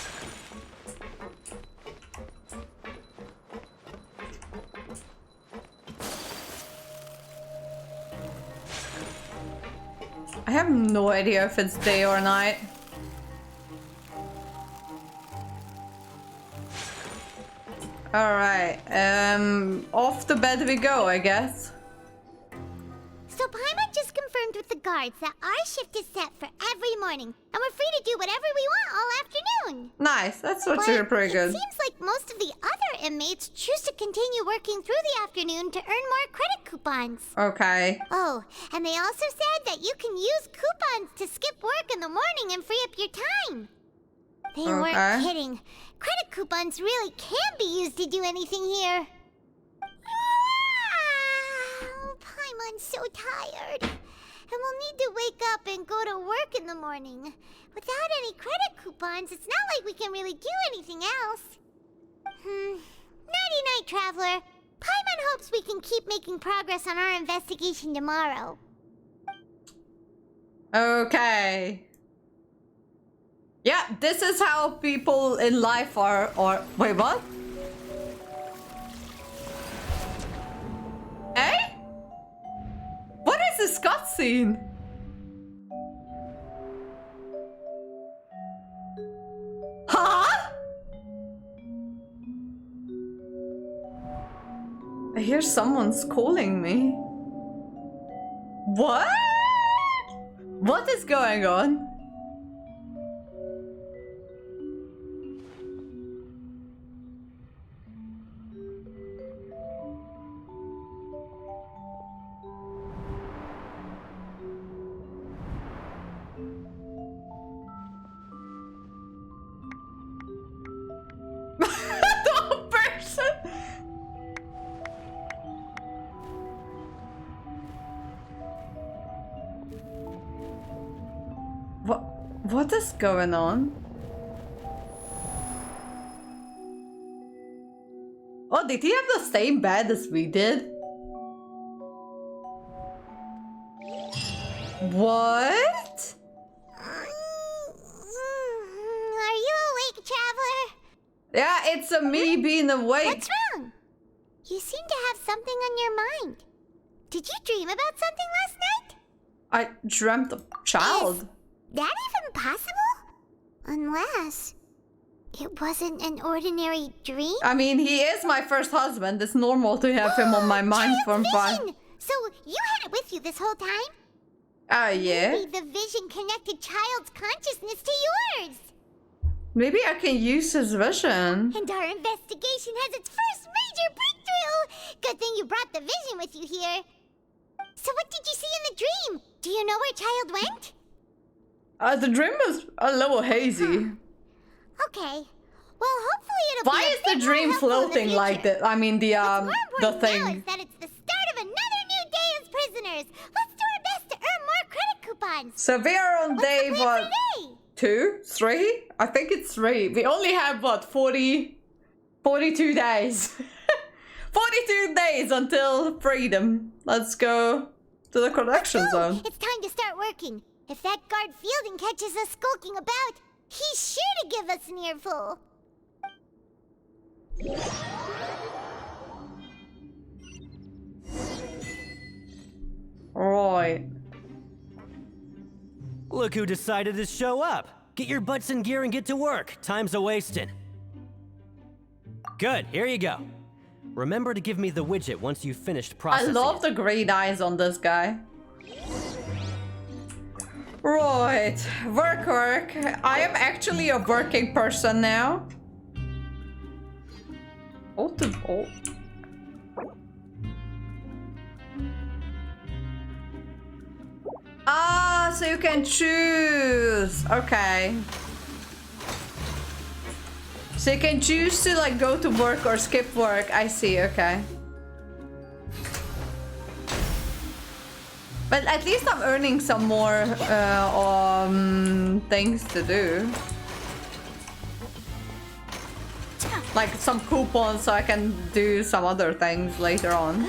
I have no idea if it's day or night. Alright, off to bed we go, I guess. So Paimon just confirmed with the guards that our shift is set for every morning, and we're free to do whatever we want all afternoon. Nice, that's actually pretty good. It seems like most of the other inmates choose to continue working through the afternoon to earn more credit coupons. Okay. Oh, and they also said that you can use coupons to skip work in the morning and free up your time. They weren't kidding. Credit coupons really can be used to do anything here. Paimon's so tired. And we'll need to wake up and go to work in the morning. Without any credit coupons, it's not like we can really do anything else. Nighty-night, Traveler. Paimon hopes we can keep making progress on our investigation tomorrow. Okay. Yeah, this is how people in life are, or... Wait, what? Hey? What is this cutscene? Huh? I hear someone's calling me. What? What is going on? What is going on? Oh, did he have the same bed as we did? What? Are you awake, Traveler? Yeah, it's me being awake. What's wrong? You seem to have something on your mind. Did you dream about something last night? I dreamt of child. Is that even possible? Unless it wasn't an ordinary dream? I mean, he is my first husband. It's normal to have him on my mind from far. So you had it with you this whole time? Yeah. Maybe the vision connected child's consciousness to yours. Maybe I can use his vision. And our investigation has its first major breakthrough. Good thing you brought the vision with you here. So what did you see in the dream? Do you know where child went? The dream was a little hazy. Okay. Well, hopefully it'll Why be is the dream floating like that? I mean, the now thing. is that it's the start of another new day as prisoners. Let's do our best to earn more credit coupons. So we are on day, What's the plan what? for today? 2? 3? I think it's 3. We only have, what, 42 days. 42 days until freedom. Let's go to the production zone. It's time to start working. If that guard Fielding catches us skulking about, he's sure to give us an earful. Right. Look who decided to show up. Get your butts in gear and get to work. Time's a-wasting. Good, here you go. Remember to give me the widget once you've finished I processing love it. the green eyes on this guy. Right, work. I am actually a working person now. Oh. Ah, so you can choose. Okay. So you can choose to like go to work or skip work. I see, okay. But at least I'm earning some more things to do. Like some coupons so I can do some other things later on.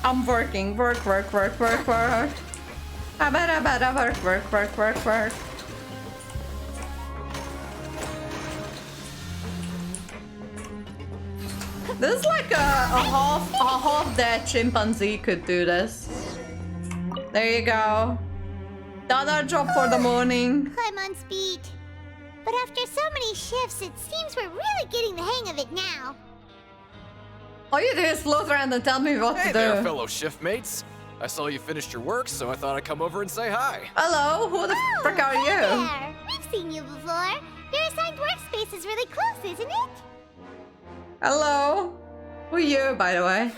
I'm working. Work. I better work. This is like a half dead chimpanzee could do this. There you go. Done our job for the morning. I'm on speed. But after so many shifts, it seems we're really getting the hang of it now. All you do is float around and tell me what to Hey do. there, fellow shift mates. I saw you finished your work, so I thought I'd come over and say hi. Hello, who the frick are you? There. We've seen you before. Your assigned workspace is really close, isn't it? Hello. Who are you, by the way?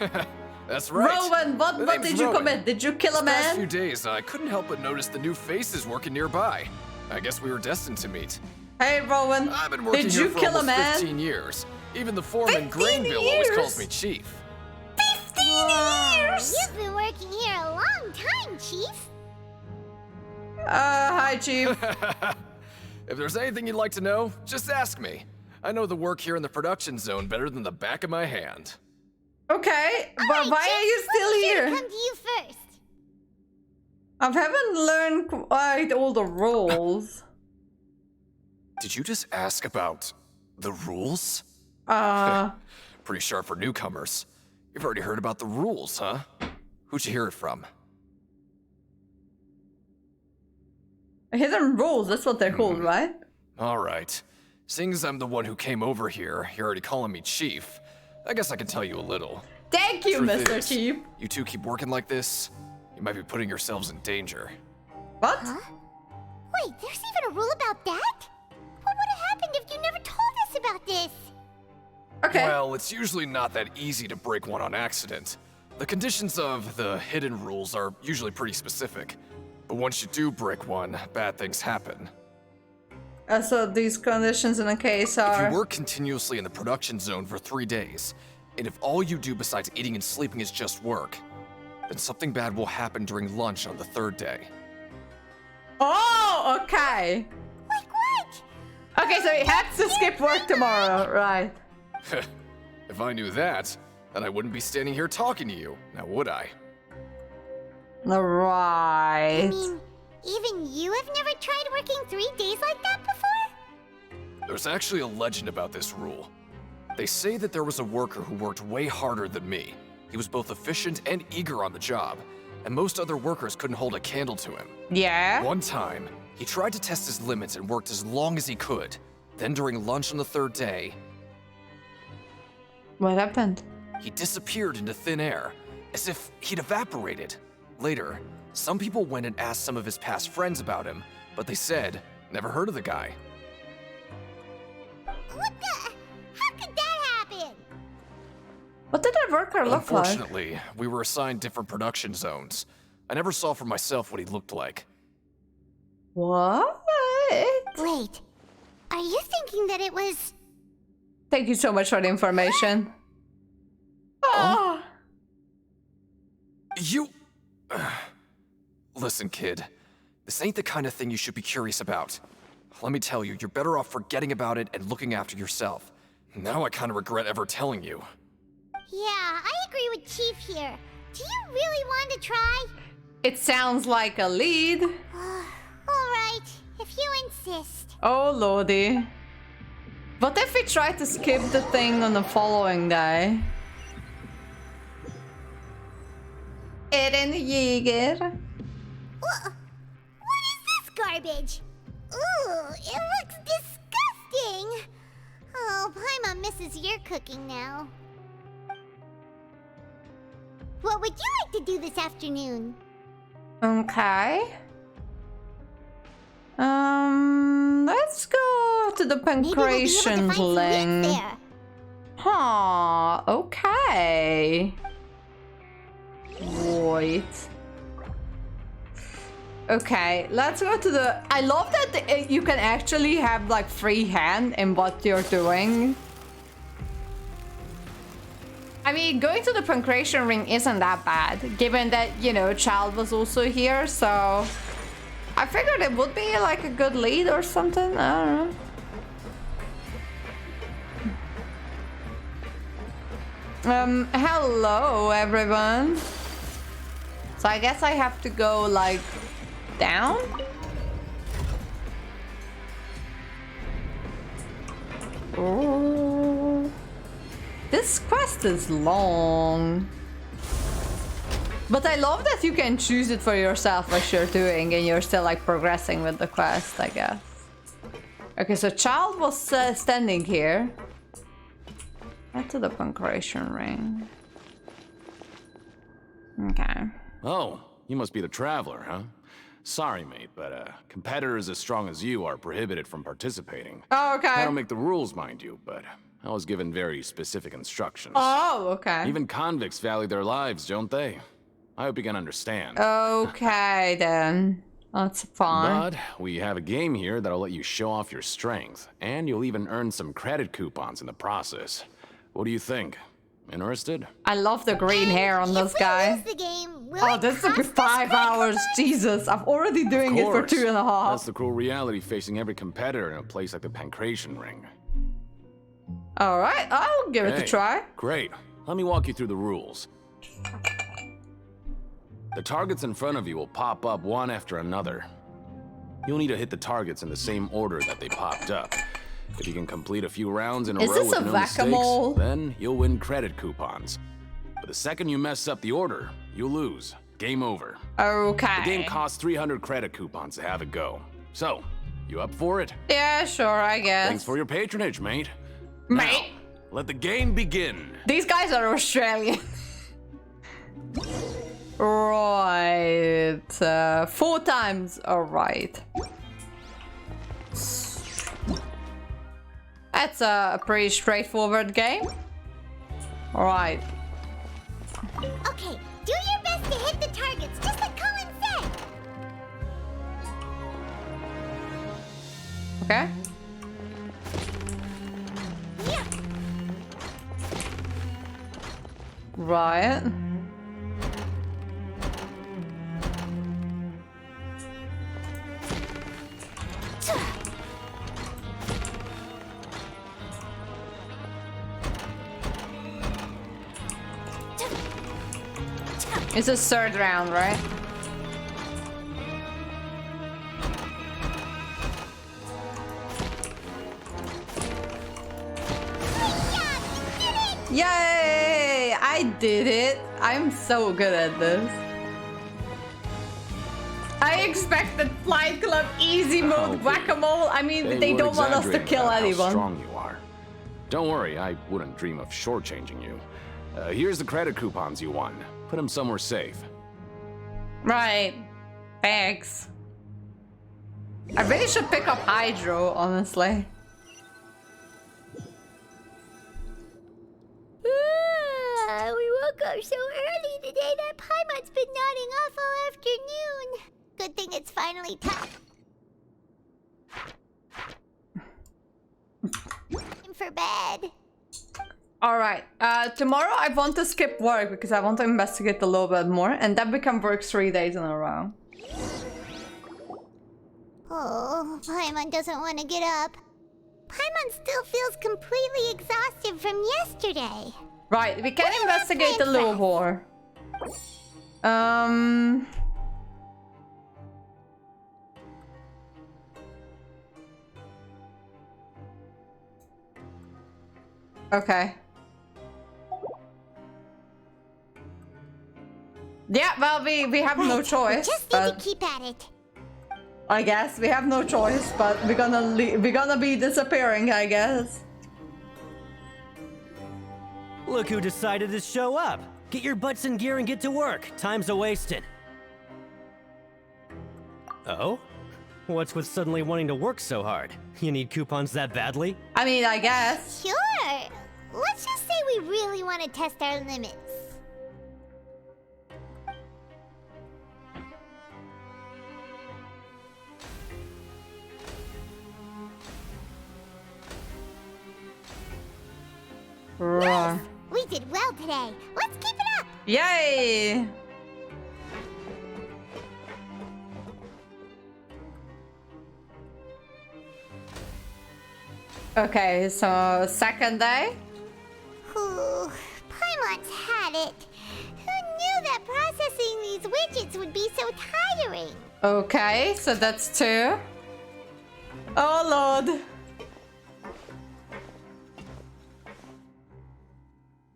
That's right. Rowan, what name's did you Rowan. commit? Did you kill a These past few man? days, I couldn't help but notice the new faces working nearby. I guess we were destined to meet. Hey, Rowan. I've been working Did here you for kill a almost man? 15 years. Even the foreman 15 Grainville always years? calls me Chief. 15 years! You've been working here a long time, Chief. Hi, Chief. If there's anything you'd like to know, just ask me. I know the work here in the production zone better than the back of my hand. Okay, but why are you still here? Come to you first. I haven't learned quite all the rules. Did you just ask about the rules? Pretty sharp for newcomers. You've already heard about the rules, huh? Who'd you hear it from? Hidden rules, that's what they're called, right? Alright. Seeing as I'm the one who came over here, you're already calling me Chief. I guess I can tell you a little. Thank you, Truth Mr. is, Chief. You two keep working like this, you might be putting yourselves in danger. What? Huh? Wait, there's even a rule about that? What would have happened if you never told us about this? Okay. Well, it's usually not that easy to break one on accident. The conditions of the hidden rules are usually pretty specific. But once you do break one, bad things happen. So these conditions in a case are... If you work continuously in the production zone for 3 days, and if all you do besides eating and sleeping is just work, then something bad will happen during lunch on the 3rd day. Oh! Oh, okay. Like what? Okay, so he had to skip work tomorrow, right? If I knew that, then I wouldn't be standing here talking to you, now would I? Right. I mean, even you have never tried working 3 days like that before? There's actually a legend about this rule. They say that there was a worker who worked way harder than me. He was both efficient and eager on the job, and most other workers couldn't hold a candle to him. Yeah? One time, he tried to test his limits and worked as long as he could. Then during lunch on the 3rd day, what happened? He disappeared into thin air, as if he'd evaporated. Later, some people went and asked some of his past friends about him, but they said, never heard of the guy. What the? How could that happen? What did that worker look like? Unfortunately, we were assigned different production zones. I never saw for myself what he looked like. What? Wait, are you thinking that it was... Thank you so much for the information. Oh. You... Listen, kid. This ain't the kind of thing you should be curious about. Let me tell you, you're better off forgetting about it and looking after yourself. Now I kind of regret ever telling you. Yeah, I agree with Chief here. Do you really want to try? It sounds like a lead. Alright, if you insist. Oh lordy. What if we try to skip the thing on the following day? Eren Jäger. What is this garbage? Ooh, it looks disgusting. Oh, Paimon misses your cooking now. What would you like to do this afternoon? Okay. Let's go to the pancreation thing. Huh, okay. Wait. Okay, let's go to the... I love that you can actually have like free hand in what you're doing. I mean, going to the pancreation ring isn't that bad, given that, you know, Child was also here, so... I figured it would be like a good lead or something, I don't know. Hello everyone. So I guess I have to go like down? Oh. This quest is long. But I love that you can choose it for yourself what you're doing and you're still like progressing with the quest, I guess. Okay, so Child was standing here. Head to the pancreation ring. Okay. Oh, you must be the traveler, huh? Sorry, mate, but competitors as strong as you are prohibited from participating. Oh, okay. I don't make the rules, mind you, but I was given very specific instructions. Oh, okay. Even convicts value their lives, don't they? I hope you can understand. Okay, then. That's fine. But we have a game here that'll let you show off your strength, and you'll even earn some credit coupons in the process. What do you think? Interested? I love the green hair on this guy. Oh, this took me 5 hours. Jesus, I'm already doing it for 2.5. That's the cruel reality facing every competitor in a place like the pancreation ring. Alright, I'll give it a try. Great. Let me walk you through the rules. The targets in front of you will pop up one after another. You'll need to hit the targets in the same order that they popped up. If you can complete a few rounds in a row with no mistakes, then you'll win credit coupons. But the second you mess up the order, you'll lose. Game over. Okay. The game costs 300 credit coupons to have it go. So, you up for it? Yeah, sure, I guess. Thanks for your patronage, mate. Mate? Now, let the game begin. These guys are Australian. Right. 4 times. Alright. That's a pretty straightforward game. Alright. Okay, do your best to hit the targets, just like Colin said. Okay. Yeah. Right. It's a third round, right? Yay! I did it! I'm so good at this. I expected Flight Club easy mode whack-a-mole. I mean, they don't want us to kill anyone. How strong you are. Don't worry, I wouldn't dream of shortchanging you. Here's the credit coupons you won. Put them somewhere safe. Right. Thanks. I really should pick up Hydro, honestly. We woke up so early today that Paimon's been nodding off all afternoon. Good thing it's finally time for bed. Alright, tomorrow I want to skip work because I want to investigate a little bit more, and then we can work 3 days in a row. Oh, Paimon doesn't want to get up. Paimon still feels completely exhausted from yesterday. Right, we can investigate a little more. Okay. Yeah, well, we have no choice. We just need to keep at it. I guess we have no choice, but we're gonna be disappearing, I guess. Look who decided to show up. Get your butts in gear and get to work. Time's a-wasting. Oh? What's with suddenly wanting to work so hard? You need coupons that badly? I mean, I guess. Sure. Let's just say we really want to test our limits. Right. We did well today. Let's keep it up. Yay! Okay, so second day. Ooh, Paimon's had it. Who knew that processing these widgets would be so tiring? Okay, so that's 2. Oh lord.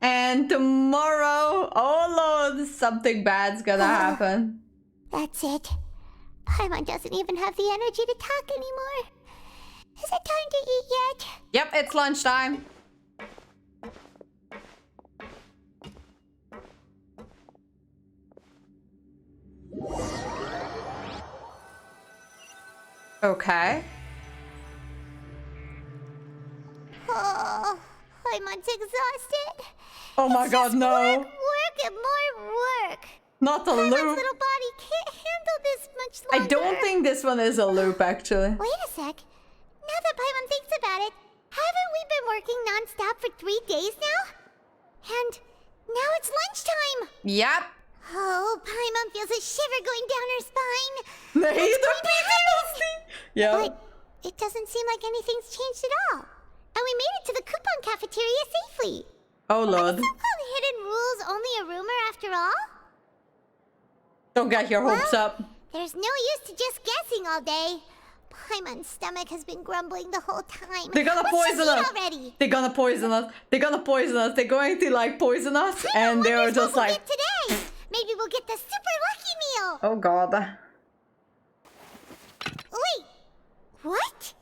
And tomorrow, oh lord, something bad's gonna happen. That's it. Paimon doesn't even have the energy to talk anymore. Is it time to eat yet? Yep, it's lunchtime. Okay. Oh, Paimon's exhausted. Oh my god, no. Work and more work. Not a Paimon's loop. little body can't handle this much longer. I don't think this one is a loop, actually. Wait a sec. Now that Paimon thinks about it, haven't we been working non-stop for 3 days now? And now it's lunchtime. Yep. Oh, Paimon feels a shiver going down her spine. Nee, It's the going to happen. Yeah. But it doesn't seem like anything's changed at all. And we made it to the coupon cafeteria safely. Oh lord. Are the so-called hidden rules only a rumor after all? Don't get your hopes up. There's no use to just guessing all day. Paimon's stomach has been grumbling the whole time. They're gonna poison us. Already. They're gonna poison us. They're gonna poison us. They're going to like poison us, and they're just like. Get today. Maybe we'll get the super lucky meal. Oh god. Wait. What?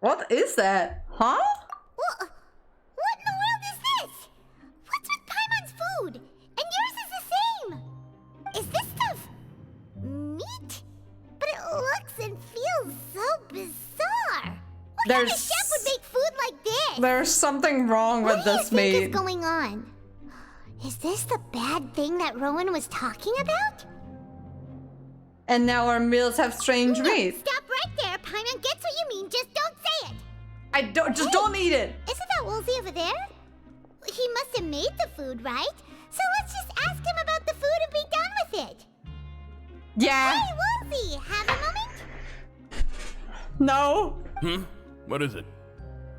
What is that? Huh? What in the world is this? What's with Paimon's food? And yours is the same. Is this stuff meat? But it looks and feels so bizarre. What kind of chef would make food like this? There's something wrong with this What do you think meat. is going on? Is this the bad thing that Rowan was talking about? And now our meals have strange meat. Stop right there. Paimon gets what you mean. Just don't say it. I don't. Just don't eat it. Isn't that Woolsey over there? He must have made the food, right? So let's just ask him about the food and be done with it. Yeah. Hey, Woolsey, have a moment? No. What is it?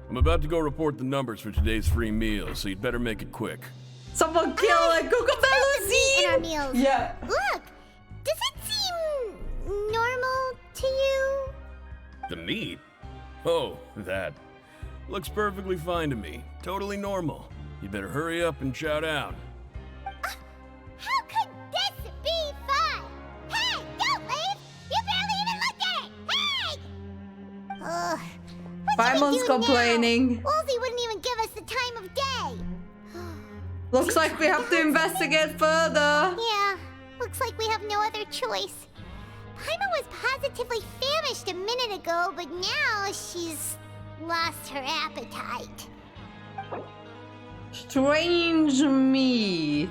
I'm about to go report the numbers for today's free meal, so you'd better make it quick. Someone kill a in our Cucameluzine! meals. Yeah. Look, does it seem normal to you? The meat? Oh, that. Looks perfectly fine to me. Totally normal. You better hurry up and chow down. How could this be fun? Hey, don't leave! You barely even looked at it! Hey! Ugh. Simon's complaining. Wolsey wouldn't even give us the time of day. Looks like we have to investigate further. Yeah, looks like we have no other choice. Paimon was positively famished a minute ago, but now she's lost her appetite. Strange meat.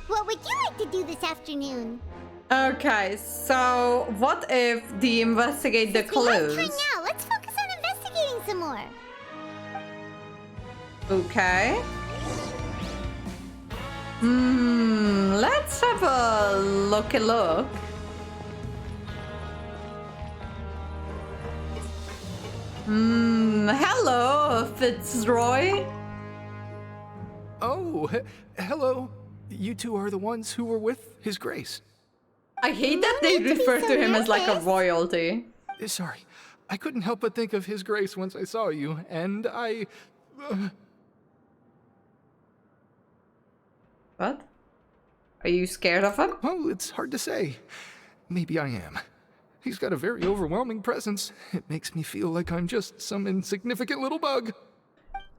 What would you like to do this afternoon? Okay, so what if the investigate the We have clues? time now. Let's focus on investigating some more. Okay. Let's have a look. Hello, Fitzroy. Oh, hello. You two are the ones who were with His Grace. I hate that they refer to him as like a royalty. Sorry, I couldn't help but think of His Grace once I saw you, and I... What? Are you scared of him? Oh, it's hard to say. Maybe I am. He's got a very overwhelming presence. It makes me feel like I'm just some insignificant little bug.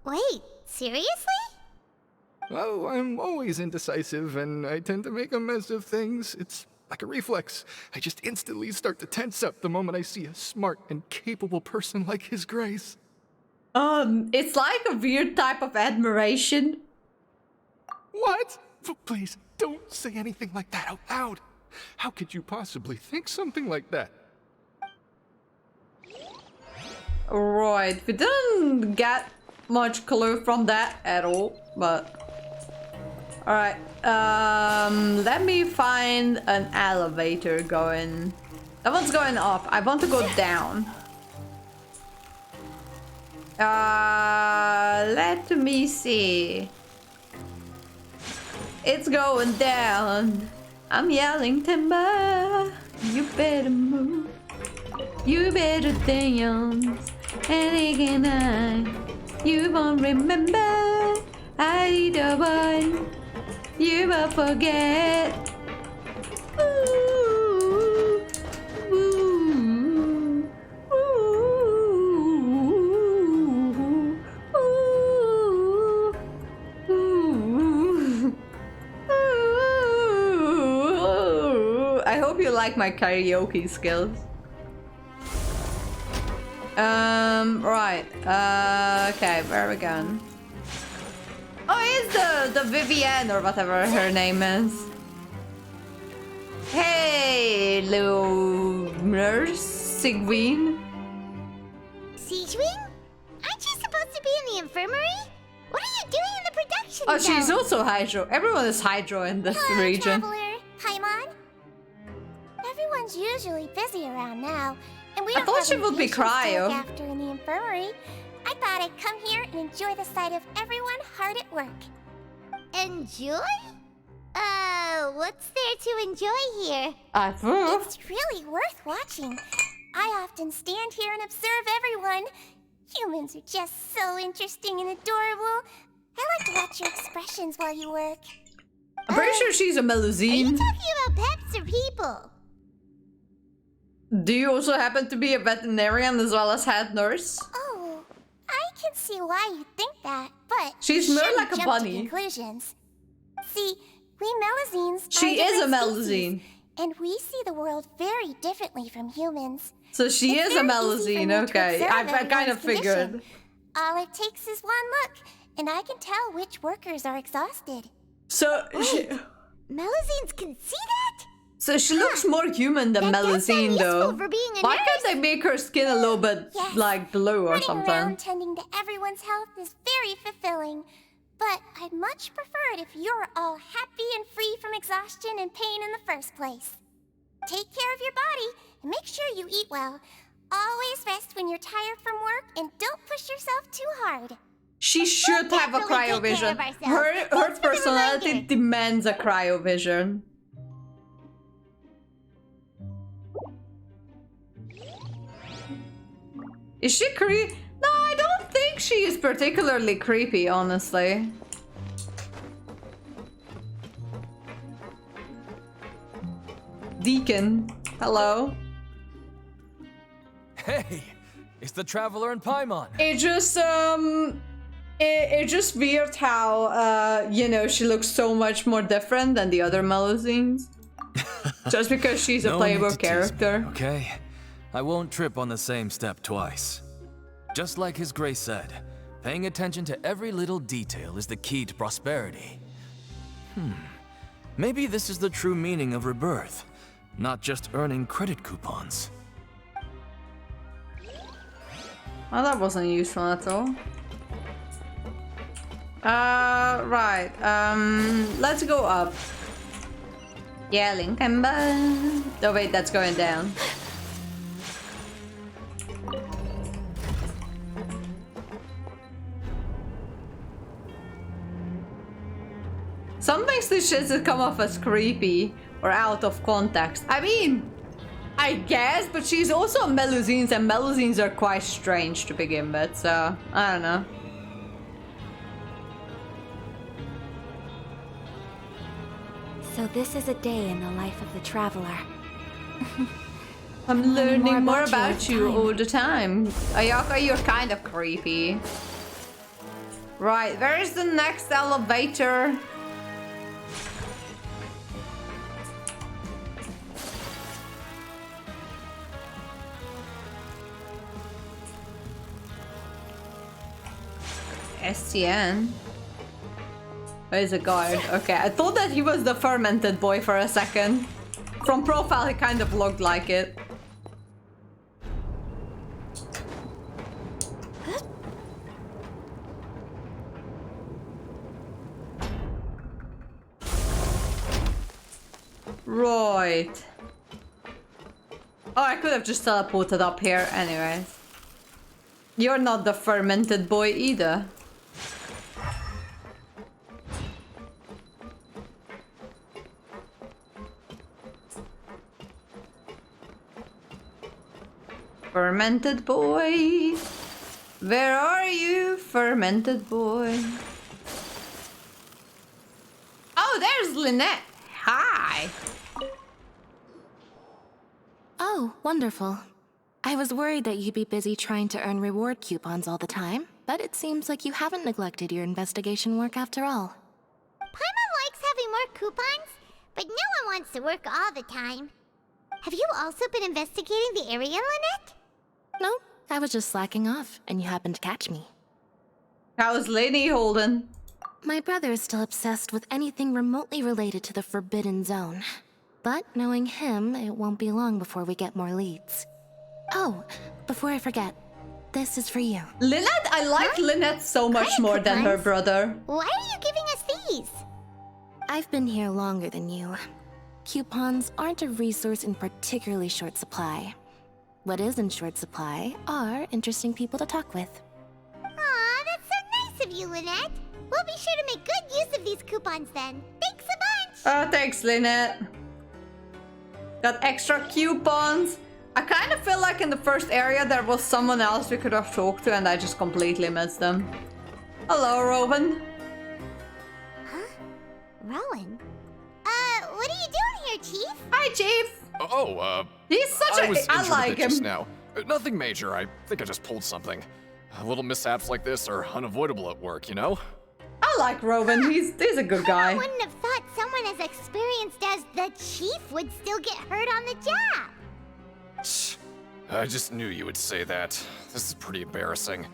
Wait, seriously? Oh, I'm always indecisive, and I tend to make a mess of things. It's like a reflex. I just instantly start to tense up the moment I see a smart and capable person like His Grace. It's like a weird type of admiration. What? Please, don't say anything like that out loud. How could you possibly think something like that? Right, we didn't get much clue from that at all, but... Alright, let me find an elevator going. That one's going up. I want to go down. Let me see. It's going down. I'm yelling timber. You better move. You better dance. And again, you won't remember. I the one you will forget. Ooh, ooh, ooh, ooh, ooh. I hope you like my karaoke skills. Right. Okay, where are we going? Oh, it's the Vivienne or whatever her name is. Hey, little nurse, Sigween. Sigween? Aren't you supposed to be in the infirmary? What are you doing in the production Oh, she's zone? also Hydro. Everyone is Hydro in this Hello, region. Traveler. Paimon. Everyone's usually busy around now, and we I don't thought have she any would be patients to cryo. look after in the infirmary. I thought I'd come here and enjoy the sight of everyone hard at work. Enjoy? What's there to enjoy here? It's really worth watching. I often stand here and observe everyone. Humans are just so interesting and adorable. I like to watch your expressions while you work. I'm pretty sure she's a Are you Melusine. talking about pets or people? Do you also happen to be a veterinarian as well as head nurse? Oh, I can see why you think that, but She's you more shouldn't like a jump bunny. To conclusions. See, we Melusines She are is a different Melusine. species, and we see the world very differently from humans. So she It's is a very easy for Melusine, me to okay. observe I kind everyone's of figured. condition. All it takes is one look, and I can tell which workers are exhausted. So she, Melusines can see that? so she looks more human than Melusine though. for being a Why nurse. can't they make her skin a little bit Yes. like blue or Running something? around tending to everyone's health is very fulfilling. But I'd much prefer it if you're all happy and free from exhaustion and pain in the first place. Take care of your body and make sure you eat well. Always rest when you're tired from work and don't push yourself too hard. She should have a cryovision. Her personality demands a cryovision. Is she creepy? No, I don't think she is particularly creepy, honestly. Deacon, hello. Hey, it's the Traveler and Paimon. It's just weird how, you know, she looks so much more different than the other Melusines. Just because she's a playable character. Me, okay? I won't trip on the same step twice. Just like His Grace said, paying attention to every little detail is the key to prosperity. Maybe this is the true meaning of rebirth, not just earning credit coupons. Well, that wasn't useful at all. Right. Let's go up. Yeah, Lincoln. Oh wait, that's going down. Some things this shit has come off as creepy or out of context. I mean, I guess, but she's also a Melusine, and Melusines are quite strange to begin with, so I don't know. So this is a day in the life of the Traveler. I'm learning more about you all the time. Ayaka, you're kind of creepy. Right, where is the next elevator? STN? Where's a guard? Okay, I thought that he was the fermented boy for a second. From profile, he kind of looked like it. Right. Oh, I could have just teleported up here anyways. You're not the fermented boy either. Fermented boy, where are you, fermented boy? Oh, there's Lynette. Hi. Oh, wonderful. I was worried that you'd be busy trying to earn reward coupons all the time, but it seems like you haven't neglected your investigation work after all. Paimon likes having more coupons, but no one wants to work all the time. Have you also been investigating the area, Lynette? No, I was just slacking off, and you happened to catch me. How's Lady Holden? My brother is still obsessed with anything remotely related to the Forbidden Zone. But knowing him, it won't be long before we get more leads. Oh, before I forget, this is for you. Lynette, I like Lynette so much more than her brother. Why are you giving us these? I've been here longer than you. Coupons aren't a resource in particularly short supply. What is in short supply are interesting people to talk with. Aw, that's so nice of you, Lynette. We'll be sure to make good use of these coupons then. Thanks a bunch! Oh, thanks, Lynette. Got extra coupons. I kind of feel like in the first area there was someone else we could have talked to and I just completely missed them. Hello, Robin. Huh? Rowan? What are you doing here, Chief? Hi, Chief. He's such I like him. Just now. Nothing major. I think I just pulled something. Little mishaps like this are unavoidable at work, you know? I like Robin. He's a good guy. I wouldn't have thought someone as experienced as the Chief would still get hurt on the job. I just knew you would say that. This is pretty embarrassing.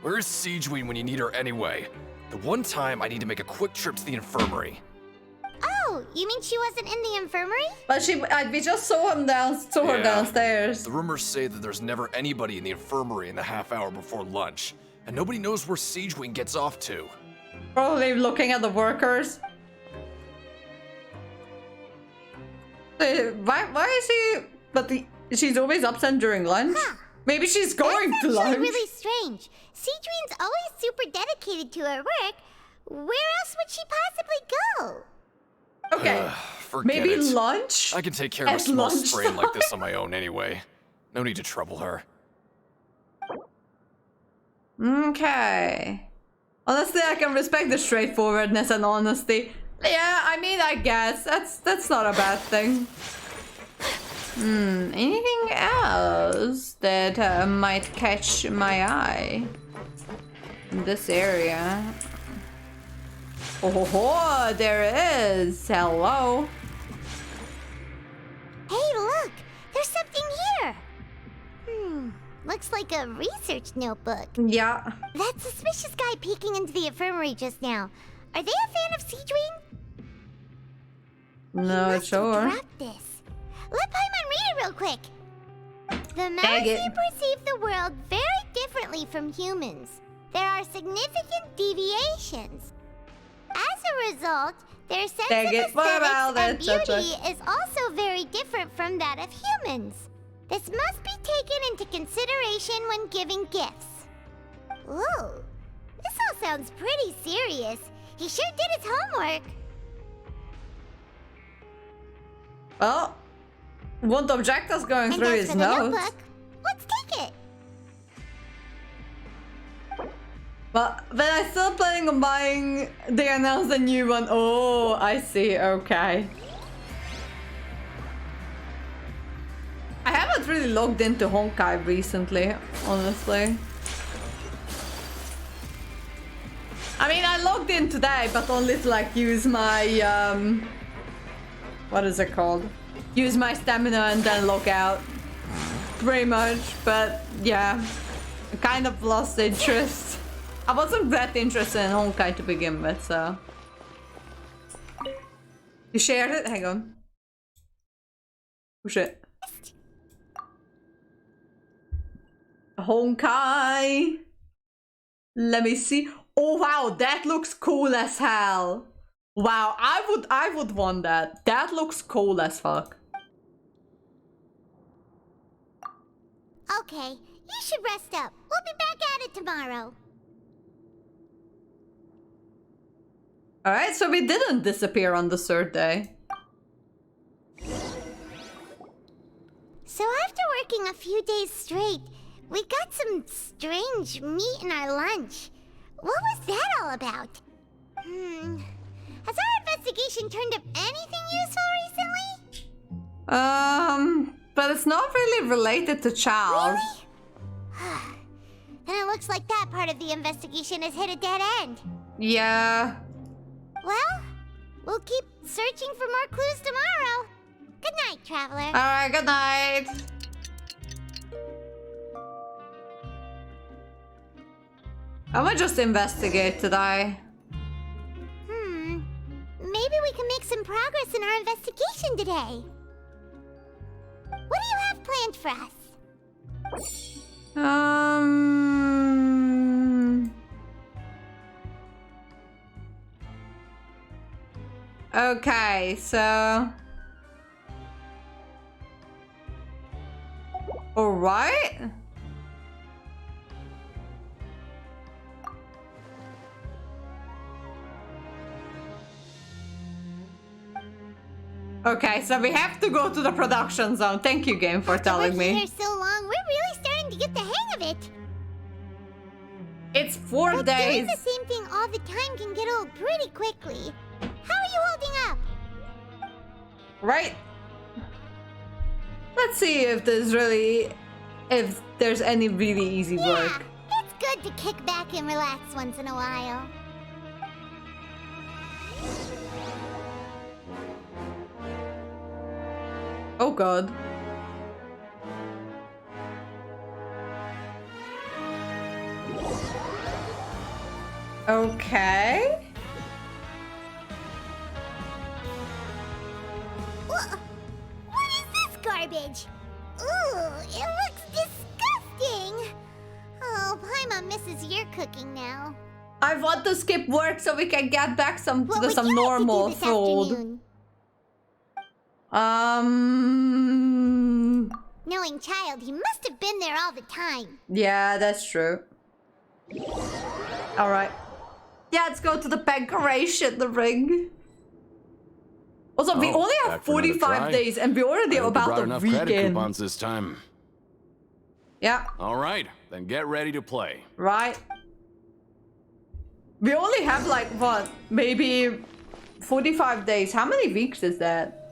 Where's Siegeween when you need her anyway? The one time I need to make a quick trip to the infirmary. Oh, you mean she wasn't in the infirmary? But we just saw her downstairs. The rumors say that there's never anybody in the infirmary in the half hour before lunch, and nobody knows where Siegeween gets off to. Probably looking at the workers. Why is he? But She's always absent during lunch. Huh. Maybe she's going to That's lunch. actually really strange. Cedrine's always super dedicated to her work. Where else would she possibly go? Okay. Forget Maybe it. lunch? I can take care of a At small lunchtime? sprain like this on my own anyway. No need to trouble her. Okay. Honestly, I can respect the straightforwardness and honesty. Yeah, I mean, I guess that's not a bad thing. Anything else that might catch my eye in this area? Oh, there is. Hello. Hey, look! There's something here! Looks like a research notebook. Yeah. That suspicious guy peeking into the infirmary just now. Are they a fan of Cedrine? No, sure. Drop this. Let Paimon read it real quick. The Mousy perceive the world very differently from humans. There are significant deviations. As a result, their sense of aesthetics and beauty is also very different from that of humans. This must be taken into consideration when giving gifts. Ooh, this all sounds pretty serious. He sure did his homework. Well, won't object us going through his notes. Let's take it. But I'm still planning on buying. They announced a new one. Oh, I see. Okay. I haven't really logged into Honkai recently, honestly. I mean, I logged in today, but only to like use my what is it called? Use my stamina and then log out. Pretty much, but yeah, I kind of lost interest. I wasn't that interested in Honkai to begin with, so. You shared it? Hang on. Oh shit. Honkai. Let me see. Oh wow, that looks cool as hell. Wow, I would want that. That looks cool as fuck. Okay, you should rest up. We'll be back at it tomorrow. Alright, so we didn't disappear on the third day. So after working a few days straight, we got some strange meat in our lunch. What was that all about? Has our investigation turned up anything useful recently? But it's not really related to Charles. Really? Then it looks like that part of the investigation has hit a dead end. Yeah. Well, we'll keep searching for more clues tomorrow. Good night, Traveler. Alright, good night. I might just investigate today. Maybe we can make some progress in our investigation today. What do you have planned for us? Okay, so... Alright. Okay, so we have to go to the production zone. Thank you, game, for telling me. Here so long, we're really starting to get the hang of it. It's 4 but days. Doing the same thing all the time can get old pretty quickly. How are you holding up? Right. Let's see if there's any really easy work. It's good to kick back and relax once in a while. Oh god. Okay. What is this garbage? Ooh, it looks disgusting. Oh, Paimon misses your cooking now. I want to skip work so we can get back to some normal food. Knowing Child, he must have been there all the time. Yeah, that's true. Alright. Yeah, let's go to the Pancaration, the ring. Also, we only have 45 days and we're already about enough the credit weekend. coupons this time. Yeah. All right, then get ready to play. Right. We only have like, what, maybe 45 days. How many weeks is that?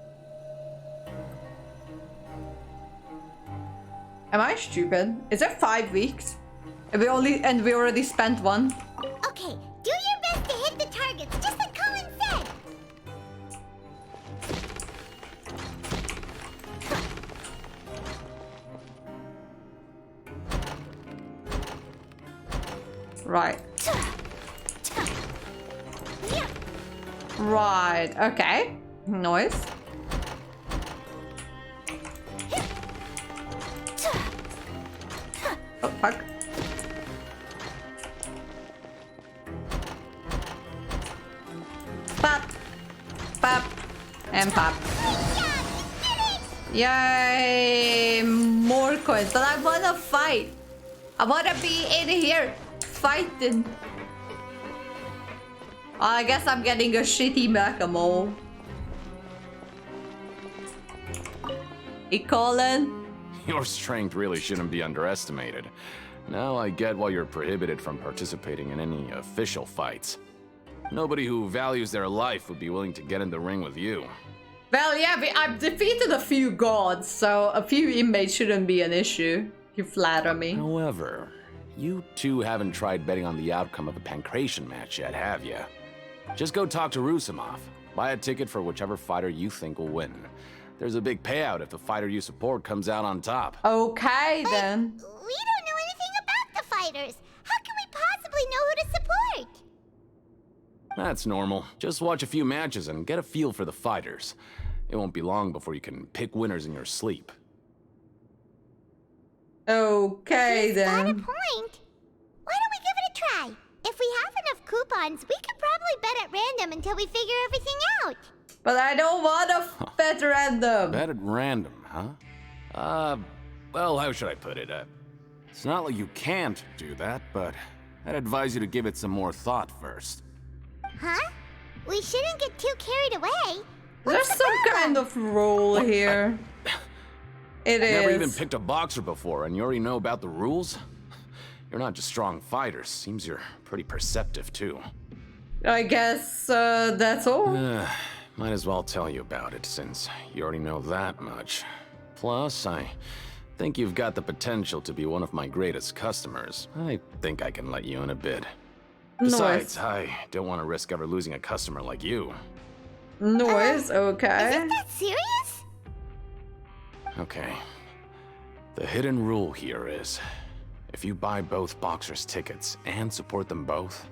Am I stupid? Is it 5 weeks? And we already spent one. Okay, do your best to hit the targets, just like Colin said. Right. Right, okay. Nice. Oh, fuck. Pop. Pop. And pop. Yay! More coins, but I wanna fight. I wanna be in here fighting. I guess I'm getting a shitty Mac-a-mole. Hey, Colin. Your strength really shouldn't be underestimated. Now I get why you're prohibited from participating in any official fights. Nobody who values their life would be willing to get in the ring with you. Well, yeah, I've defeated a few gods, so a few inmates shouldn't be an issue. You flatter me. However, you two haven't tried betting on the outcome of a Pancration match yet, have you? Just go talk to Rusimov. Buy a ticket for whichever fighter you think will win. There's a big payout if the fighter you support comes out on top. Okay, then. We don't know anything about the fighters. How can we possibly know who to support? That's normal. Just watch a few matches and get a feel for the fighters. It won't be long before you can pick winners in your sleep. Okay, He's then. got a point. Why don't we give it a try? If we have enough coupons, we could probably bet at random until we figure everything out. But I don't want to bet random. Bet at random, huh? Well, how should I put it? It's not like you can't do that, but I'd advise you to give it some more thought first. Huh? We shouldn't get too carried away. There's some kind of rule here. It is. Never even picked a boxer before, and you already know about the rules? You're not just strong fighters. Seems you're pretty perceptive, too. I guess that's all. Might as well tell you about it, since you already know that much. Plus, I think you've got the potential to be one of my greatest customers. I think I can let you in a bid. Besides, I don't want to risk ever losing a customer like you. Noise, okay. Isn't that serious? Okay. The hidden rule here is, if you buy both boxers' tickets and support them both,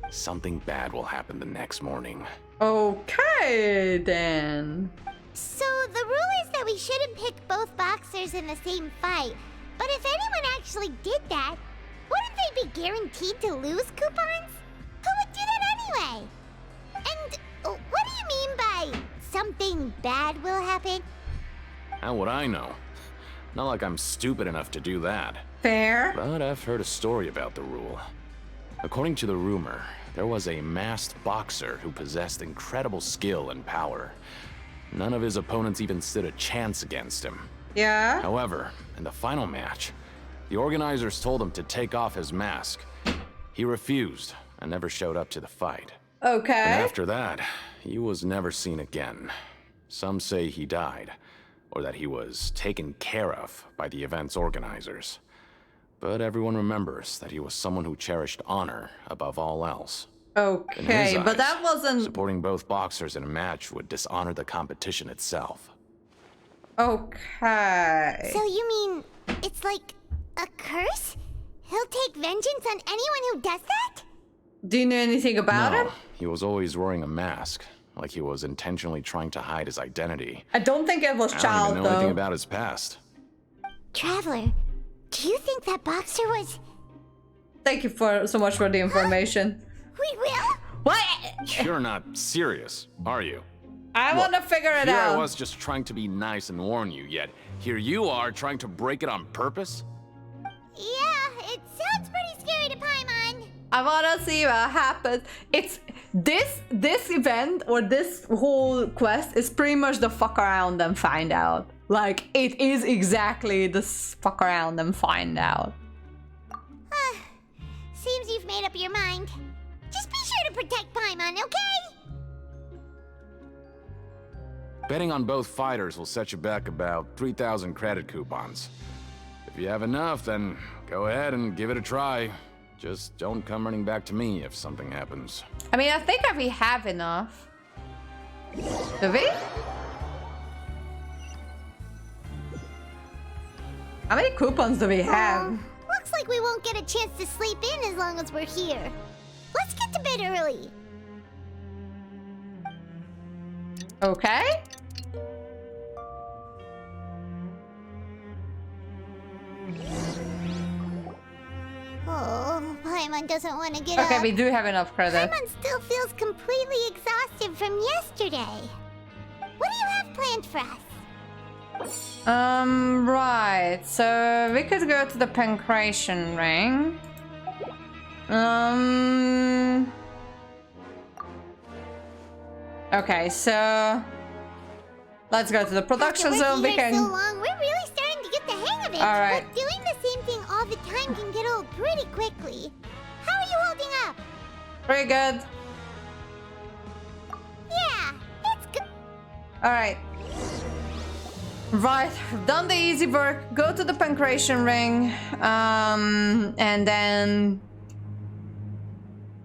something bad will happen the next morning. Okay, then. So the rule is that we shouldn't pick both boxers in the same fight. But if anyone actually did that, wouldn't they be guaranteed to lose coupons? Who would do that anyway? And what do you mean by something bad will happen? How would I know? Not like I'm stupid enough to do that. Fair. But I've heard a story about the rule. According to the rumor, there was a masked boxer who possessed incredible skill and power. None of his opponents even stood a chance against him. Yeah? However, in the final match, the organizers told him to take off his mask. He refused and never showed up to the fight. Okay. And after that, he was never seen again. Some say he died, or that he was taken care of by the event's organizers. But everyone remembers that he was someone who cherished honor above all else. Okay, but that wasn't... Supporting both boxers in a match would dishonor the competition itself. Okay. So you mean it's like a curse? He'll take vengeance on anyone who does that? Do you know anything about him? He was always wearing a mask, like he was intentionally trying to hide his identity. I don't think it was I don't Child, even know anything though. about his past. Traveler, do you think that boxer was... Thank you so much for the information. We will? What? You're not serious, are you? I want to figure it here out. I was just trying to be nice and warn you, yet Here you are trying to break it on purpose? Yeah, it sounds pretty scary to Paimon. I wanna see what happens. It's this event or this whole quest is pretty much the fuck around and find out. Like, it is exactly this fuck around and find out. Seems you've made up your mind. Just be sure to protect Paimon, okay? Betting on both fighters will set you back about 3,000 credit coupons. If you have enough, then go ahead and give it a try. Just don't come running back to me if something happens. I mean, I think that we have enough. Do we? How many coupons do we have? Looks like we won't get a chance to sleep in as long as we're here. Let's get to bed early. Okay. Oh, Paimon doesn't want to get up. Okay, we do have enough credit. Paimon still feels completely exhausted from yesterday. What do you have planned for us? Right. So we could go to the Pancration Ring. Okay, so let's go to the production zone. We can. So long, we're really starting to get the hang of it. All right. But doing the same thing all the time can get old pretty quickly. How are you holding up? Pretty good. Yeah, it's good. All right. Right, done the easy work. Go to the Pancration Ring, and then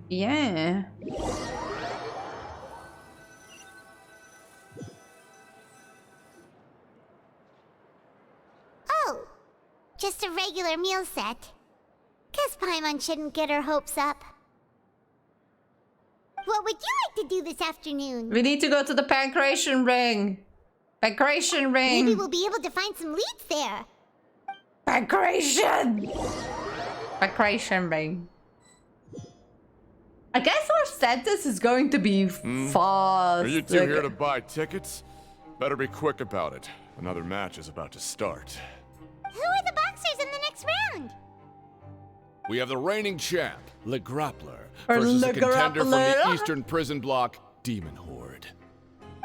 yeah. Oh, just a regular meal set. Guess Paimon shouldn't get her hopes up. What would you like to do this afternoon? We need to go to the Pancration Ring. Pancration Ring. Maybe we'll be able to find some leads there. Pancration! Pancration Ring. I guess our sentence is going to be fast. Are you two here to buy tickets? Better be quick about it. Another match is about to start. Who are the boxers in the next round? We have the reigning champ, Le Grappler, Or versus Le a contender from the Grappler. Eastern Prison Block, Demon Horde.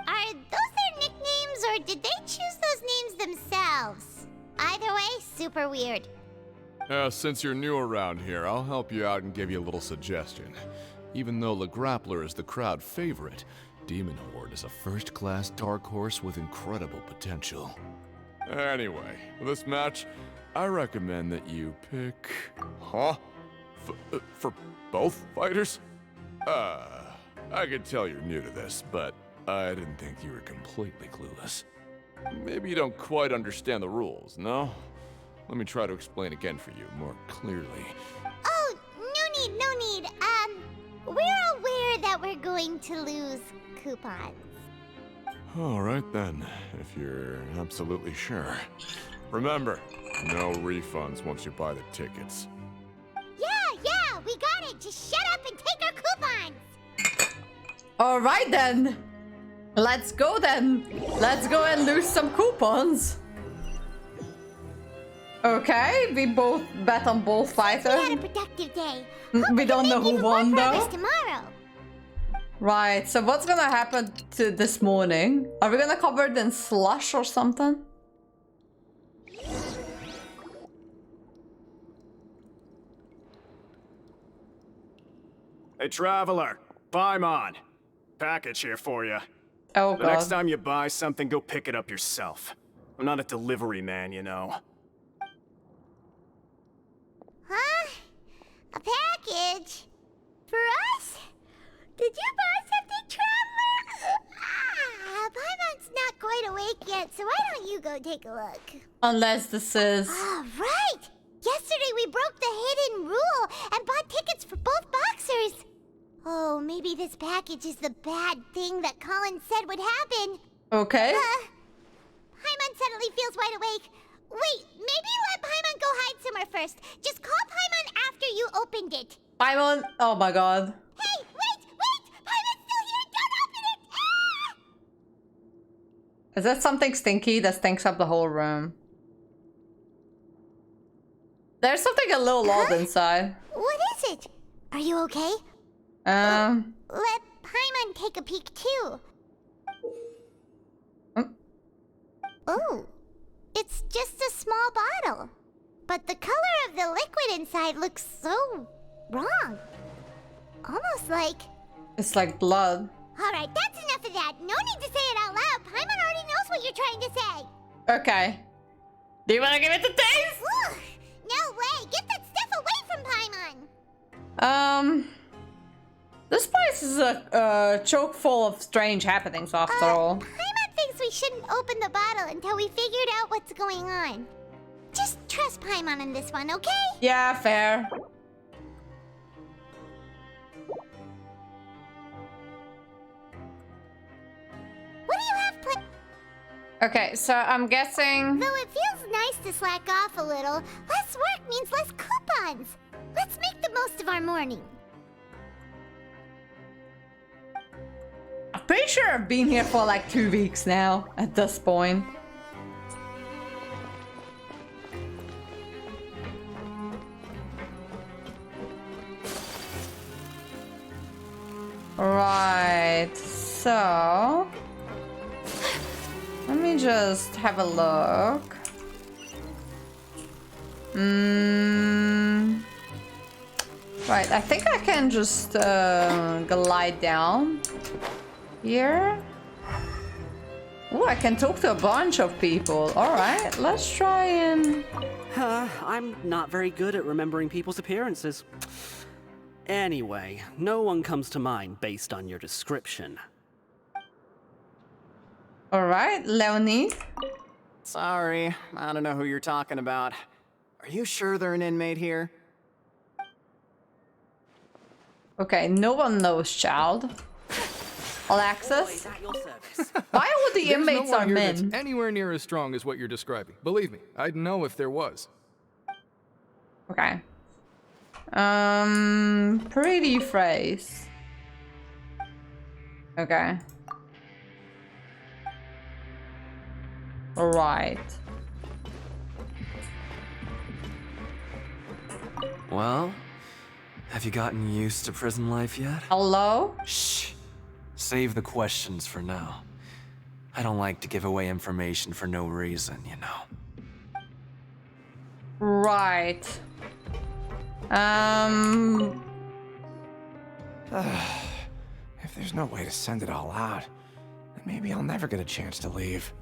Are those their nicknames, or did they choose those names themselves? Either way, super weird. Since you're new around here, I'll help you out and give you a little suggestion. Even though Le Grappler is the crowd favorite, Demon Horde is a first-class dark horse with incredible potential. Anyway, for this match, I recommend that you pick... Huh? For both fighters? I can tell you're new to this, but I didn't think you were completely clueless. Maybe you don't quite understand the rules, no? Let me try to explain again for you more clearly. Oh, no need, no need. We're aware that we're going to lose coupons. All right then, if you're absolutely sure. Remember, no refunds once you buy the tickets. Yeah, we got it. Just shut up and take our coupons. All right then. Let's go then. Let's go and lose some coupons. Okay, we both bet on both fighters. We had a productive day. We don't know who won though. Tomorrow. Right, so what's gonna happen to this morning? Are we gonna cover it in slush or something? Hey, Traveler. Paimon. Package here for you. Oh, The God. next time you buy something, go pick it up yourself. I'm not a delivery man, you know. Huh? A package? For us? Did you buy something, Traveler? Paimon's not quite awake yet, so why don't you go take a look? Unless this is... Ah, right! Yesterday we broke the hidden rule and bought tickets for both boxers. Oh, maybe this package is the bad thing that Colin said would happen. Okay. Paimon suddenly feels wide awake. Wait, maybe let Paimon go hide somewhere first. Just call Paimon after you opened it. Paimon, oh my god. Hey, wait! Paimon's still here! Don't open it! Ah! Is that something stinky that stinks up the whole room? There's something a little odd inside. What is it? Are you okay? Let Paimon take a peek too. Oh, it's just a small bottle. But the color of the liquid inside looks so wrong. Almost like... It's like blood. Alright, that's enough of that. No need to say it out loud. Paimon already knows what you're trying to say. Okay. Do you want to give it a taste? Ugh, no way. Get that stuff away from Paimon. This place is a choke full of strange happenings after all. Paimon thinks we shouldn't open the bottle until we figured out what's going on. Just trust Paimon on this one, okay? Yeah, fair. What do you have put? Okay, so I'm guessing... Though it feels nice to slack off a little, less work means less coupons. Let's make the most of our morning. I'm pretty sure I've been here for like 2 weeks now, at this point. Right, so... Let me just have a look. Right, I think I can just glide down here. Oh, I can talk to a bunch of people. Alright, let's try and... I'm not very good at remembering people's appearances. Anyway, no one comes to mind based on your description. Alright, Leonie. Sorry, I don't know who you're talking about. Are you sure they're an inmate here? Okay, no one knows, child. Alexis? Why all the inmates are men? That's anywhere near as strong as what you're describing. Believe me, I'd know if there was. Okay. Pretty phrase. Okay. Alright. Well, have you gotten used to prison life yet? Hello? Shh. Save the questions for now. I don't like to give away information for no reason, you know. Right. If there's no way to send it all out, then maybe I'll never get a chance to leave.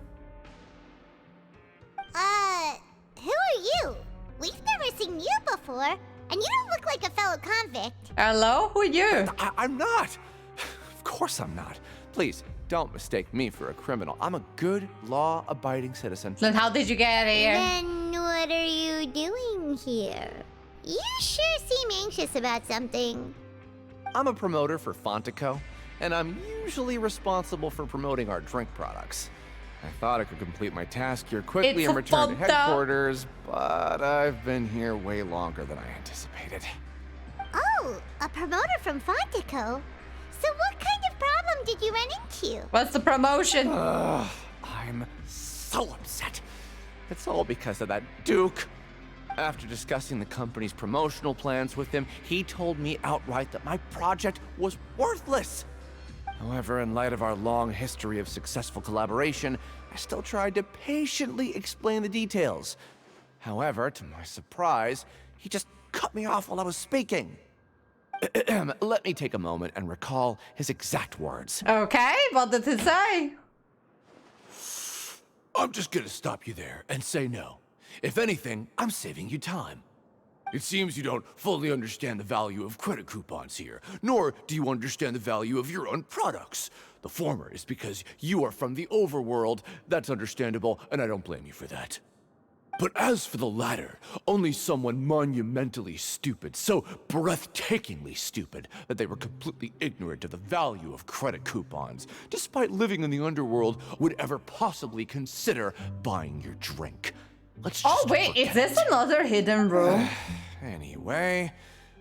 Who are you? We've never seen you before, and you don't look like a fellow convict. Hello? Who are you? I'm not! Of course I'm not. Please, don't mistake me for a criminal. I'm a good, law-abiding citizen. Then how did you get here? Then what are you doing here? You sure seem anxious about something. I'm a promoter for Fontico, and I'm usually responsible for promoting our drink products. I thought I could complete my task here quickly and return to headquarters, but I've been here way longer than I anticipated. Oh, a promoter from Fontico? So what kind of problem did you run into? What's the promotion? I'm so upset. It's all because of that Duke. After discussing the company's promotional plans with him, he told me outright that my project was worthless. However, in light of our long history of successful collaboration, I still tried to patiently explain the details. However, to my surprise, he just cut me off while I was speaking. Let me take a moment and recall his exact words. Okay, what did he say? I'm just gonna stop you there and say no. If anything, I'm saving you time. It seems you don't fully understand the value of credit coupons here, nor do you understand the value of your own products. The former is because you are from the overworld. That's understandable, and I don't blame you for that. But as for the latter, only someone monumentally stupid, so breathtakingly stupid that they were completely ignorant of the value of credit coupons, despite living in the underworld, would ever possibly consider buying your drink. Let's just oh wait, is this another hidden room? Anyway,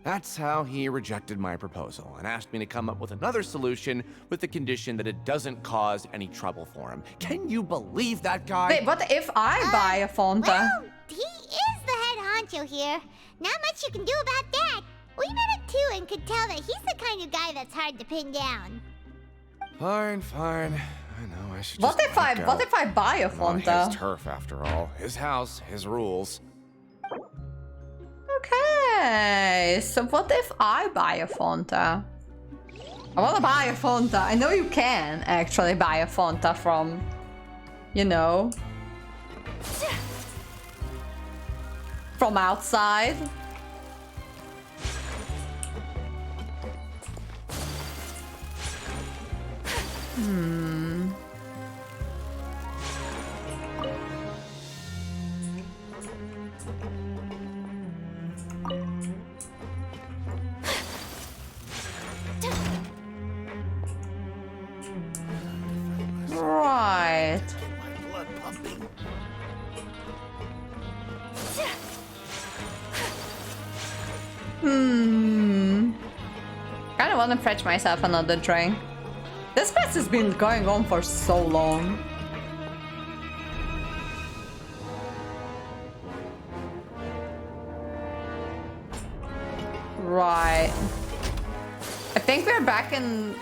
that's how he rejected my proposal and asked me to come up with another solution with the condition that it doesn't cause any trouble for him. Can you believe that guy? Wait, what if I buy a Fanta? Well, he is the head honcho here. Not much you can do about that. We met him too and could tell that he's the kind of guy that's hard to pin down. Fine. I know, I should What just if I buy a Not Fonta? his turf, after all. His house, his rules. Okay, so what if I buy a Fonta? I wanna buy a Fonta. I know you can actually buy a Fonta from, you know, from outside. Right. Kinda wanna fetch myself another drink. This quest has been going on for so long. Right. I think we're back in...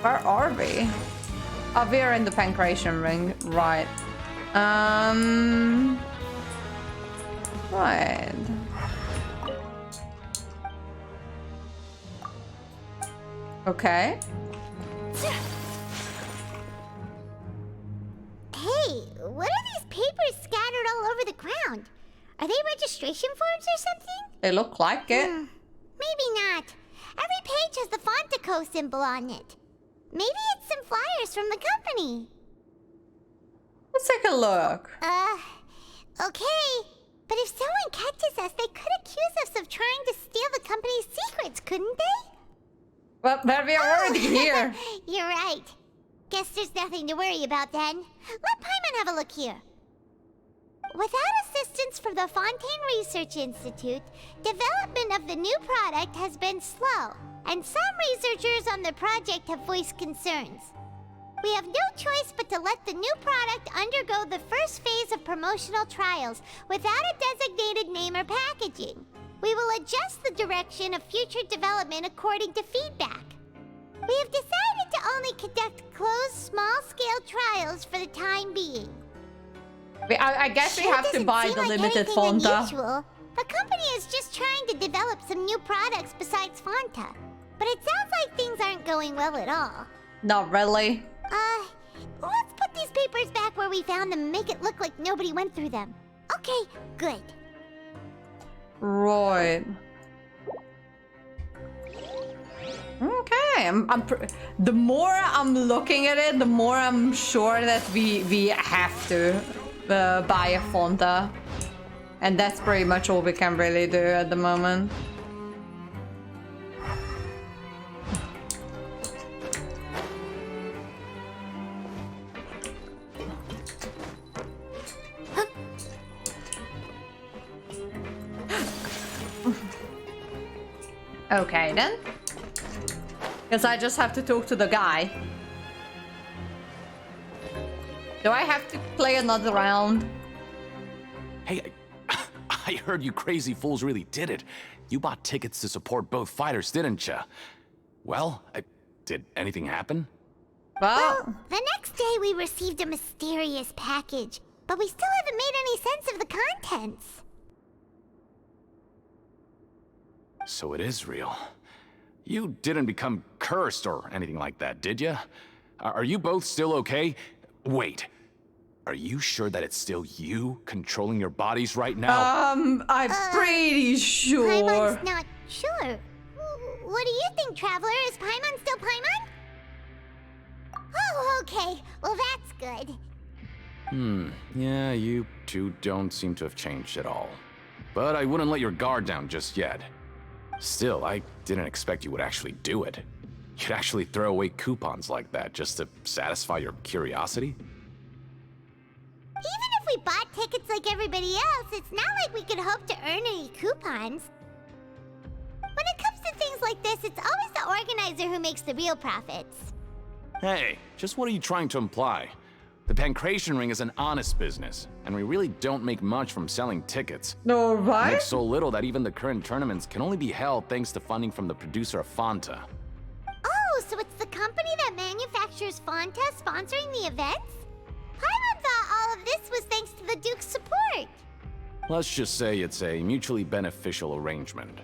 Where are we? Oh, we're in the Pancration Ring. Right. Right. Okay. Hey, what are these papers scattered all over the ground? Are they registration forms or something? They look like it. Maybe not. Every page has the Fontaco symbol on it. Maybe it's some flyers from the company. Let's take a look. Okay. But if someone catches us, they could accuse us of trying to steal the company's secrets, couldn't they? Well, but we're already here. You're right. Guess there's nothing to worry about then. Let Paimon have a look here. Without assistance from the Fontaine Research Institute, development of the new product has been slow, and some researchers on the project have voiced concerns. We have no choice but to let the new product undergo the first phase of promotional trials without a designated name or packaging. We will adjust the direction of future development according to feedback. We have decided to only conduct closed, small-scale trials for the time being. I guess we have to buy the limited Fonta. Unusual. The company is just trying to develop some new products besides Fonta. But it sounds like things aren't going well at all. Not really. Let's put these papers back where we found them and make it look like nobody went through them. Okay, good. Right. Okay, the more I'm looking at it, the more I'm sure that we have to buy a Fonta. And that's pretty much all we can really do at the moment. Okay then. Guess I just have to talk to the guy. Do I have to play another round? Hey, I heard you crazy fools really did it. You bought tickets to support both fighters, didn't ya? Well, did anything happen? Well, the next day we received a mysterious package, but we still haven't made any sense of the contents. So it is real. You didn't become cursed or anything like that, did ya? Are you both still okay? Wait. Are you sure that it's still you controlling your bodies right now? I'm pretty sure. Paimon's not sure. What do you think, Traveler? Is Paimon still Paimon? Oh, okay. Well, that's good. Yeah, you two don't seem to have changed at all. But I wouldn't let your guard down just yet. Still, I didn't expect you would actually do it. You'd actually throw away coupons like that just to satisfy your curiosity? Even if we bought tickets like everybody else, it's not like we could hope to earn any coupons. When it comes to things like this, it's always the organizer who makes the real profits. Hey, just what are you trying to imply? The Pancration Ring is an honest business, and we really don't make much from selling tickets. No, right? We make so little that even the current tournaments can only be held thanks to funding from the producer of Fanta. Oh, so it's the company that manufactures Fanta sponsoring the events? Paimon thought all of this was thanks to the Duke's support. Let's just say it's a mutually beneficial arrangement.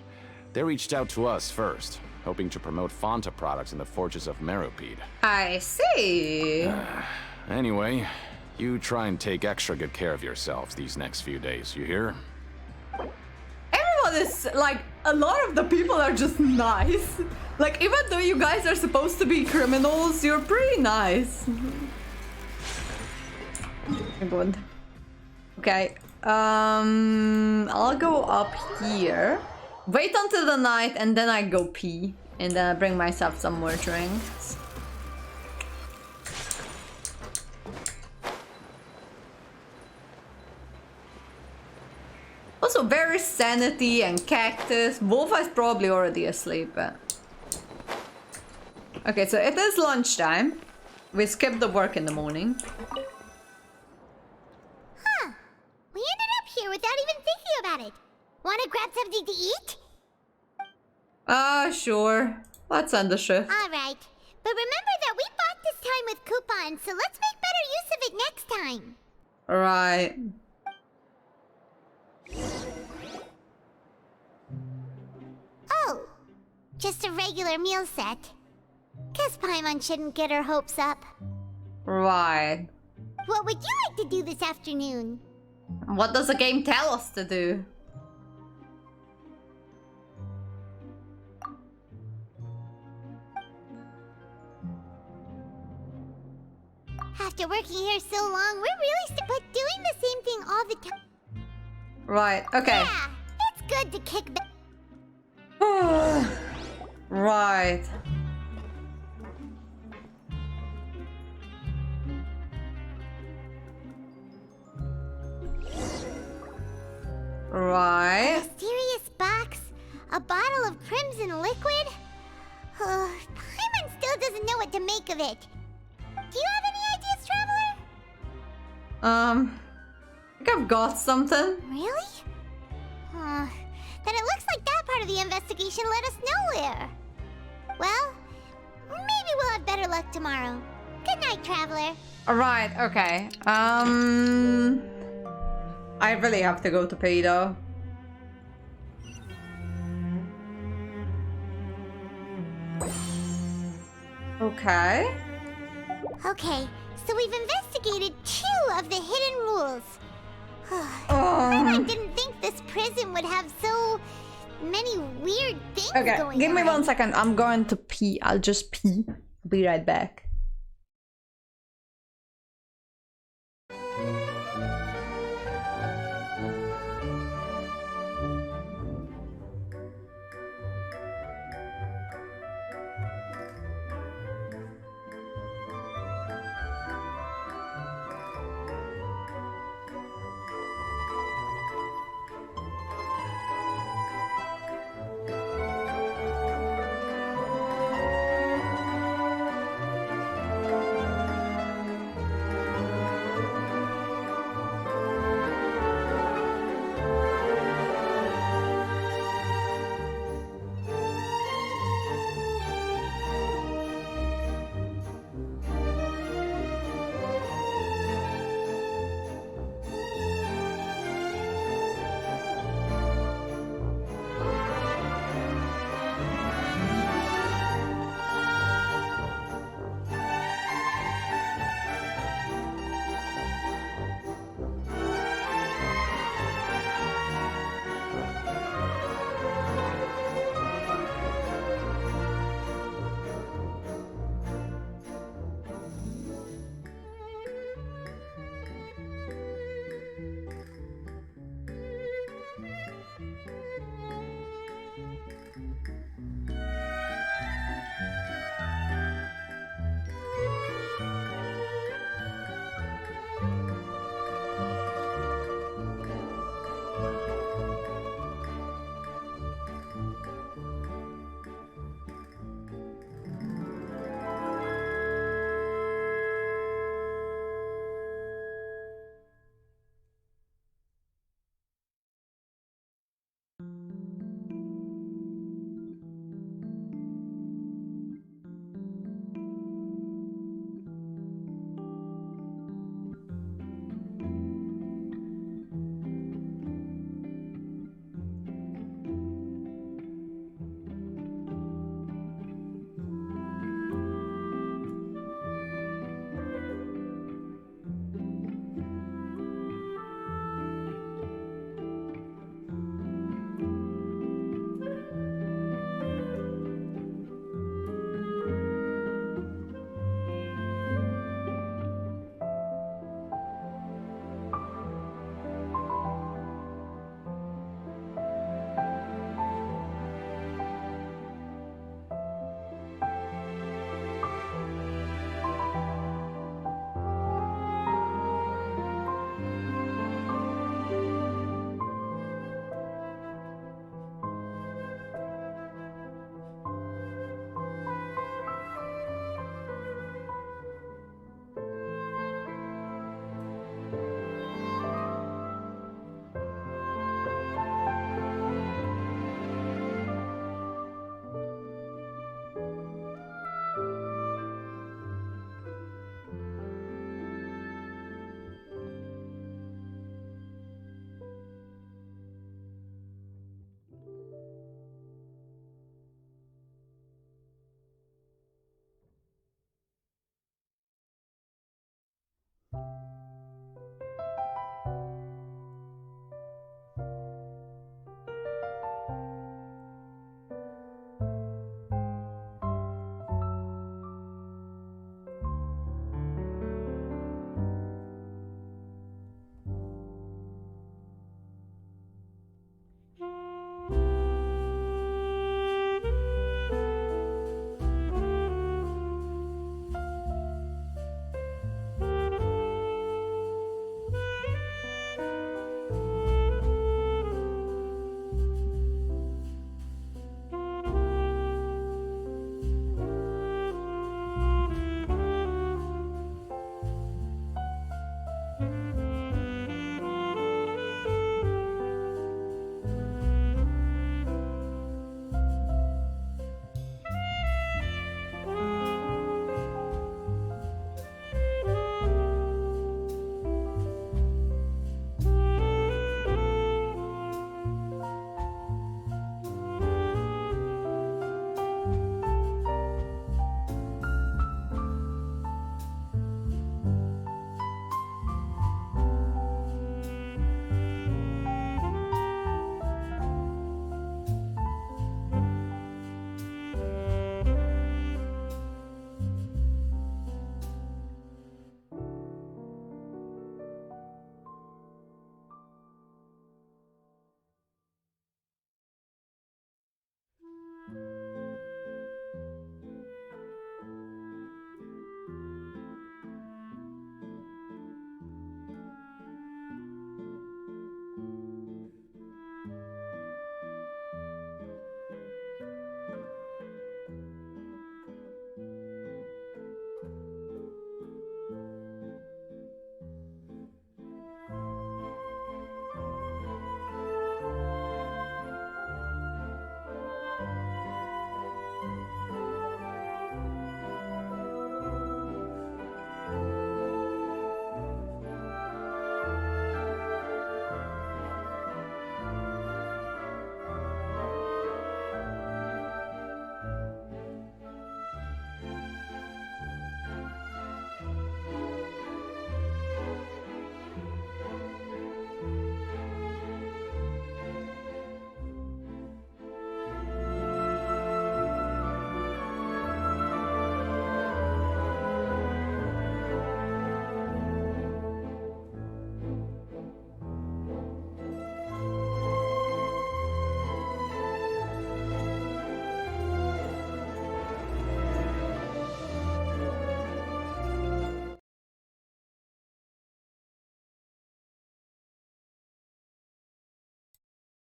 They reached out to us first, hoping to promote Fanta products in the Fortress of Meropede. I see. Anyway, you try and take extra good care of yourselves these next few days, you hear? Everyone is, like, a lot of the people are just nice. Like, even though you guys are supposed to be criminals, you're pretty nice. Good. Okay, I'll go up here. Wait until the night and then I go pee. And then I bring myself some more drinks. Also, very Sanity and Cactus. Wolfa is probably already asleep, but... Okay, so it is lunchtime. We skipped the work in the morning. Huh. We ended up here without even thinking about it. Wanna grab something to eat? Sure. Let's end the shift. Alright. But remember that we bought this time with coupons, so let's make better use of it next time. Right. Oh. Just a regular meal set. Guess Paimon shouldn't get her hopes up. Right. What would you like to do this afternoon? What does the game tell us to do? After working here so long, we're really but doing the same thing all the time. Right, okay. Yeah, it's good to kick back. Right. Right. A mysterious box? A bottle of crimson liquid? Paimon still doesn't know what to make of it. Do you have any ideas, Traveler? I think I've got something. Really? Then it looks like that part of the investigation led us nowhere. Well, maybe we'll have better luck tomorrow. Good night, Traveler. Alright, okay. I really have to go to pee though. Okay. Okay, so we've investigated 2 of the hidden rules. I didn't think this prison would have so many weird things going on. Okay, give me 1 second. I'm going to pee. I'll just pee. Be right back.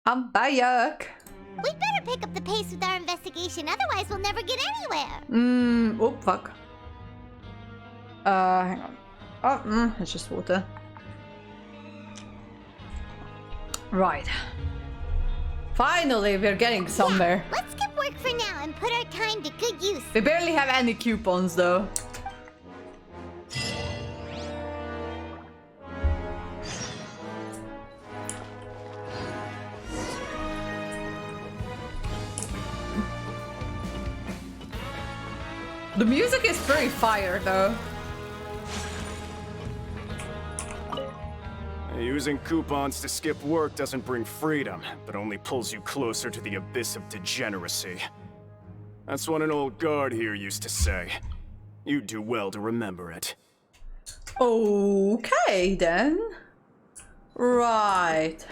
I'm back. We'd better pick up the pace with our investigation, otherwise we'll never get anywhere. Oh, fuck. Hang on. Oh, it's just water. Right. Finally, we're getting somewhere. Yeah, let's skip work for now and put our time to good use. We barely have any coupons, though. The music is pretty fire, though. Using coupons to skip work doesn't bring freedom, but only pulls you closer to the abyss of degeneracy. That's what an old guard here used to say. You'd do well to remember it. Okay, then. Right.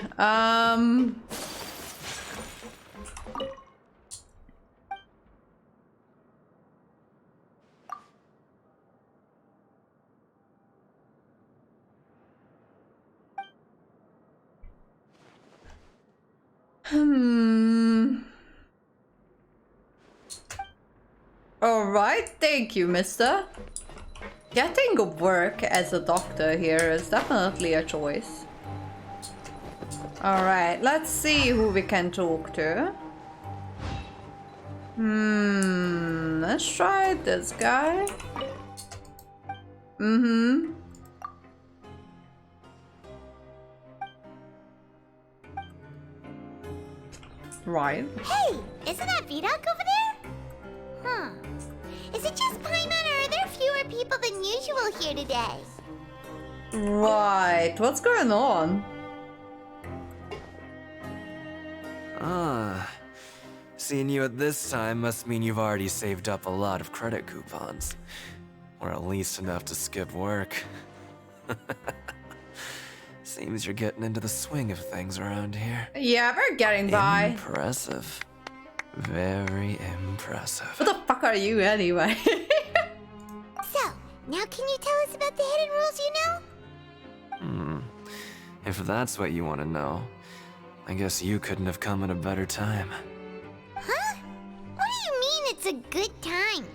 Alright, thank you, mister. Getting work as a doctor here is definitely a choice. Alright, let's see who we can talk to. Let's try this guy. Right. Hey, isn't that Vidok over there? Huh. Is it just Paimon, or are there fewer people than usual here today? Right, what's going on? Seeing you at this time must mean you've already saved up a lot of credit coupons. Or at least enough to skip work. Seems you're getting into the swing of things around here. Yeah, we're getting by. Impressive. Very impressive. What the fuck are you anyway? So, now can you tell us about the hidden rules you know? If that's what you want to know, I guess you couldn't have come at a better time. Huh? What do you mean it's a good time?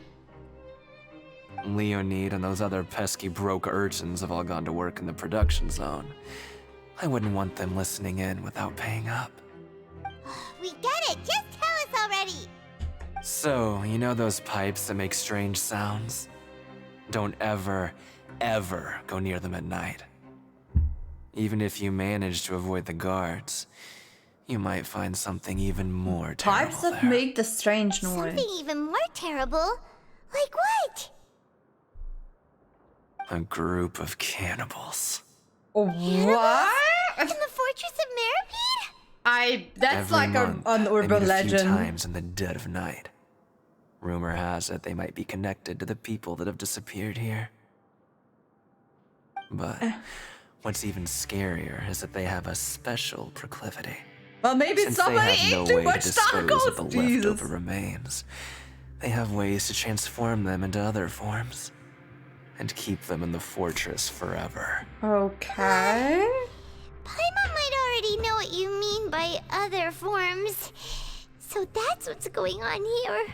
Leonid and those other pesky broke urchins have all gone to work in the production zone. I wouldn't want them listening in without paying up. We get it! Just tell us already! So, you know those pipes that make strange sounds? Don't ever, ever go near them at night. Even if you manage to avoid the guards, you might find something even more terrible. Pipes that make the strange noise. Something even more terrible? Like what? A group of cannibals. What? In the Fortress of Meropede? That's Every like month, an they urban meet a few legend. times in the dead of night. Rumor has it they might be connected to the people that have disappeared here. But what's even scarier is that they have a special proclivity. Well, maybe Since somebody they have ate no too way much to dispose of the tacos. Jesus. leftover remains, they have ways to transform them into other forms and keep them in the fortress forever. Okay. Paimon might already know what you mean by other forms. So that's what's going on here.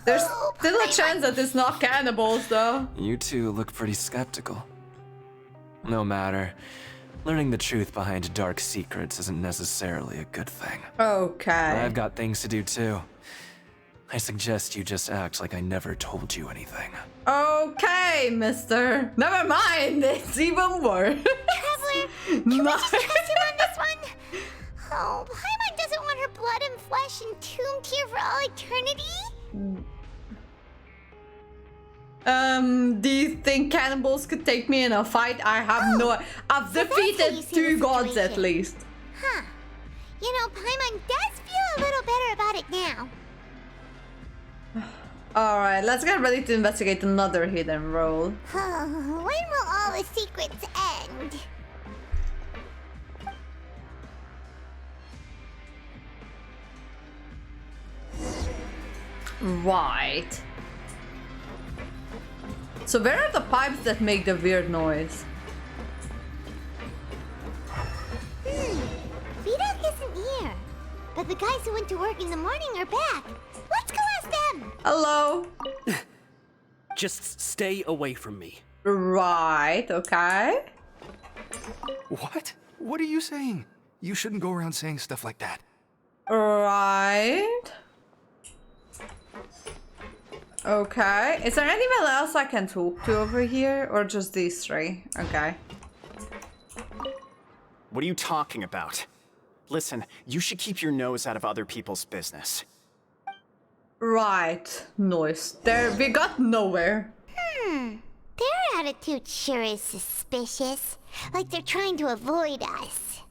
There's still a chance that it's not cannibals, though. You two look pretty skeptical. No matter. Learning the truth behind dark secrets isn't necessarily a good thing. Okay. I've got things to do too. I suggest you just act like I never told you anything. Okay, mister. Never mind, it's even worse. Traveler, can we just trust him on this one? Oh, Paimon doesn't want her blood and flesh entombed here for all eternity? Do you think cannibals could take me in a fight? I have no... I've defeated 2 gods at least. Huh. You know, Paimon does feel a little better about it now. Alright, let's get ready to investigate another hidden role. When will all the secrets end? Right. So where are the pipes that make the weird noise? Vidok isn't here. the guys who went to work in the morning are back. Let's go ask them. Hello. Just stay away from me. Right, okay. What? What are you saying? You shouldn't go around saying stuff like that. Right. Okay. Is there anyone else I can talk to over here? Or just these three? Okay. What are you talking about? Listen, you should keep your nose out of other people's business. Right. Nice. There, we got nowhere. Their attitude sure is suspicious. Like they're trying to avoid us.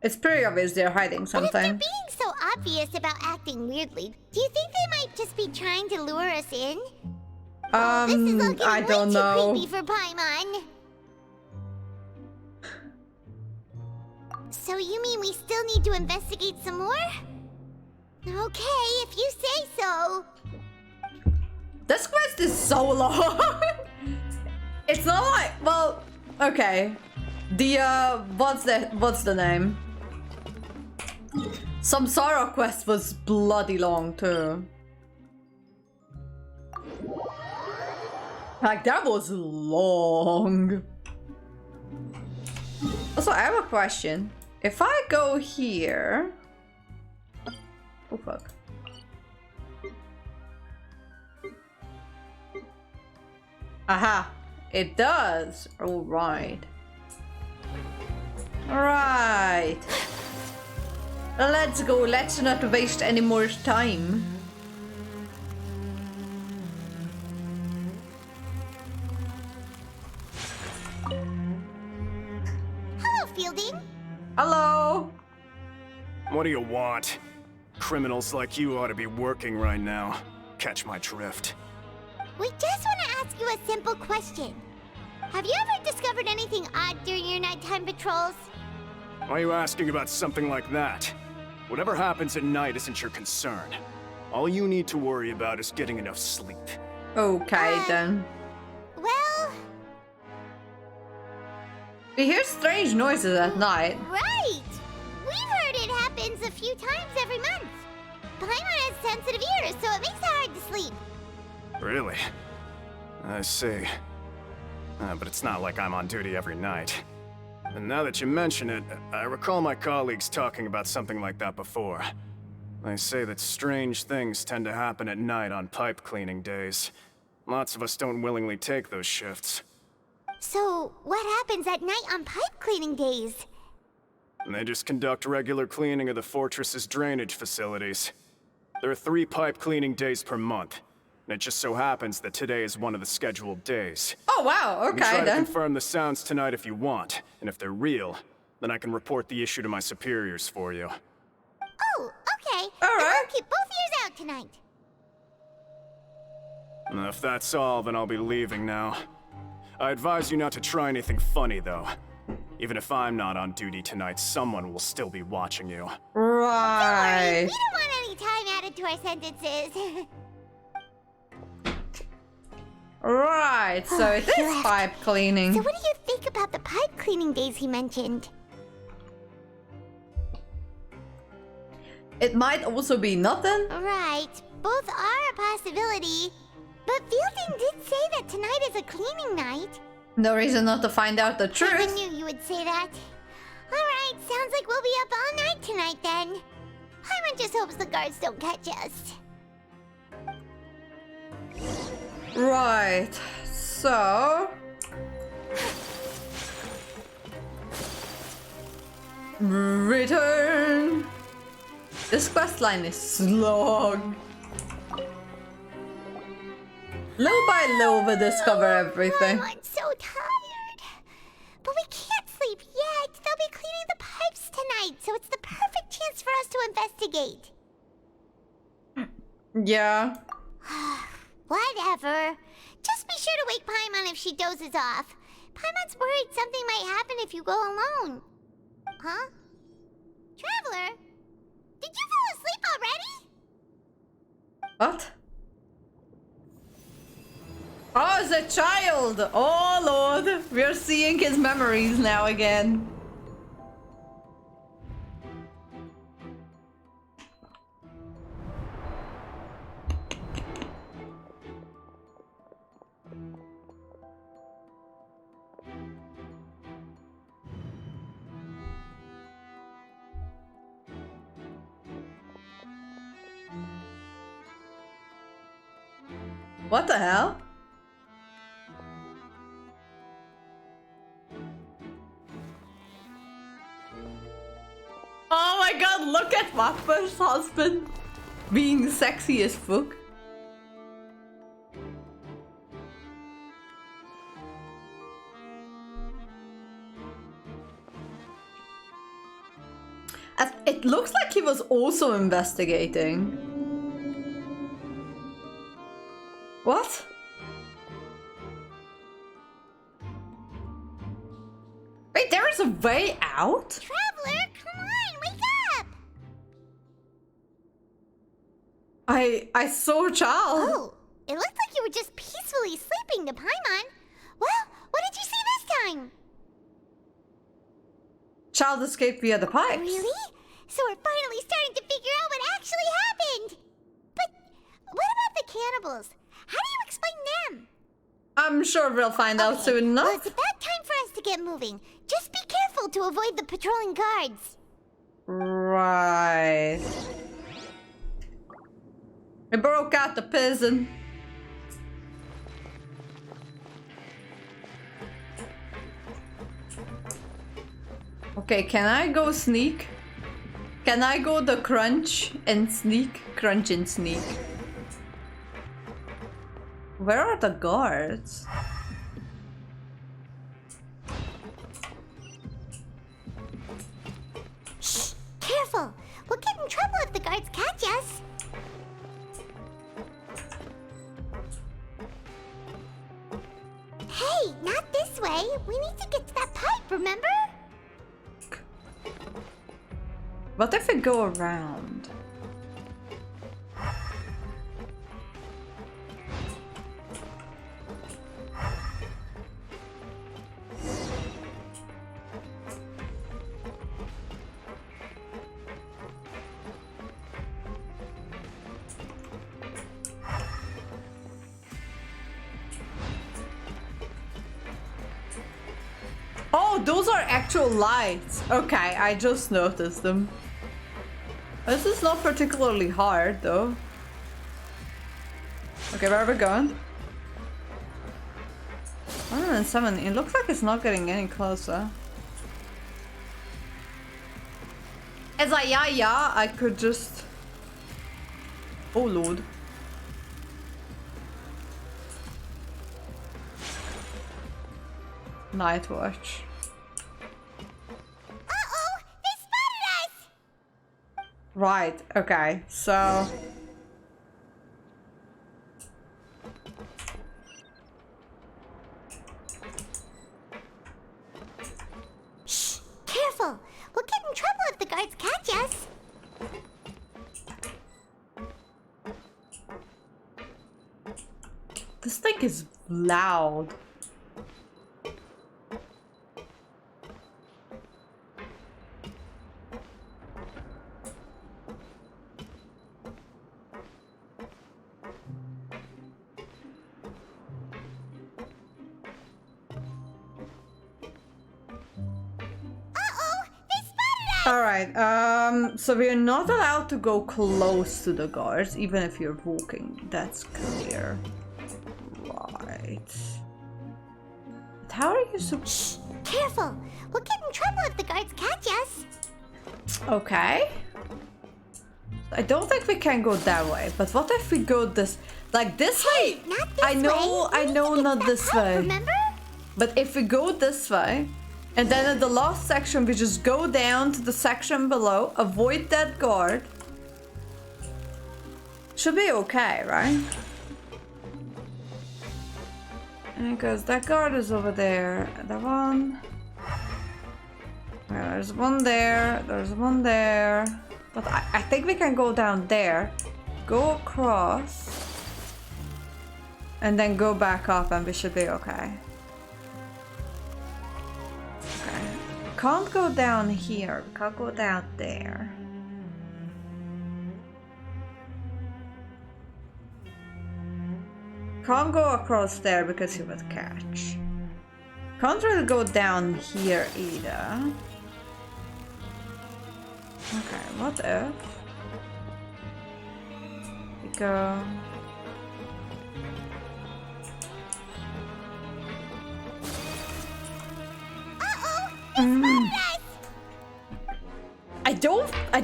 It's pretty obvious they're hiding something. But if they're being so obvious about acting weirdly, do you think they might just be trying to lure us in? This is all getting I don't way know. too creepy for Paimon. So you mean we still need to investigate some more? Okay, if you say so. This quest is so long. It's not like, well, okay. The what's the name? Samsara quest was bloody long too. Like that was long. Also, I have a question. If I go here, oh fuck. Aha, it does. All right. All right. Let's go. Let's not waste any more time. Hello, Fielding. Hello. What do you want? Criminals like you ought to be working right now. Catch my drift. We just want to ask you a simple question. Have you ever discovered anything odd during your nighttime patrols? Why are you asking about something like that? Whatever happens at night isn't your concern. All you need to worry about is getting enough sleep. Okay, then. Well... We hear strange noises at night. Right! We've heard it happens a few times every month. Paimon has sensitive ears, so it makes it hard to sleep. Really? I see. But it's not like I'm on duty every night. And now that you mention it, I recall my colleagues talking about something like that before. They say that strange things tend to happen at night on pipe cleaning days. Lots of us don't willingly take those shifts. So, what happens at night on pipe cleaning days? They just conduct regular cleaning of the fortress's drainage facilities. There are 3 pipe cleaning days per month. And it just so happens that today is one of the scheduled days. Oh wow, You can try okay to then. confirm the sounds tonight if you want, and if they're real, then I can report the issue to my superiors for you. Oh, okay. All right. We'll keep both ears out tonight. And if that's all, then I'll be leaving now. I advise you not to try anything funny, though. Even if I'm not on duty tonight, someone will still be watching you. Right. We don't want any time added to our sentences. Right, so it is pipe cleaning. So what do you think about the pipe cleaning days he mentioned? It might also be nothing. Right, both are a possibility. But Fielding did say that tonight is a cleaning night. No reason not to find out the I truth. knew you would say that. Alright, sounds like we'll be up all night tonight then. Paimon just hopes the guards don't catch us. Right, so... Return! This quest line is long. Little by little we discover everything. I'm so tired. But we can't sleep yet. They'll be cleaning the pipes tonight, so it's the perfect chance for us to investigate. Yeah. Whatever. Just be sure to wake Paimon if she dozes off. Paimon's worried something might happen if you go alone. Huh? Traveler? Did you fall asleep already? What? Oh, the child! Oh lord! We're seeing his memories now again. What the hell? Oh my god, look at Wapper's husband being sexy as fuck. It looks like he was also investigating. What? Wait, there is a way out? Traveler, come on, wake up! I saw a child. Oh, it looked like you were just peacefully sleeping to Paimon. Well, what did you see this time? Child escaped via the pipes. Really? So we're finally starting to figure out what actually happened. But what about the cannibals? How do you explain them? I'm sure we'll find out soon enough. Well, it's about time for us to get moving. Just be careful to avoid the patrolling guards. Right. I broke out the prison. Okay, can I go sneak? Can I go the crunch and sneak? Crunch and sneak. Where are the guards? Shh! Careful! We'll get in trouble if the guards catch us. Hey, not this way. We need to get to that pipe, remember? What if we go around? Oh, those are actual lights. Okay, I just noticed them. This is not particularly hard, though. Okay, where are we going? 107. It looks like it's not getting any closer. As I could just... Oh, Lord. Night watch. Uh-oh! They spotted us! Right, okay, so... Shh! Careful! We'll get in trouble if the guards catch us. This thing is loud. Alright, so we're not allowed to go close to the guards, even if you're walking. That's clear. Right. But how are you so... Shh! Careful! We'll get in trouble if the guards catch us. Okay. I don't think we can go that way, but what if we go this... Like this way? Not this I know, way. I know not this way. Remember? But if we go this way, and then in the last section we just go down to the section below, avoid that guard. Should be okay, right? And because that guard is over there. The one... Well, there's one there, there's one there. But I think we can go down there, go across, and then go back up and we should be okay. Okay. Can't go down here, we can't go down there. Can't go across there because he would catch. Can't really go down here either. Okay, what if we go I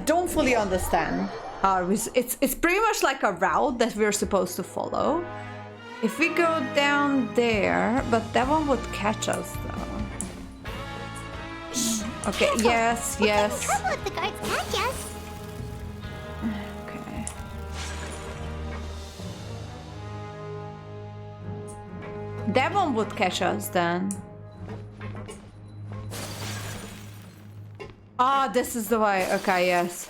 don't fully understand how it's pretty much like a route that we're supposed to follow. If we go down there, but that one would catch us though. Okay, yes, yes. Trouble if the guards catch us. Okay. That one would catch us then. Ah, this is the way. Okay, yes.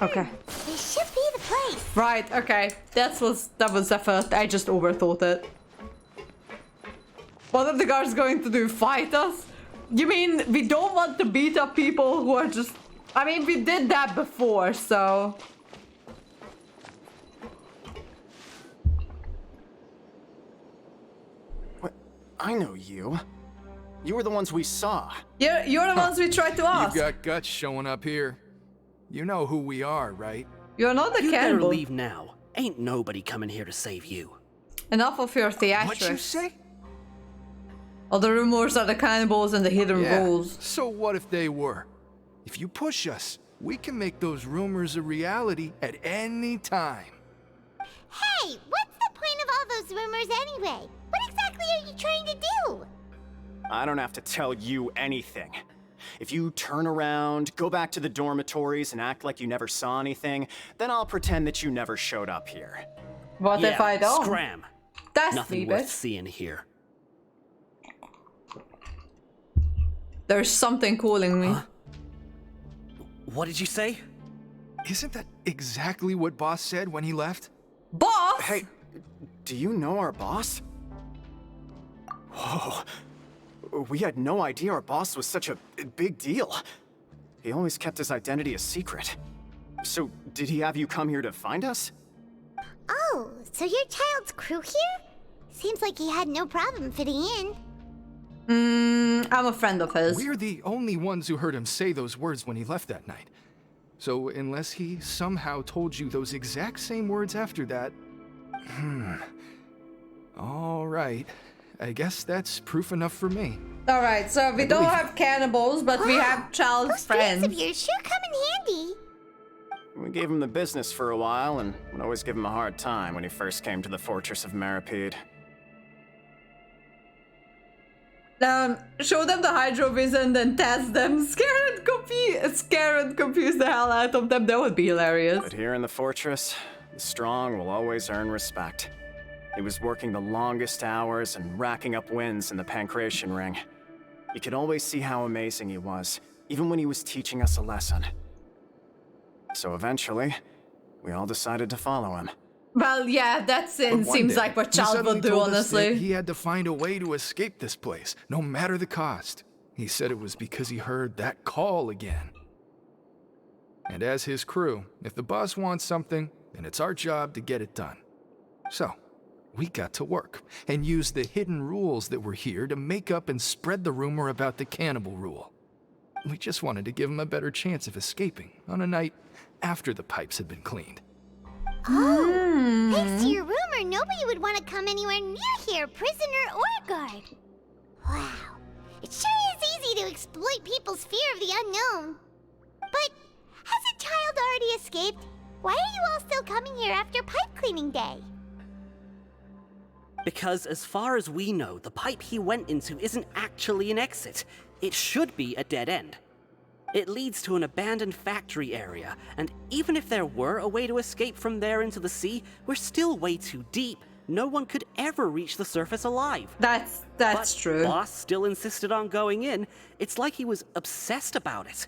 Okay. This should be the place. Right, okay. That was the first. I just overthought it. What are the guards going to do? Fight us? You mean we don't want to beat up people who are just... I mean, we did that before, so... What? I know you. You were the ones we saw. You're the ones we tried to ask. You got guts showing up here. You know who we are, right? You're not the You better cannibal. leave now. Ain't nobody coming here to save you. Enough of your theatrics. What'd you say? All the rumors are the cannibals and the hidden rules. So what if they were? If you push us, we can make those rumors a reality at any time. Hey, what's the point of all those rumors anyway? What exactly are you trying to do? I don't have to tell you anything. If you turn around, go back to the dormitories and act like you never saw anything, then I'll pretend that you never showed up here. What if I don't? Scram. That's nothing worth seeing here. There's something calling me. Huh? What did you say? Isn't that exactly what Boss said when he left? Boss? Hey, do you know our boss? Whoa. We had no idea our boss was such a big deal. He always kept his identity a secret. So, did he have you come here to find us? Oh, so your child's crew here? Seems like he had no problem fitting in. I'm a friend of his. We're the only ones who heard him say those words when he left that night. So, unless he somehow told you those exact same words after that... All right. I guess that's proof enough for me. Alright, so we don't have cannibals, but we have child friends. Those of yours sure come in handy. We gave him the business for a while and would always give him a hard time when he first came to the fortress of Meropede. Show them the hydrovision and test them. Scare and confuse the hell out of them. That would be hilarious. But here in the fortress, the strong will always earn respect. He was working the longest hours and racking up wins in the Pancration Ring. You could always see how amazing he was, even when he was teaching us a lesson. So eventually, we all decided to follow him. Well, yeah, that seems like what child would do, honestly. He had to find a way to escape this place, no matter the cost. He said it was because he heard that call again. And as his crew, if the boss wants something, then it's our job to get it done. So, we got to work, and used the hidden rules that were here to make up and spread the rumor about the cannibal rule. We just wanted to give him a better chance of escaping on a night after the pipes had been cleaned. Oh, thanks to your rumor, nobody would want to come anywhere near here, prisoner or guard. Wow, it sure is easy to exploit people's fear of the unknown. But hasn't Child already escaped? Why are you all still coming here after pipe cleaning day? Because as far as we know, the pipe he went into isn't actually an exit. It should be a dead end. It leads to an abandoned factory area, and even if there were a way to escape from there into the sea, we're still way too deep. No one could ever reach the surface alive. That's true. Boss still insisted on going in. It's like he was obsessed about it.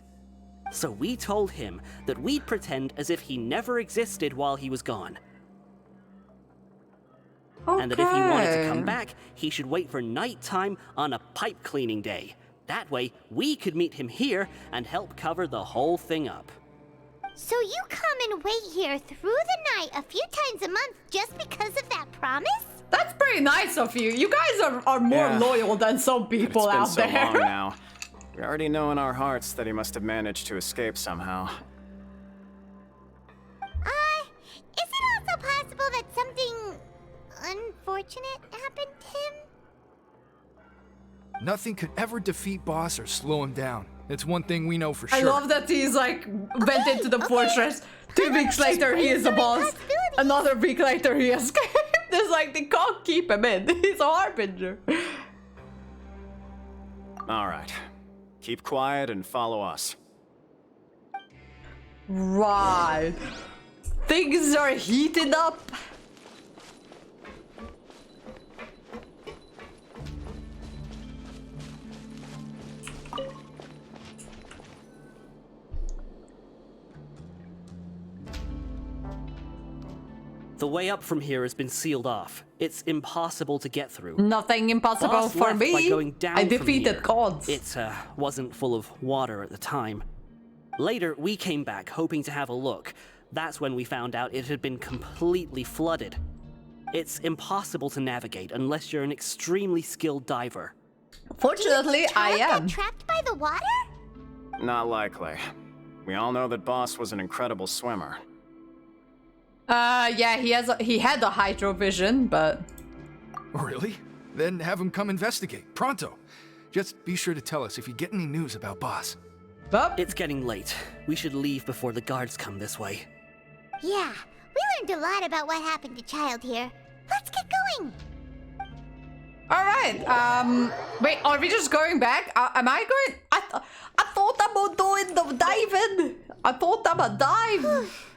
So we told him that we'd pretend as if he never existed while he was gone. And that if he wanted to come back, he should wait for nighttime on a pipe cleaning day. That way, we could meet him here and help cover the whole thing up. So you come and wait here through the night a few times a month just because of that promise? That's pretty nice of you. You guys are more loyal than some people out It's been so there. long now. We already know in our hearts that he must have managed to escape somehow. Is it also possible that something unfortunate happened to him? Nothing could ever defeat Boss or slow him down. It's one thing we know for sure. I love that he's like went into the fortress. 2 weeks later he is the boss. Another week later he escaped. It's like they can't keep him in. He's a harbinger. Alright. Keep quiet and follow us. Right. Things are heating up. The way up from here has been sealed off. It's impossible to get through. Nothing impossible Boss for left by me. going down I from defeated here. gods. It wasn't full of water at the time. Later, we came back hoping to have a look. That's when we found out it had been completely flooded. It's impossible to navigate unless you're an extremely skilled diver. Fortunately, I am. Trapped by the water? Not likely. We all know that Boss was an incredible swimmer. Yeah, he had a hydrovision, but... Really? Then have him come investigate, pronto. Just be sure to tell us if you get any news about Boss. It's getting late. We should leave before the guards come this way. Yeah, we learned a lot about what happened to Child here. Let's get going! Alright, wait, are we just going back? Am I going? I thought about doing the diving. I thought about dive.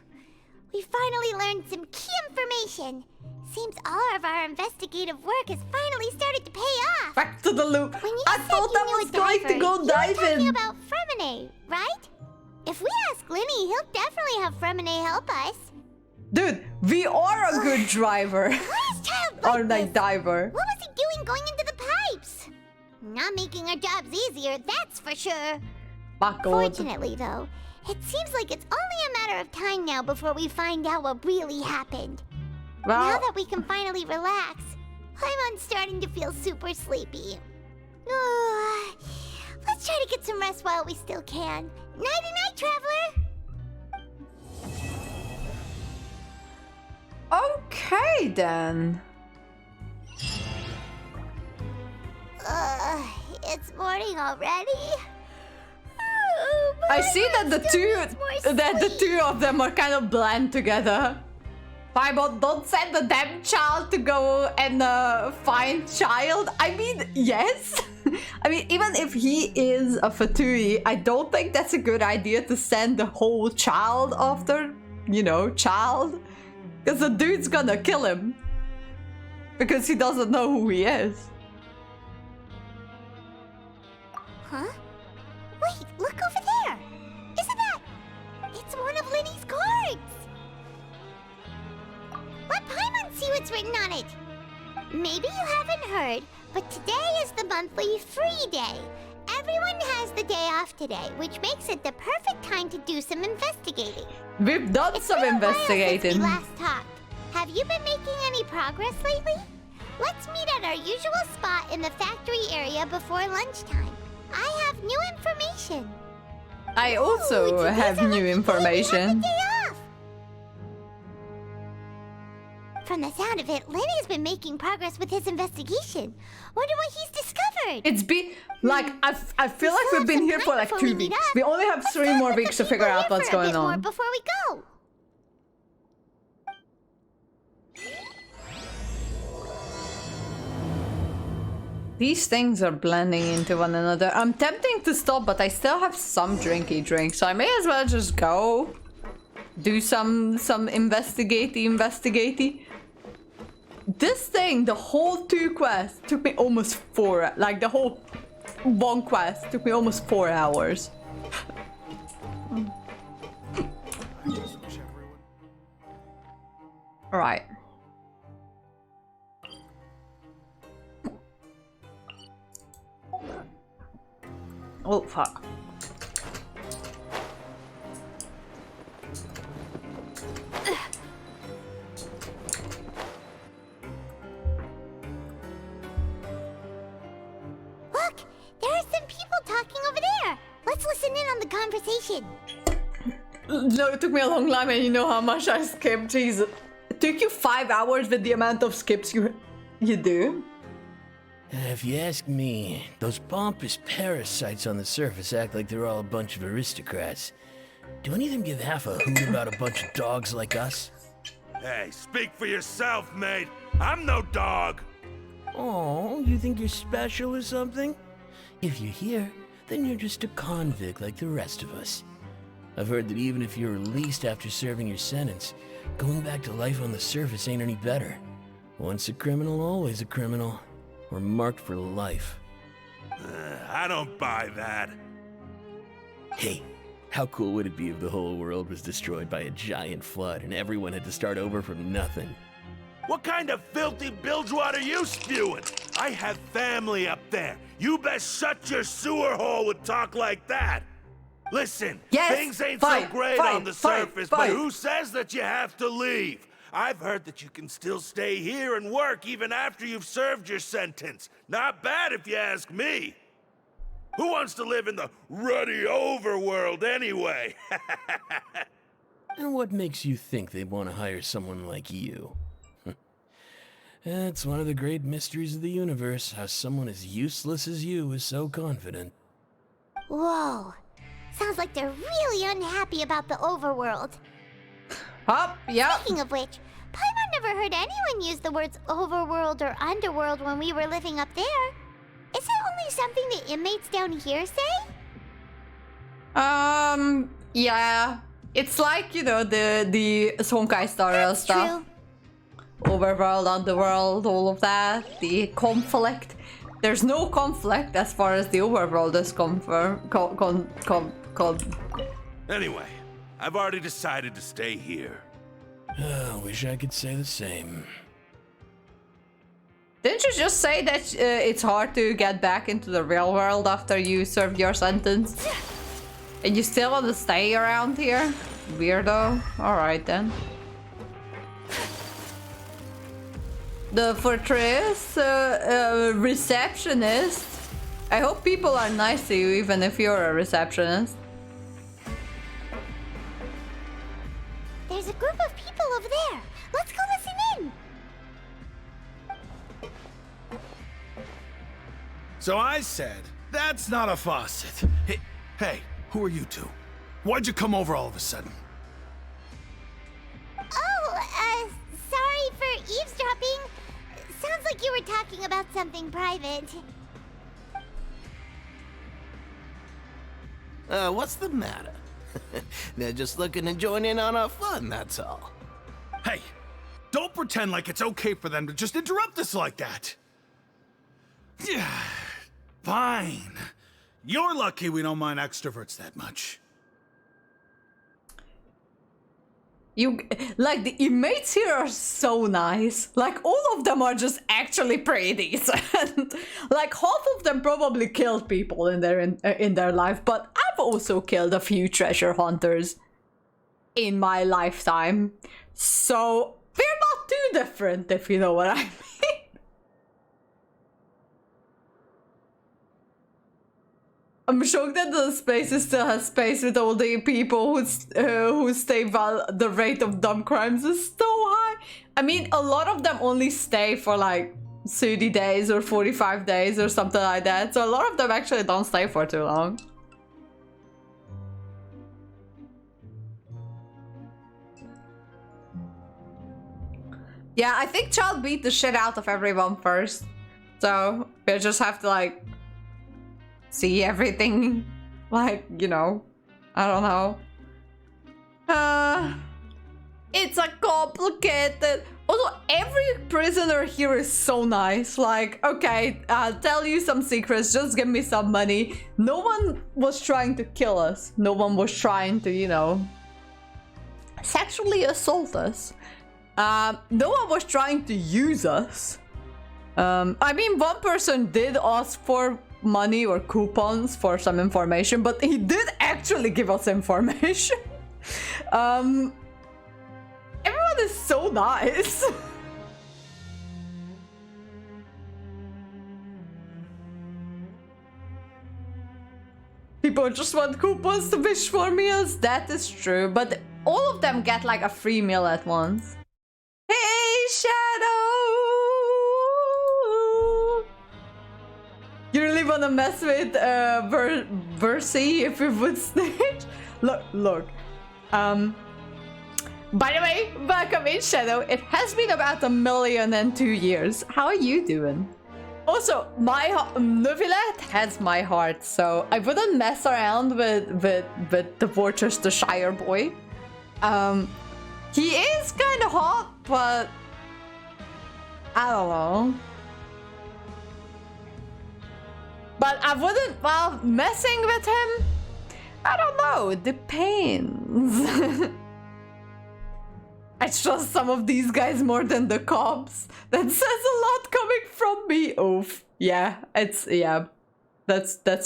We finally learned some key information. Seems all of our investigative work has finally started to pay off. Back to the loop. When you I said thought you I knew was a going diver, to go you were diving. talking about Fremine, right? If we ask Linny, he'll definitely have Fremine help us. Dude, we are a good driver. Why is Child like Or like diver. What was he doing going into the pipes? Not making our jobs easier, that's for sure. My God. Fortunately, though, it seems like it's only a matter of time now before we find out what really happened. Well, Now that we can finally relax, I'm starting to feel super sleepy. Let's try to get some rest while we still can. Nighty-night, traveler! Okay, then. It's morning already. I see that the two of them are kind of blend together. Fireball, don't send the damn child to go and find Child. I mean, yes. I mean, even if he is a Fatui, I don't think that's a good idea to send the whole child after, you know, Child. Because the dude's gonna kill him. Because he doesn't know who he is. Huh? Wait, look over there! Isn't that... It's one of Linny's cards! Let Paimon see what's written on it! Maybe you haven't heard, but today is the monthly free day. Everyone has the day off today, which makes it the perfect time to do some investigating. We've done some investigating. Since we last talked. Have you been making any progress lately? Let's meet at our usual spot in the factory area before lunchtime. I have new information. I also have new information. From the sound of it, Lenny's been making progress with his investigation. Wonder what he's discovered. It's been like I feel like we've been here for like 2 weeks. We only have 3 more weeks to figure out what's going on. Before we go. These things are blending into one another. I'm tempting to stop, but I still have some drinky, so I may as well just go do some investigatey. This thing, the whole 2 quests took me almost 4, like the whole 1 quest took me almost 4 hours. All right. Oh, fuck. Look, there are some people talking over there. Let's listen in on the conversation. No, it took me a long time, and you know how much I skipped. Jesus. It took you 5 hours with the amount of skips you... You do? If you ask me, those pompous parasites on the surface act like they're all a bunch of aristocrats. Do any of them give half a hoot about a bunch of dogs like us? Hey, speak for yourself, mate. I'm no dog. Oh, you think you're special or something? If you're here, then you're just a convict like the rest of us. I've heard that even if you're released after serving your sentence, going back to life on the surface ain't any better. Once a criminal, always a criminal. We're marked for life. I don't buy that. Hey, how cool would it be if the whole world was destroyed by a giant flood and everyone had to start over from nothing? What kind of filthy bilge water you spewing? I have family up there. You best shut your sewer hole with talk like that. Listen, things ain't so great on the surface, but who says that you have to leave? I've heard that you can still stay here and work even after you've served your sentence. Not bad if you ask me. Who wants to live in the ruddy overworld anyway? And what makes you think they want to hire someone like you? It's one of the great mysteries of the universe, how someone as useless as you is so confident. Whoa. Sounds like they're really unhappy about the overworld. Speaking of which, Paimon never heard anyone use the words overworld or underworld when we were living up there. Is it only something the inmates down here say? Yeah. It's like, you know, the Honkai Star stuff. Overworld, underworld, all of that. The conflict. There's no conflict as far as the overworld is Anyway, I've already decided to stay here. Wish I could say the same. Didn't you just say that it's hard to get back into the real world after you served your sentence? And you still want to stay around here? Weirdo. Alright then. The fortress receptionist. I hope people are nice to you even if you're a receptionist. There's a group of people over there. Let's go listen in. So I said, that's not a faucet. Hey, who are you two? Why'd you come over all of a sudden? Oh, sorry for eavesdropping. Sounds like you were talking about something private. What's the matter? They're just looking to join in on our fun, that's all. Hey, don't pretend like it's okay for them to just interrupt us like that. Yeah, fine. You're lucky we don't mind extroverts that much. Like, the inmates here are so nice. Like, all of them are just actually pretty decent. Like, half of them probably killed people in their life, but I've also killed a few treasure hunters in my lifetime. So, we're not too different, if you know what I mean. I'm shocked that the spaces still has space with all the people who stay while the rate of dumb crimes is so high. I mean, a lot of them only stay for like 30 days or 45 days or something like that. So a lot of them actually don't stay for too long. Yeah, I think Child beat the shit out of everyone first. So we just have to like see everything, like, you know, I don't know. It's a complicated. Also, every prisoner here is so nice. Like, okay, I'll tell you some secrets, just give me some money. No one was trying to kill us. No one was trying to, you know, sexually assault us. No one was trying to use us. I mean, one person did ask for money or coupons for some information, but he did actually give us information. Everyone is so nice. People just want coupons to wish for meals. That is true, but all of them get like a free meal at once. Hey, Shadow! wanna mess with Versi if we would snitch? Look. By the way, welcome in, Shadow. It has been about 1,000,002 years. How are you doing? Also, my Neuvillette has my heart, so I wouldn't mess around with the Worchestershire boy. He is kind of hot, but I don't know. But I wouldn't, well, messing with him, I don't know, it depends. I trust some of these guys more than the cops. That says a lot coming from me. Oof. Yeah, that's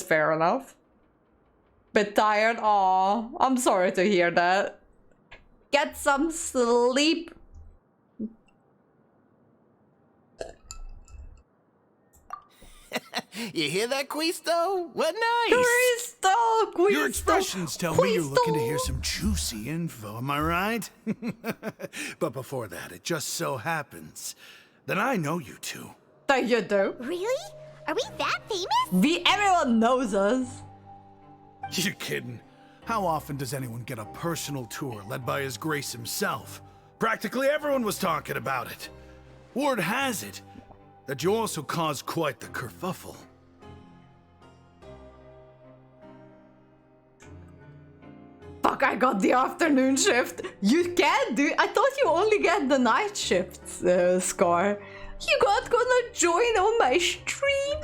fair enough. Bit tired? Aw, I'm sorry to hear that. Get some sleep. You hear that, Quisto? What nice! Quisto! Your expressions tell me you're looking to hear some juicy info, am I right? But before that, it just so happens that I know you two. That you do? Really? Are we that famous? Everyone knows us. You're kidding. How often does anyone get a personal tour led by His Grace himself? Practically everyone was talking about it. Word has it that you also caused quite the kerfuffle. Fuck, I got the afternoon shift. You can't do... I thought you only get the night shift, Scar. You got gonna join on my stream?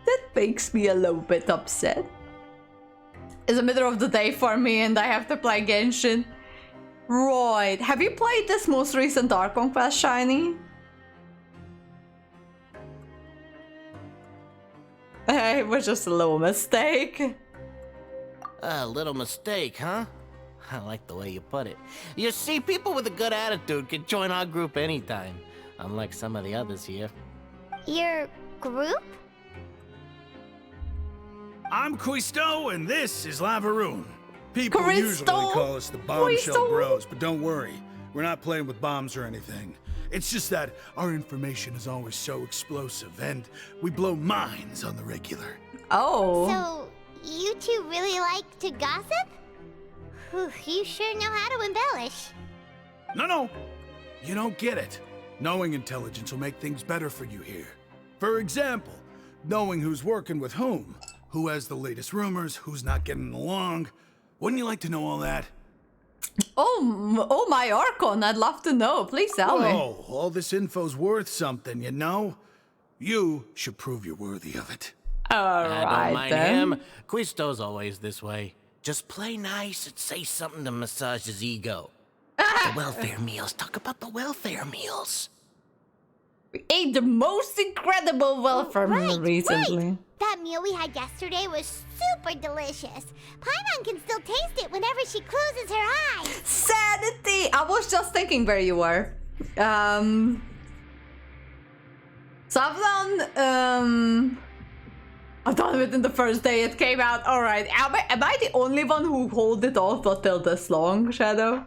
That makes me a little bit upset. It's the middle of the day for me and I have to play Genshin. Right. Have you played this most recent ARCHON QUEST, Shiny? It was just a little mistake. A little mistake, huh? I like the way you put it. You see, people with a good attitude can join our group anytime, unlike some of the others here. Your group? I'm Quisto, and this is Lavaroon. People usually call us the Bombshell Bros, but don't worry. We're not playing with bombs or anything. It's just that our information is always so explosive, and we blow minds on the regular. Oh. So, you two really like to gossip? Whew, you sure know how to embellish. No. You don't get it. Knowing intelligence will make things better for you here. For example, knowing who's working with whom, who has the latest rumors, who's not getting along. Wouldn't you like to know all that? Oh my Archon, I'd love to know. Please tell me. Oh, all this info's worth something, you know? You should prove you're worthy of it. Alright, I don't mind then. him. Quisto's always this way. Just play nice and say something to massage his ego. The welfare meals. Talk about the welfare meals. We ate the most incredible welfare meal recently. Right. That meal we had yesterday was super delicious. Paimon can still taste it whenever she closes her eyes. Sanity! I was just thinking where you were. So I've done it in the first day it came out. Alright, am I the only one who hold it off until this long, Shadow?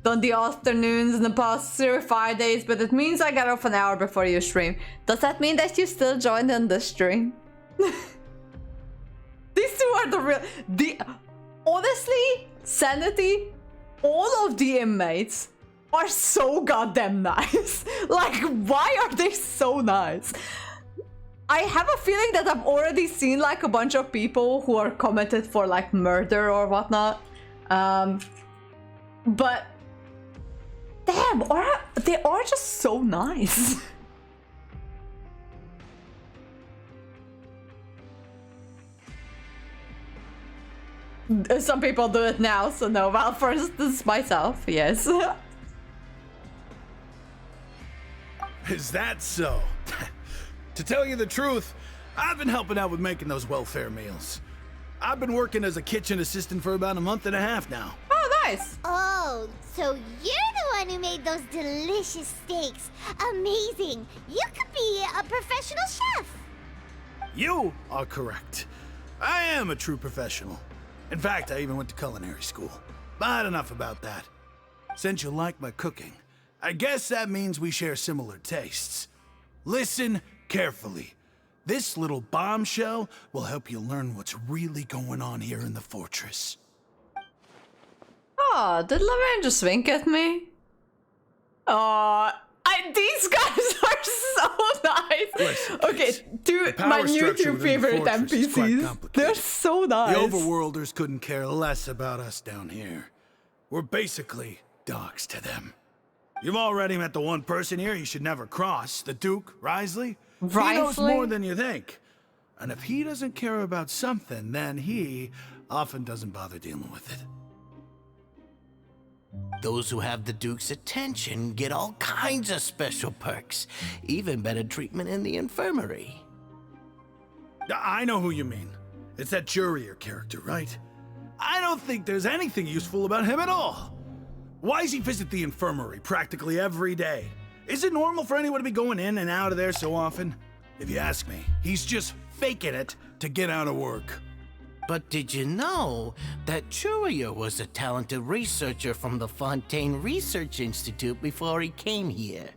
Done the afternoons in the past 3 or 5 days, but it means I got off an hour before you stream. Does that mean that you still joined in the stream? These two are the real... Honestly, Sanity, all of the inmates are so goddamn nice. Like, why are they so nice? I have a feeling that I've already seen like a bunch of people who are committed for like murder or whatnot. But damn, they are just so nice. Some people do it now, so no. Well, for instance, myself, yes. Is that so? To tell you the truth, I've been helping out with making those welfare meals. I've been working as a kitchen assistant for about 1.5 months now. Oh, nice. Oh, so you're the one who made those delicious steaks. Amazing. You could be a professional chef. You are correct. I am a true professional. In fact, I even went to culinary school. But enough about that. Since you like my cooking, I guess that means we share similar tastes. Listen carefully. This little bombshell will help you learn what's really going on here in the fortress. Oh, did Lorraine just wink at me? Oh, these guys are so nice. Listen, okay, two my new two favorite NPCs. They're so nice. The Overworlders couldn't care less about us down here. We're basically dogs to them. You've already met the one person here you should never cross, the Duke, Risley. He knows more than you think. And if he doesn't care about something, then he often doesn't bother dealing with it. Those who have the Duke's attention get all kinds of special perks, even better treatment in the infirmary. I know who you mean. It's that Jurier character, right? I don't think there's anything useful about him at all. Why does he visit the infirmary practically every day? Is it normal for anyone to be going in and out of there so often? If you ask me, he's just faking it to get out of work. But did you know that Jurier was a talented researcher from the Fontaine Research Institute before he came here?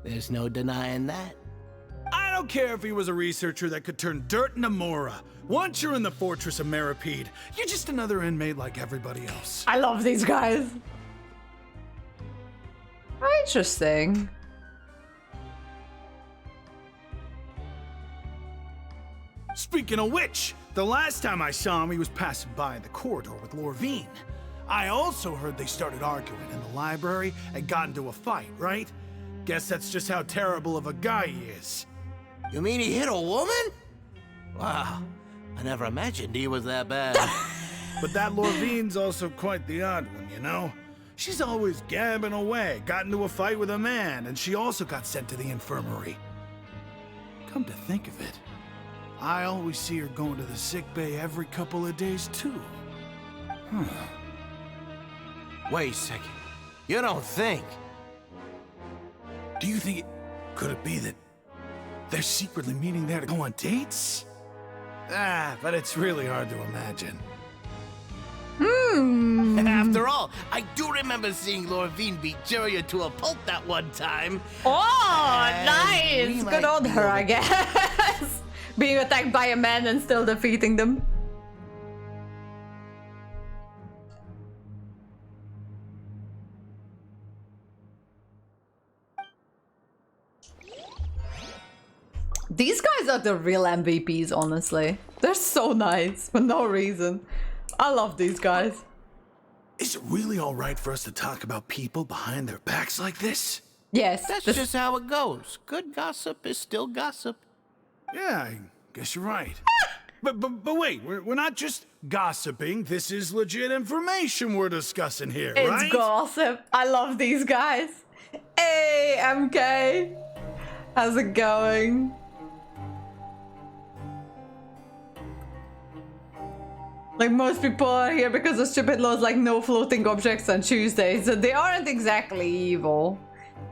There's no denying that. I don't care if he was a researcher that could turn dirt into Mora. Once you're in the fortress of Meropede, you're just another inmate like everybody else. I love these guys. Interesting. Speaking of which, the last time I saw him, he was passing by in the corridor with Lorvine. I also heard they started arguing in the library and got into a fight, right? Guess that's just how terrible of a guy he is. You mean he hit a woman? Wow, I never imagined he was that bad. But that Lorvine's also quite the odd one, you know? She's always gabbing away, got into a fight with a man, and she also got sent to the infirmary. Come to think of it, I always see her going to the sick bay every couple of days, too. Wait a second. You don't think? Do you think could it be that they're secretly meeting there to go on dates? But it's really hard to imagine. After all, I do remember seeing Lorvine beat Jurier to a pulp that one time. Oh, nice! Good on her, I guess. Being attacked by a man and still defeating them. These guys are the real MVPs, honestly. They're so nice for no reason. I love these guys. Is it really all right for us to talk about people behind their backs like this? Yes. That's just how it goes. Good gossip is still gossip. Yeah, I guess you're right. But wait, we're not just gossiping. This is legit information we're discussing here, right? It's gossip. I love these guys. Hey, MK. How's it going? Like, most people are here because of stupid laws like no floating objects on Tuesdays. So they aren't exactly evil.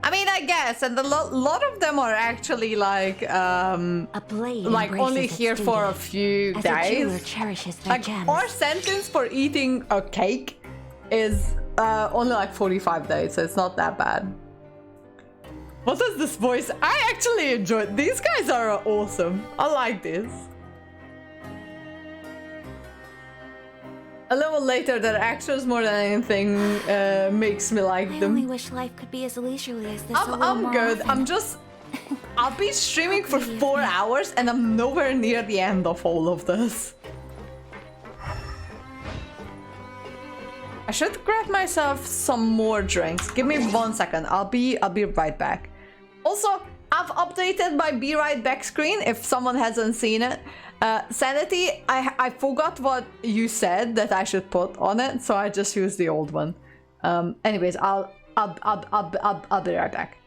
I mean, I guess, and a lot of them are actually like like only here for a few days. Cherishes their like gems. our sentence for eating a cake is only like 45 days, so it's not that bad. What is this voice? I actually enjoy it. These guys are awesome. I like this. A little later, their actions more than anything makes me like them. I only wish life could be as leisurely as this. I'm good. I'll be streaming for 4 hours and I'm nowhere near the end of all of this. I should grab myself some more drinks. Give me 1 second. I'll be right back. Also, I've updated my Be Right Back screen if someone hasn't seen it. Sanity, I forgot what you said that I should put on it, so I just used the old one. Anyways, I'll be right back.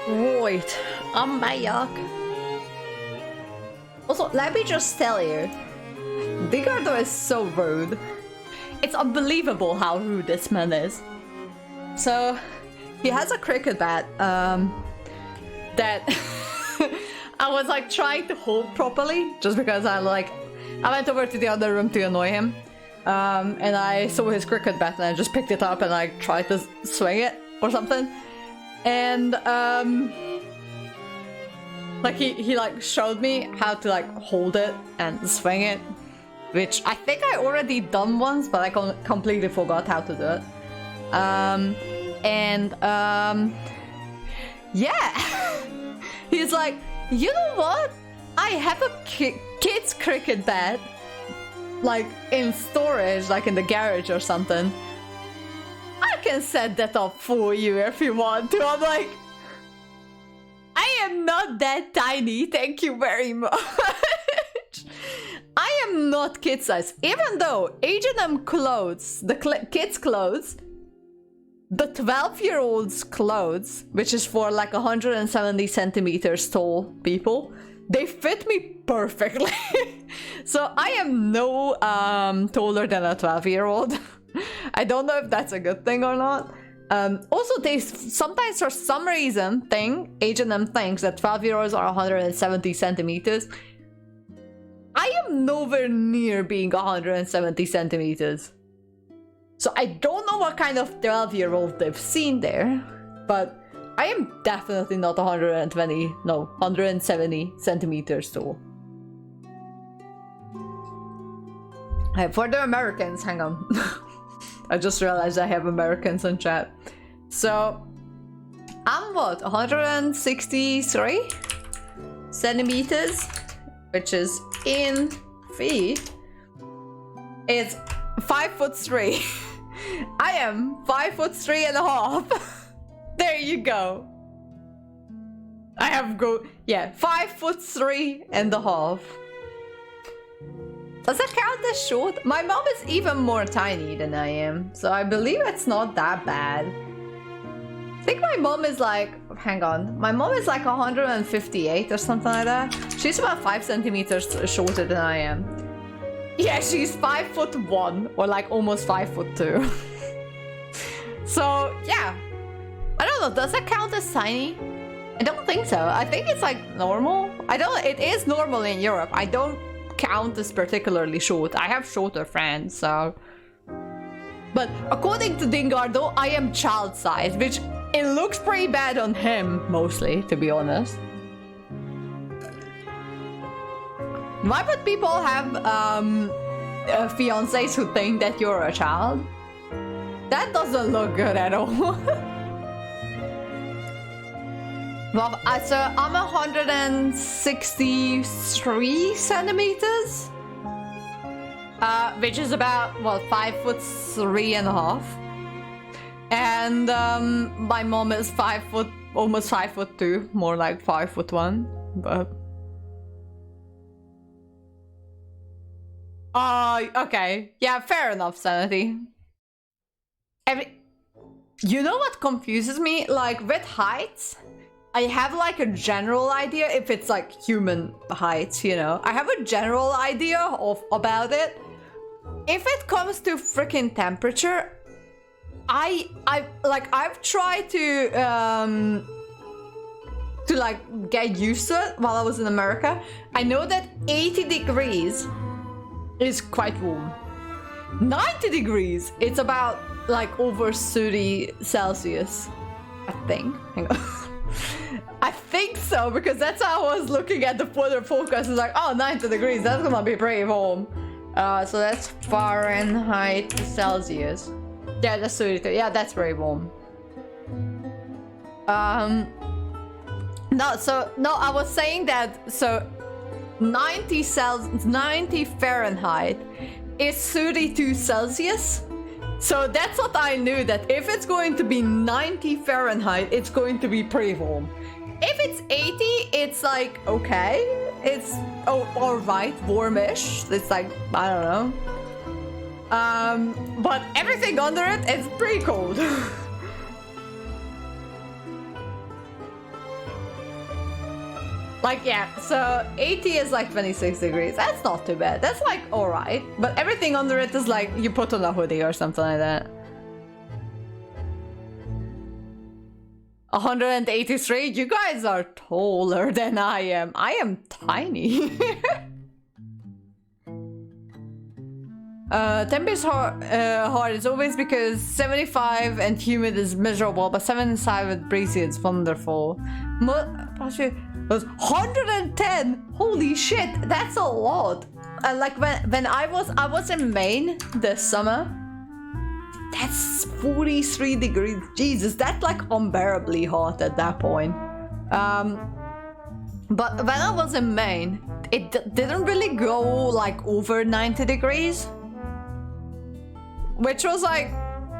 Right, I'm back. Also, let me just tell you, Dingardo is so rude. It's unbelievable how rude this man is. So, he has a cricket bat that I was like trying to hold properly, just because I went over to the other room to annoy him. And I saw his cricket bat and I just picked it up and I tried to swing it or something. And like he like showed me how to like hold it and swing it, which I think I already done once, but I completely forgot how to do it. Yeah, he's like, you know what? I have a kid's cricket bat, like in storage, like in the garage or something. I can set that up for you if you want to. I'm like, I am not that tiny, thank you very much. I am not kid size, even though H&M clothes, the kids' clothes, the 12-year-olds' clothes, which is for like 170 centimeters tall people, they fit me perfectly. So I am no taller than a 12-year-old. I don't know if that's a good thing or not. Also, they sometimes, for some reason, H&M thinks that 12-year-olds are 170 centimeters. I am nowhere near being 170 centimeters. So I don't know what kind of 12-year-old they've seen there, but I am definitely not 170 centimeters tall. Hey, for the Americans, hang on. I just realized I have Americans in chat. So, I'm what, 163 centimeters, which is in feet. It's 5'3". I am 5'3.5". There you go. I have 5'3.5". Does that count as short? My mom is even more tiny than I am, so I believe it's not that bad. I think my mom is like, hang on, my mom is like 158 or something like that. She's about 5 centimeters shorter than I am. Yeah, she's 5'1", or like almost 5'2". So yeah, I don't know, does that count as tiny? I don't think so. I think it's like normal. It is normal in Europe. I don't count as particularly short. I have shorter friends, so. But according to Dingardo, I am child size, which it looks pretty bad on him, mostly, to be honest. Why would people have fiancés who think that you're a child? That doesn't look good at all. Well, so I'm 163 centimeters, which is about, well, 5'3.5". And my mom is almost 5'2", more like 5'1", but. Okay, yeah, fair enough, Sanity. You know what confuses me? Like, with heights, I have like a general idea if it's like human heights, you know. I have a general idea about it. If it comes to freaking temperature, I've tried to like get used to it while I was in America. I know that 80 degrees is quite warm. 90 degrees, it's about like over 30 Celsius, I think. Hang on. I think so, because that's how I was looking at the weather forecast. It's like, oh, 90 degrees, that's gonna be pretty warm. So that's Fahrenheit to Celsius. Yeah, that's 32. Yeah, that's very warm. No, I was saying that, so 90 Fahrenheit is 32 Celsius. So that's what I knew, that if it's going to be 90 Fahrenheit, it's going to be pretty warm. If it's 80, it's like, okay, it's alright, warmish. It's like, I don't know. But everything under it is pretty cold. Like, yeah, so 80 is like 26 degrees. That's not too bad. That's like alright. But everything under it is like you put on a hoodie or something like that. 183? You guys are taller than I am. I am tiny. Temp is hard is always because 75 and humid is miserable, but 75 with breezy is wonderful. 110! Holy shit, that's a lot. Like when I was in Maine this summer, that's 43 degrees. Jesus, that's like unbearably hot at that point. But when I was in Maine, it didn't really go like over 90 degrees. Which was like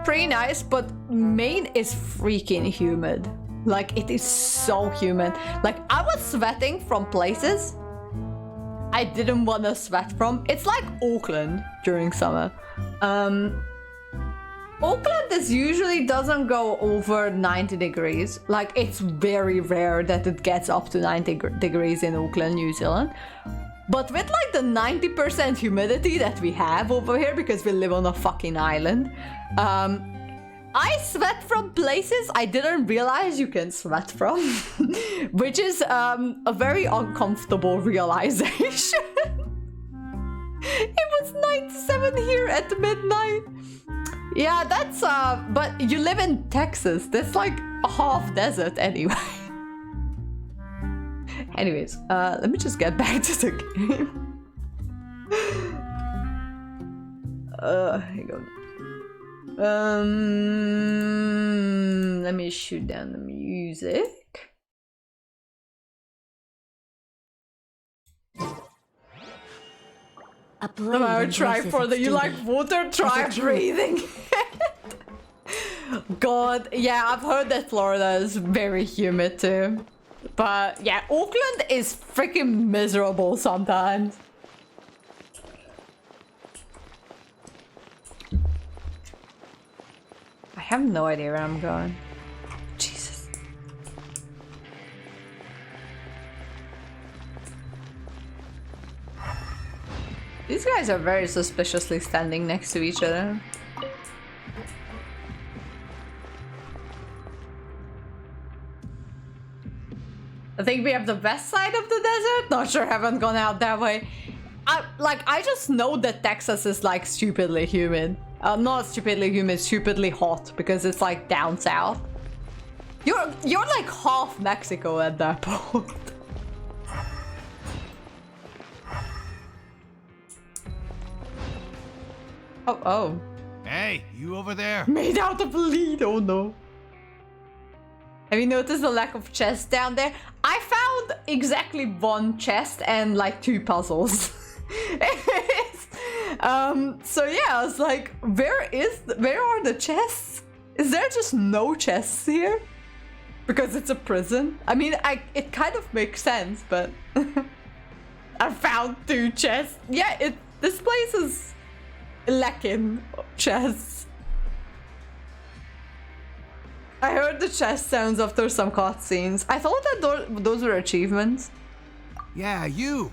pretty nice, but Maine is freaking humid. Like it is so humid. Like I was sweating from places I didn't want to sweat from. It's like Auckland during summer. Auckland usually doesn't go over 90 degrees. Like it's very rare that it gets up to 90 degrees in Auckland, New Zealand. But with like the 90% humidity that we have over here because we live on a fucking island, I sweat from places I didn't realize you can sweat from, which is a very uncomfortable realization. It was 97 here at midnight. Yeah, that's but you live in Texas. That's like a half desert anyway. Anyways, let me just get back to the game. Here you go. Let me shoot down the music. Try for the you like water, try breathing. God, yeah, I've heard that Florida is very humid too. But yeah, Auckland is freaking miserable sometimes. I have no idea where I'm going. Jesus. These guys are very suspiciously standing next to each other. I think we have the west side of the desert. Not sure, haven't gone out that way. I just know that Texas is like stupidly humid. Not stupidly humid, stupidly hot because it's like down south. You're like half Mexico at that point. Oh. Hey, you over there? Made out of lead, oh no. Have you noticed the lack of chests down there? I found exactly one chest and like 2 puzzles. So yeah, I was like, where are the chests? Is there just no chests here? Because it's a prison? I mean, it kind of makes sense, but I found 2 chests. Yeah, this place is lacking chests. I heard the chest sounds after some cutscenes. I thought that those were achievements. Yeah, you.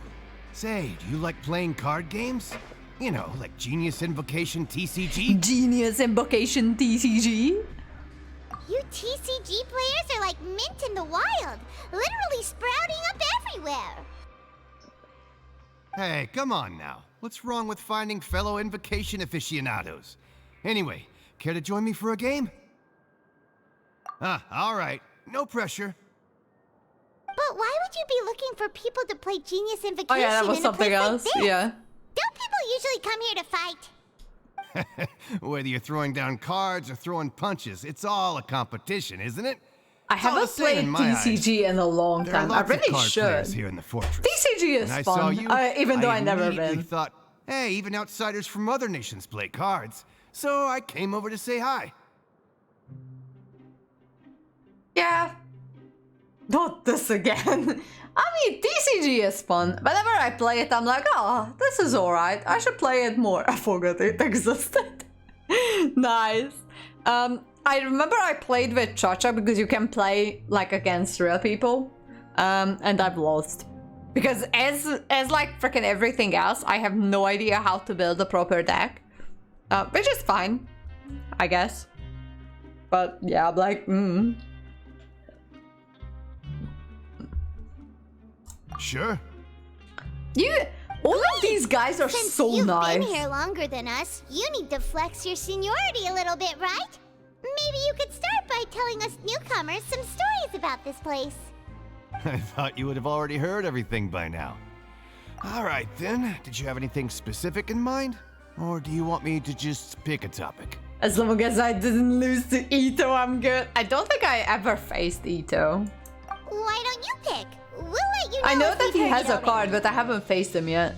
Say, do you like playing card games? You know, like Genius Invocation TCG? Genius Invocation TCG? You TCG players are like mint in the wild, literally sprouting up everywhere. Hey, come on now. What's wrong with finding fellow Invocation aficionados? Anyway, care to join me for a game? All right. No pressure. But why would you be looking for people to play Genius Invocation? Oh yeah, that was something else. Like yeah. Don't people usually come here to fight? Whether you're throwing down cards or throwing punches, it's all a competition, isn't it? I haven't played TCG in a long time. I really should. Here in the fortress. TCG is fun, even though I never been. Thought, hey, even outsiders from other nations play cards, so I came over to say hi. Yeah. Not this again. I mean, TCG is fun. Whenever I play it, I'm like, oh, this is alright. I should play it more. I forgot it existed. Nice. I remember I played with Chacha because you can play like against real people. And I've lost. Because as like freaking everything else, I have no idea how to build a proper deck. Which is fine, I guess. But yeah, I'm like, Sure. All of these guys are so nice. Since you've been here longer than us, you need to flex your seniority a little bit, right? Maybe you could start by telling us newcomers some stories about this place. I thought you would have already heard everything by now. All right then, did you have anything specific in mind? Or do you want me to just pick a topic? As long as I didn't lose to Ito, I'm good. I don't think I ever faced Ito. Why don't you pick? We'll let you know. I know if that he we've has heard a it card, already. but I haven't faced him yet.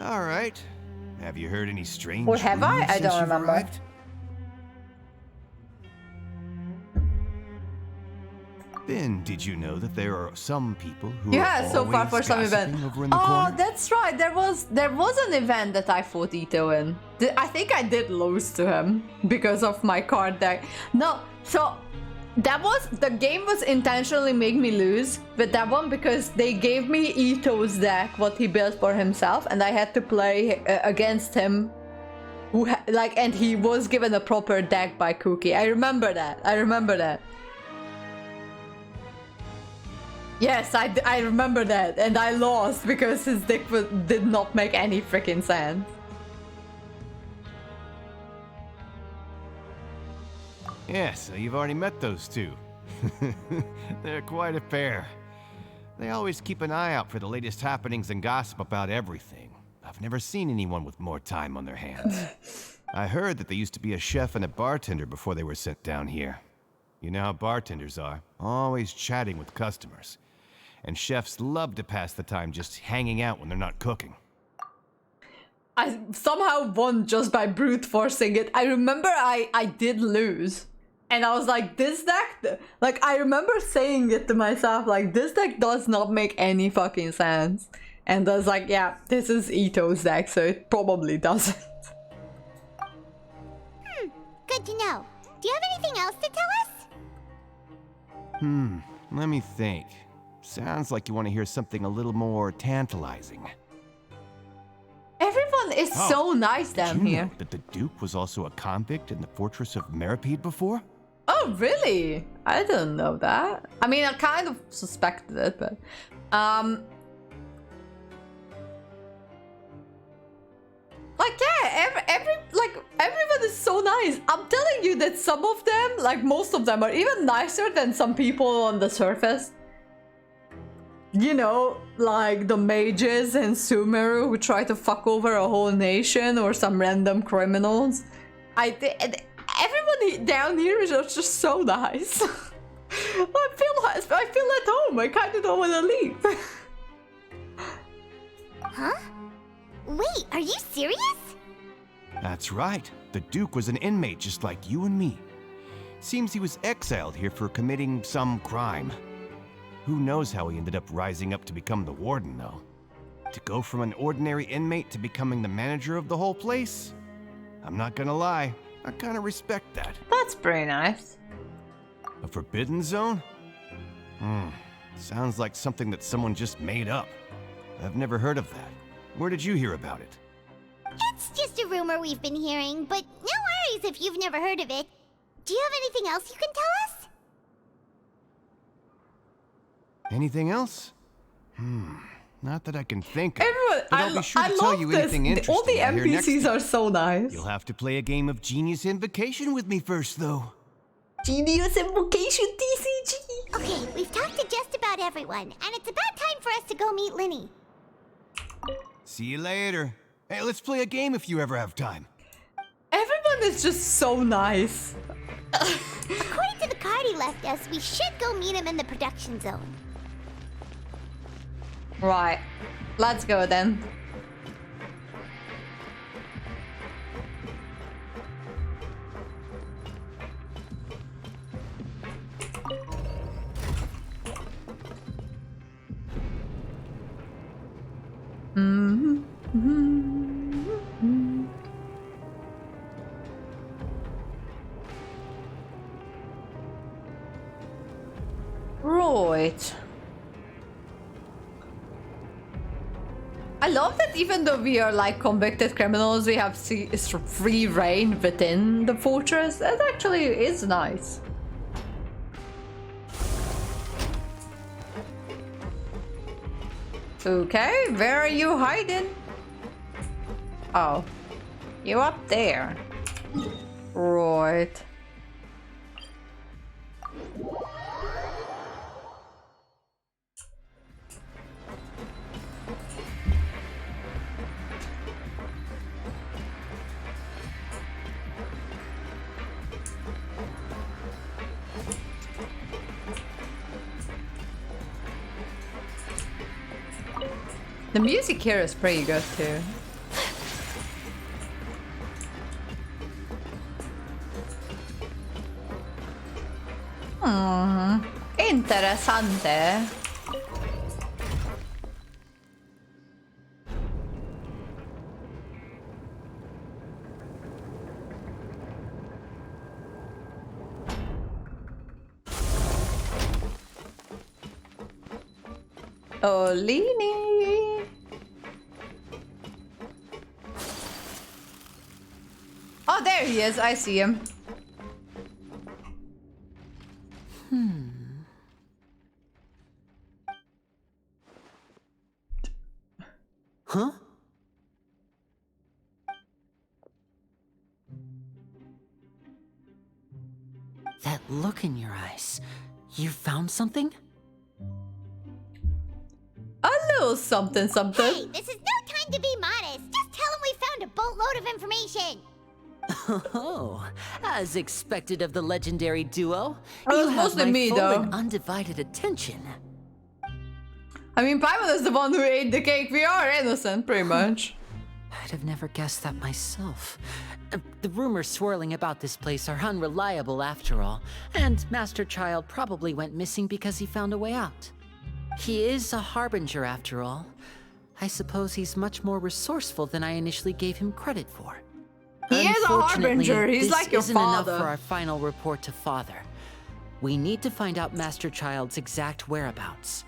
All right. Have you heard any strange Or have I? rumors I since don't you've remember. arrived? Then, did you know that there are some people who Yeah, are so far always for some event. gossiping over in the Oh, corner? that's right. There was an event that I fought Ito in. I think I did lose to him because of my card deck. No, so the game was intentionally make me lose with that one because they gave me Ito's deck, what he built for himself, and I had to play against him. And he was given a proper deck by Cookie. I remember that. Yes, I remember that, and I lost because his deck did not make any freaking sense. Yeah, so you've already met those two. They're quite a pair. They always keep an eye out for the latest happenings and gossip about everything. I've never seen anyone with more time on their hands. I heard that they used to be a chef and a bartender before they were sent down here. You know how bartenders are, always chatting with customers. And chefs love to pass the time just hanging out when they're not cooking. I somehow won just by brute forcing it. I remember I did lose. And I was like, this deck, like I remember saying it to myself, like this deck does not make any fucking sense. And I was like, yeah, this is Ito's deck, so it probably doesn't. Good to know. Do you have anything else to tell us? Let me think. Sounds like you want to hear something a little more tantalizing. Everyone is so nice down Did you here. know that the Duke was also a convict in the fortress of Meropede before? Oh, really? I didn't know that. I mean, I kind of suspected it, but... Like, yeah, everyone is so nice. I'm telling you that some of them, like most of them, are even nicer than some people on the surface. You know, like the mages in Sumeru who try to fuck over a whole nation, or some random criminals. Everyone down here is just so nice. I feel at home. I kind of don't want to leave. Huh? Wait, are you serious? That's right. The Duke was an inmate just like you and me. Seems he was exiled here for committing some crime. Who knows how he ended up rising up to become the warden, though. To go from an ordinary inmate to becoming the manager of the whole place? I'm not gonna lie, I kinda respect that. That's pretty nice. A forbidden zone? Sounds like something that someone just made up. I've never heard of that. Where did you hear about it? It's just a rumor we've been hearing, but no worries if you've never heard of it. Do you have anything else you can tell us? Anything else? Not that I can think of. Everyone, But I'll be sure to tell you anything interesting All the I hear next NPCs time. are so nice. You'll have to play a game of Genius Invocation with me first, though. Genius Invocation TCG. Okay, we've talked to just about everyone, and it's about time for us to go meet Linny. See you later. Hey, let's play a game if you ever have time. Everyone is just so nice. According to the card he left us, we should go meet him in the production zone. Right. Let's go then. Right. I love that even though we are like convicted criminals, we have free reign within the fortress. That actually is nice. Okay, where are you hiding? Oh, you up there. Right. The music here is pretty good too. Interessante. Olini. Oh, there he is. I see him. Huh? That look in your eyes. You found something? A little something, something. Hey, this is no time to be modest. Just tell him we found a boatload of information. Oh, as expected of the legendary duo, Oh, you it's have mostly my me, full though. and undivided attention. I mean, Paimon is the one who ate the cake. We are innocent, pretty much. I'd have never guessed that myself. The rumors swirling about this place are unreliable after all, and Master Child probably went missing because he found a way out. He is a harbinger after all. I suppose he's much more resourceful than I initially gave him credit for. He is a harbinger. He's this like your isn't father. enough for our final report to Father. We need to find out Master Child's exact whereabouts.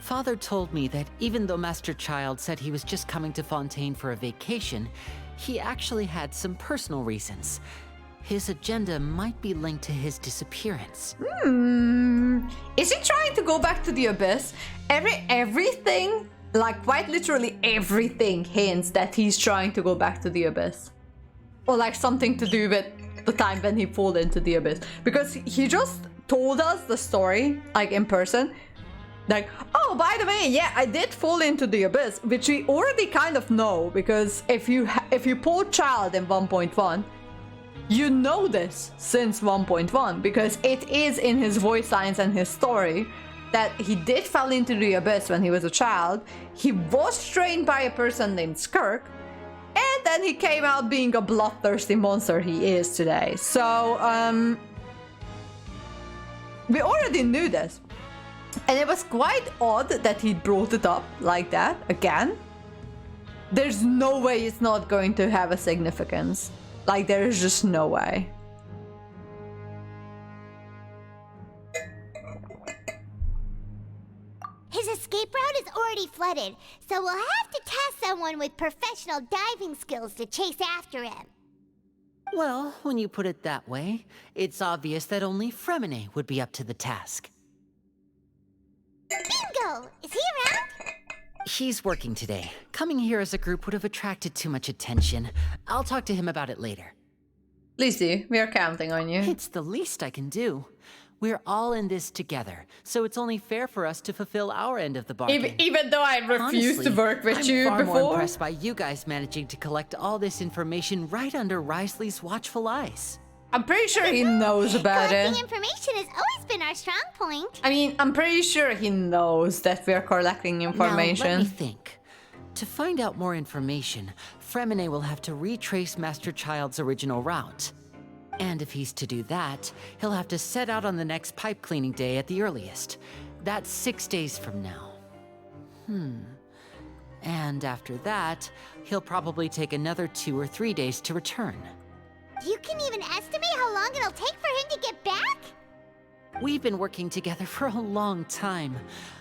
Father told me that even though Master Child said he was just coming to Fontaine for a vacation, he actually had some personal reasons. His agenda might be linked to his disappearance. Is he trying to go back to the Abyss? Everything, like quite literally everything, hints that he's trying to go back to the Abyss. Or like something to do with the time when he fell into the Abyss. Because he just told us the story, like in person. Like, oh, by the way, yeah, I did fall into the Abyss, which we already kind of know, because if you pulled Child in 1.1, you know this since 1.1, because it is in his voice lines and his story that he did fall into the Abyss when he was a child. He was trained by a person named Skirk, and then he came out being a bloodthirsty monster he is today. So, we already knew this. And it was quite odd that he brought it up like that again. There's no way it's not going to have a significance. Like, there is just no way. His escape route is already flooded, so we'll have to task someone with professional diving skills to chase after him. Well, when you put it that way, it's obvious that only Fremine would be up to the task. Bingo! Is he around? He's working today. Coming here as a group would have attracted too much attention. I'll talk to him about it later. Lizzie, we are counting on you. It's the least I can do. We're all in this together, so it's only fair for us to fulfill our end of the bargain. Even though I refused to work with you I'm far before. more impressed by you guys managing to collect all this information right under Risley's watchful eyes. I'm pretty sure he knows about Collecting it. information has always been our strong point. I mean, I'm pretty sure he knows that we're collecting information. Now, let me think. To find out more information, Fremine will have to retrace Master Child's original route. And if he's to do that, he'll have to set out on the next pipe cleaning day at the earliest. That's 6 days from now. And after that, he'll probably take another 2 or 3 days to return. You can even estimate how long it'll take for him to get back? We've been working together for a long time.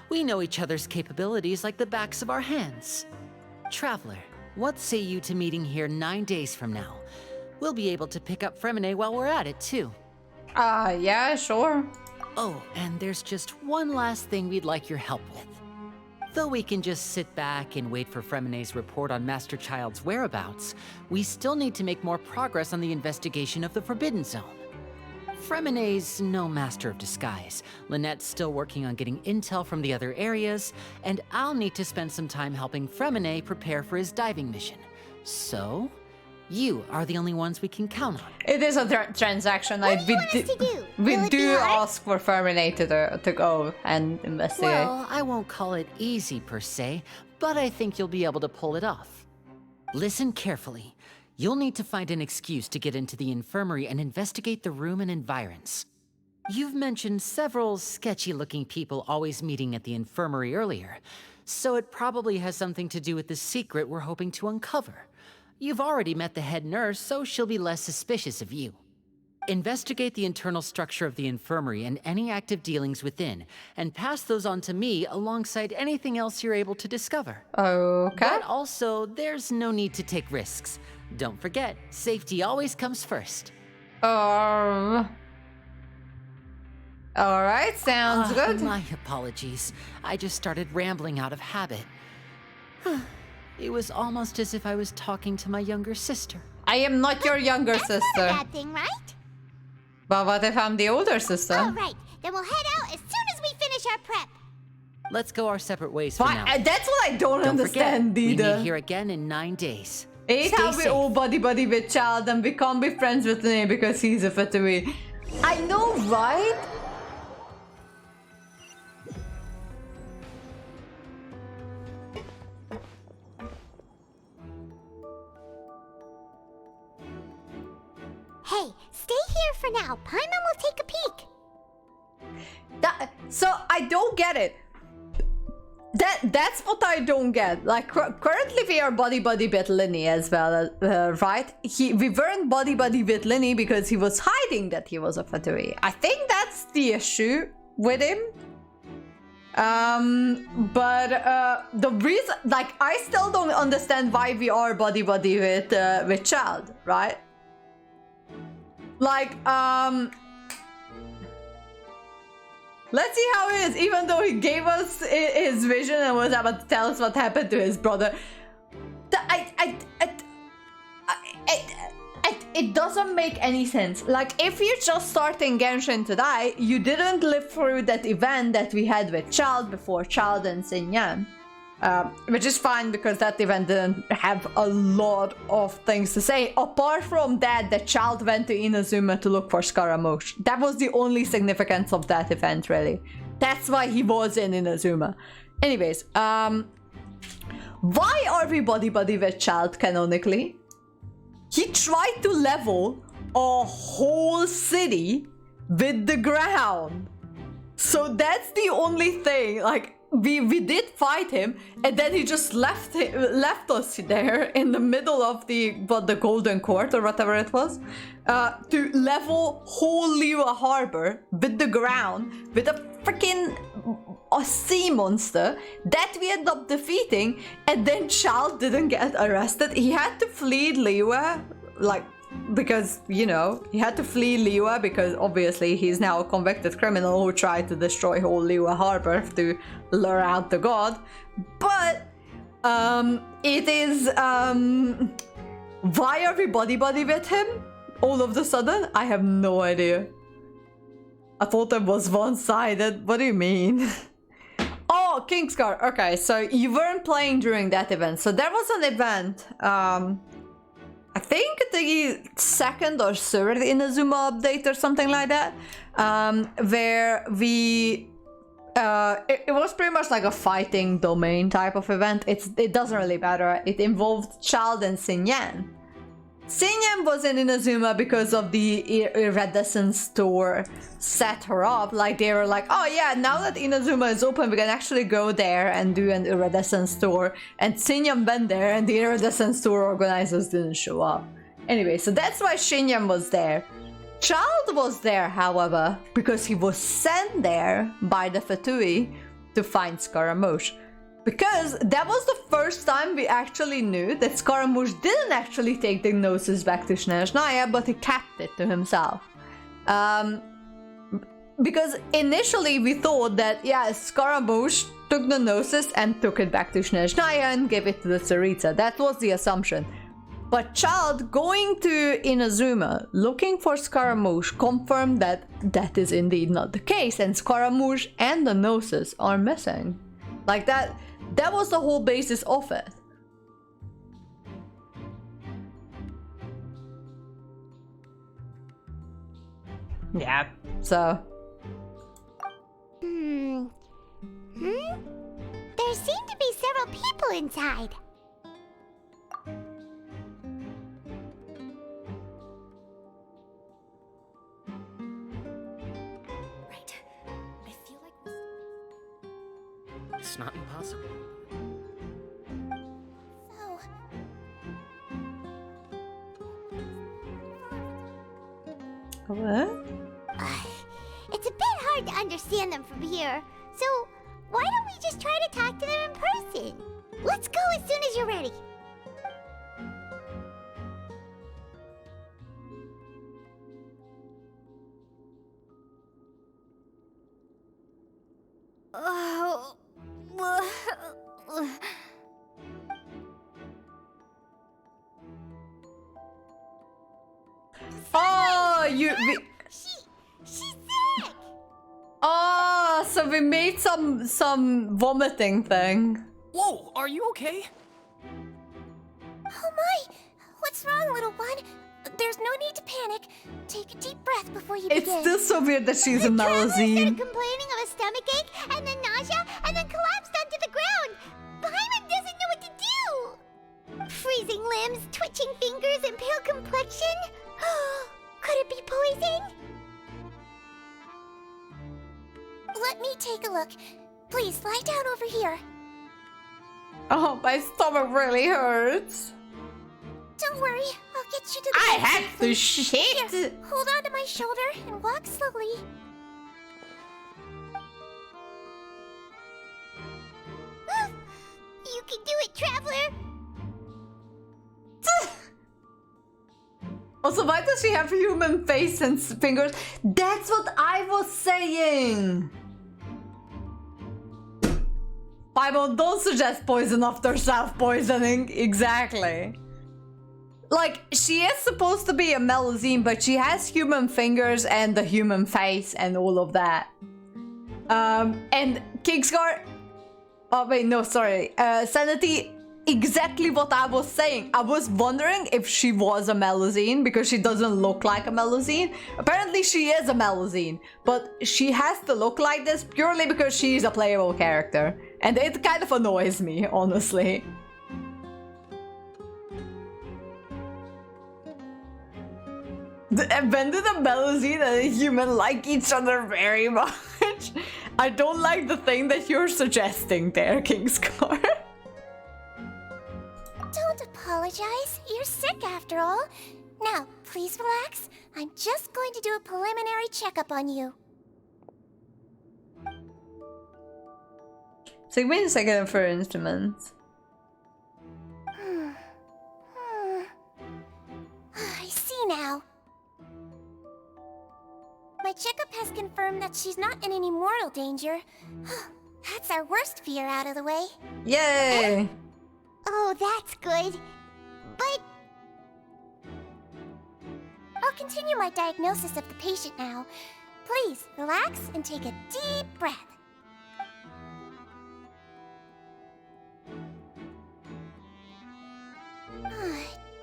We know each other's capabilities like the backs of our hands. Traveler, what say you to meeting here 9 days from now? We'll be able to pick up Fremine while we're at it, too. Yeah, sure. Oh, and there's just one last thing we'd like your help with. Though we can just sit back and wait for Fremine's report on Master Child's whereabouts, we still need to make more progress on the investigation of the Forbidden Zone. Fremine's no master of disguise, Lynette's still working on getting intel from the other areas, and I'll need to spend some time helping Fremine prepare for his diving mission. So, you are the only ones we can count on. It is a transaction. Like, we do ask for Fremine to go and investigate. Well, I won't call it easy per se, but I think you'll be able to pull it off. Listen carefully. You'll need to find an excuse to get into the infirmary and investigate the room and environs. You've mentioned several sketchy-looking people always meeting at the infirmary earlier, so it probably has something to do with the secret we're hoping to uncover. You've already met the head nurse, so she'll be less suspicious of you. Investigate the internal structure of the infirmary and any active dealings within, and pass those on to me alongside anything else you're able to discover. Okay. But also, there's no need to take risks. Don't forget, safety always comes first. Alright, sounds good. My apologies. I just started rambling out of habit. It was almost as if I was talking to my younger sister. I am not your younger sister. Not a bad thing, right? But what if I'm the older sister? All right, then we'll head out as soon as we finish our prep. Let's go our separate ways for now. That's what I don't understand, forget, either. We meet here again in 9 days. Hate how we all buddy with Child and we can't be friends with him because he's a Fatui. I know, right? Hey, stay here for now. Paimon will take a peek. So I don't get it. That's what I don't get. Like, currently we are buddy with Linny as well, right? We weren't buddy with Linny because he was hiding that he was a Fatui. I think that's the issue with him. But the reason, like, I still don't understand why we are buddy with Child, right? Like, let's see how it is. Even though he gave us his vision and was about to tell us what happened to his brother, it doesn't make any sense. Like, if you're just starting Genshin today, you didn't live through that event that we had with Child before Child and Xinyan. Which is fine because that event didn't have a lot of things to say. Apart from that, the Child went to Inazuma to look for Scaramouche. That was the only significance of that event, really. That's why he was in Inazuma. Anyways, why are we buddy with Child canonically? He tried to level a whole city with the ground. So that's the only thing, like, we did fight him, and then he just left us there in the middle of the Golden Court or whatever it was, to level whole Liyue Harbor with the ground with a freaking sea monster that we ended up defeating, and then Child didn't get arrested. He had to flee Liyue, like, because, you know, he had to flee Liyue because obviously he's now a convicted criminal who tried to destroy whole Liyue Harbor to lure out the god. But it is why are we buddy with him all of a sudden? I have no idea. I thought it was one-sided. What do you mean? Oh, Kingsguard. Okay, so you weren't playing during that event. So there was an event, I think the second or third Inazuma update or something like that, where we, it was pretty much like a fighting domain type of event. It doesn't really matter. It involved Child and Xinyan. Xinyan was in Inazuma because of the iridescent store set her up. Like, they were like, oh yeah, now that Inazuma is open, we can actually go there and do an iridescent store. And Xinyan went there and the iridescent store organizers didn't show up. Anyway, so that's why Xinyan was there. Child was there, however, because he was sent there by the Fatui to find Scaramouche. Because that was the first time we actually knew that Scaramouche didn't actually take the Gnosis back to Snezhnaya, but he kept it to himself. Because initially we thought that, yeah, Scaramouche took the Gnosis and took it back to Snezhnaya and gave it to the Tsaritsa. That was the assumption. But Child going to Inazuma, looking for Scaramouche, confirmed that that is indeed not the case, and Scaramouche and the Gnosis are missing. Like that was the whole basis of it. Yeah, so... There seem to be several people inside. Right. I feel like It's not impossible. What? It's a bit hard to understand them from here, so why don't we just try to talk to them in person? Let's go as soon as you're ready. Oh, She's sick. Oh, so we made some vomiting thing. Whoa, are you okay? Oh my! What's wrong, little one? There's no need to panic. Take a deep breath before you begin. It's still so weird that she's a The traveler Melusine. started complaining of a stomachache, and then nausea, and then collapsed onto the ground. Paimon doesn't know what to do. Freezing limbs, twitching fingers, and pale complexion. Could it be poison? Let me take a look. Please lie down over here. Oh, my stomach really hurts. Don't worry, I'll get you to the I bed have safely. to shit. Here, hold on to my shoulder and walk slowly. You can do it, traveler. Also, why does she have human face and fingers? That's what I was saying. Bible, don't suggest poison after self-poisoning. Exactly. Like, she is supposed to be a Melusine, but she has human fingers and the human face and all of that. And Kingsguard... Oh, wait, no, sorry. Sanity, exactly what I was saying. I was wondering if she was a Melusine, because she doesn't look like a Melusine. Apparently, she is a Melusine, but she has to look like this purely because she's a playable character. And it kind of annoys me, honestly. When did a Melusine and a human like each other very much? I don't like the thing that you're suggesting there, Kingscar. Don't apologize. You're sick after all. Now, please relax. I'm just going to do a preliminary checkup on you. So wait a second for instruments. I see now. My checkup has confirmed that she's not in any mortal danger. That's our worst fear out of the way. Yay! Oh, that's good. But... I'll continue my diagnosis of the patient now. Please, relax and take a deep breath.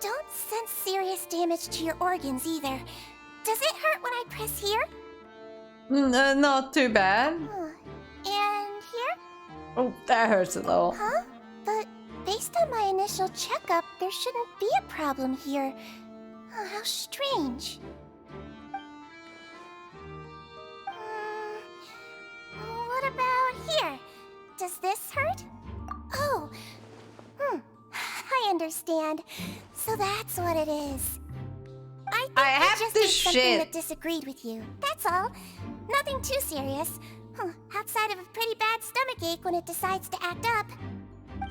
Don't sense serious damage to your organs either. Does it hurt when I press here? Not too bad. And here? Oh, that hurts a little. Huh? But based on my initial checkup, there shouldn't be a problem here. Oh, how strange. What about here? Does this hurt? Oh, I understand. So that's what it is. I think I just did something that disagreed with you. That's all. Nothing too serious. Outside of a pretty bad stomachache when it decides to act up.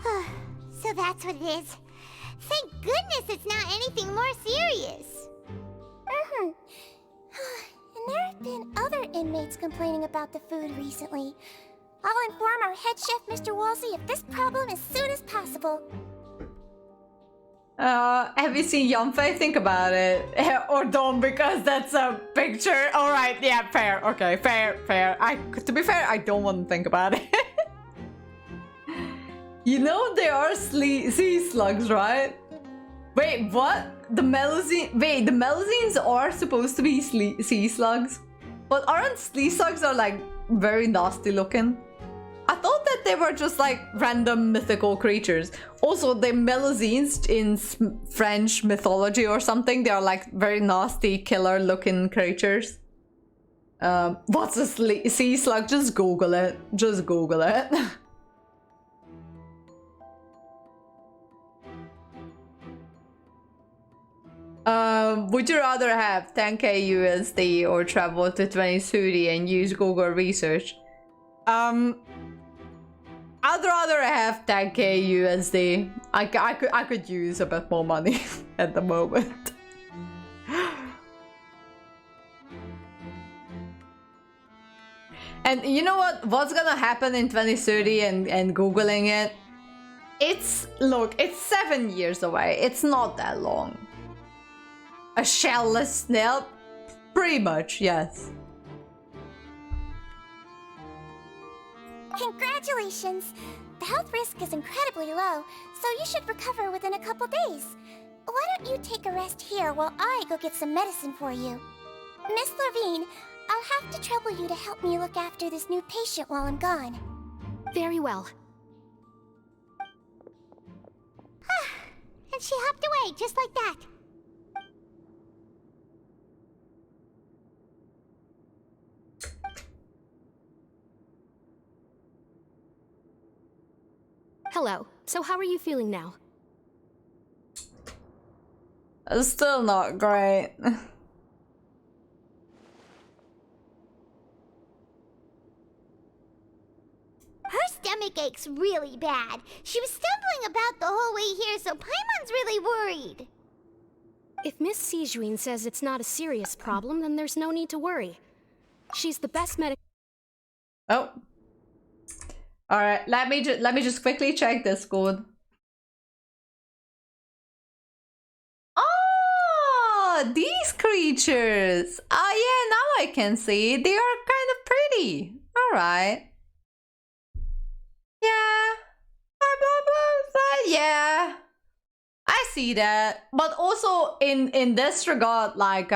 So that's what it is. Thank goodness it's not anything more serious. And there have been other inmates complaining about the food recently. I'll inform our head chef, Mr. Wolsey, of this problem as soon as possible. Have you seen Yanfei? Think about it. Or don't, because that's a picture. Alright, yeah, fair. Okay, fair. To be fair, I don't want to think about it. You know they are sea slugs, right? Wait, what? The Melusines are supposed to be sea slugs? But aren't sea slugs are like very nasty looking? I thought that they were just like random mythical creatures. Also, the Melusines in French mythology or something, they are like very nasty killer looking creatures. What's a sea slug? Just Google it. Just Google it. Would you rather have 10k USD or travel to 2030 and use Google research? I'd rather have 10k USD. I could use a bit more money at the moment. And you know what? What's gonna happen in 2030 and Googling it? Look, it's 7 years away. It's not that long. A shellless snail? Pretty much, yes. Congratulations! The health risk is incredibly low, so you should recover within a couple days. Why don't you take a rest here while I go get some medicine for you? Miss Levine, I'll have to trouble you to help me look after this new patient while I'm gone. Very well. And she hopped away just like that. Hello. So how are you feeling now? It's still not great. Her stomach aches really bad. She was stumbling about the whole way here, so Paimon's really worried. If Miss Sijuin says it's not a serious problem, then there's no need to worry. She's the best medic. Oh. All right, let me just quickly check this code. Oh, these creatures. Oh yeah, now I can see. They are kind of pretty. All right. Yeah. Blah, blah, blah. Yeah. I see that. But also in this regard, like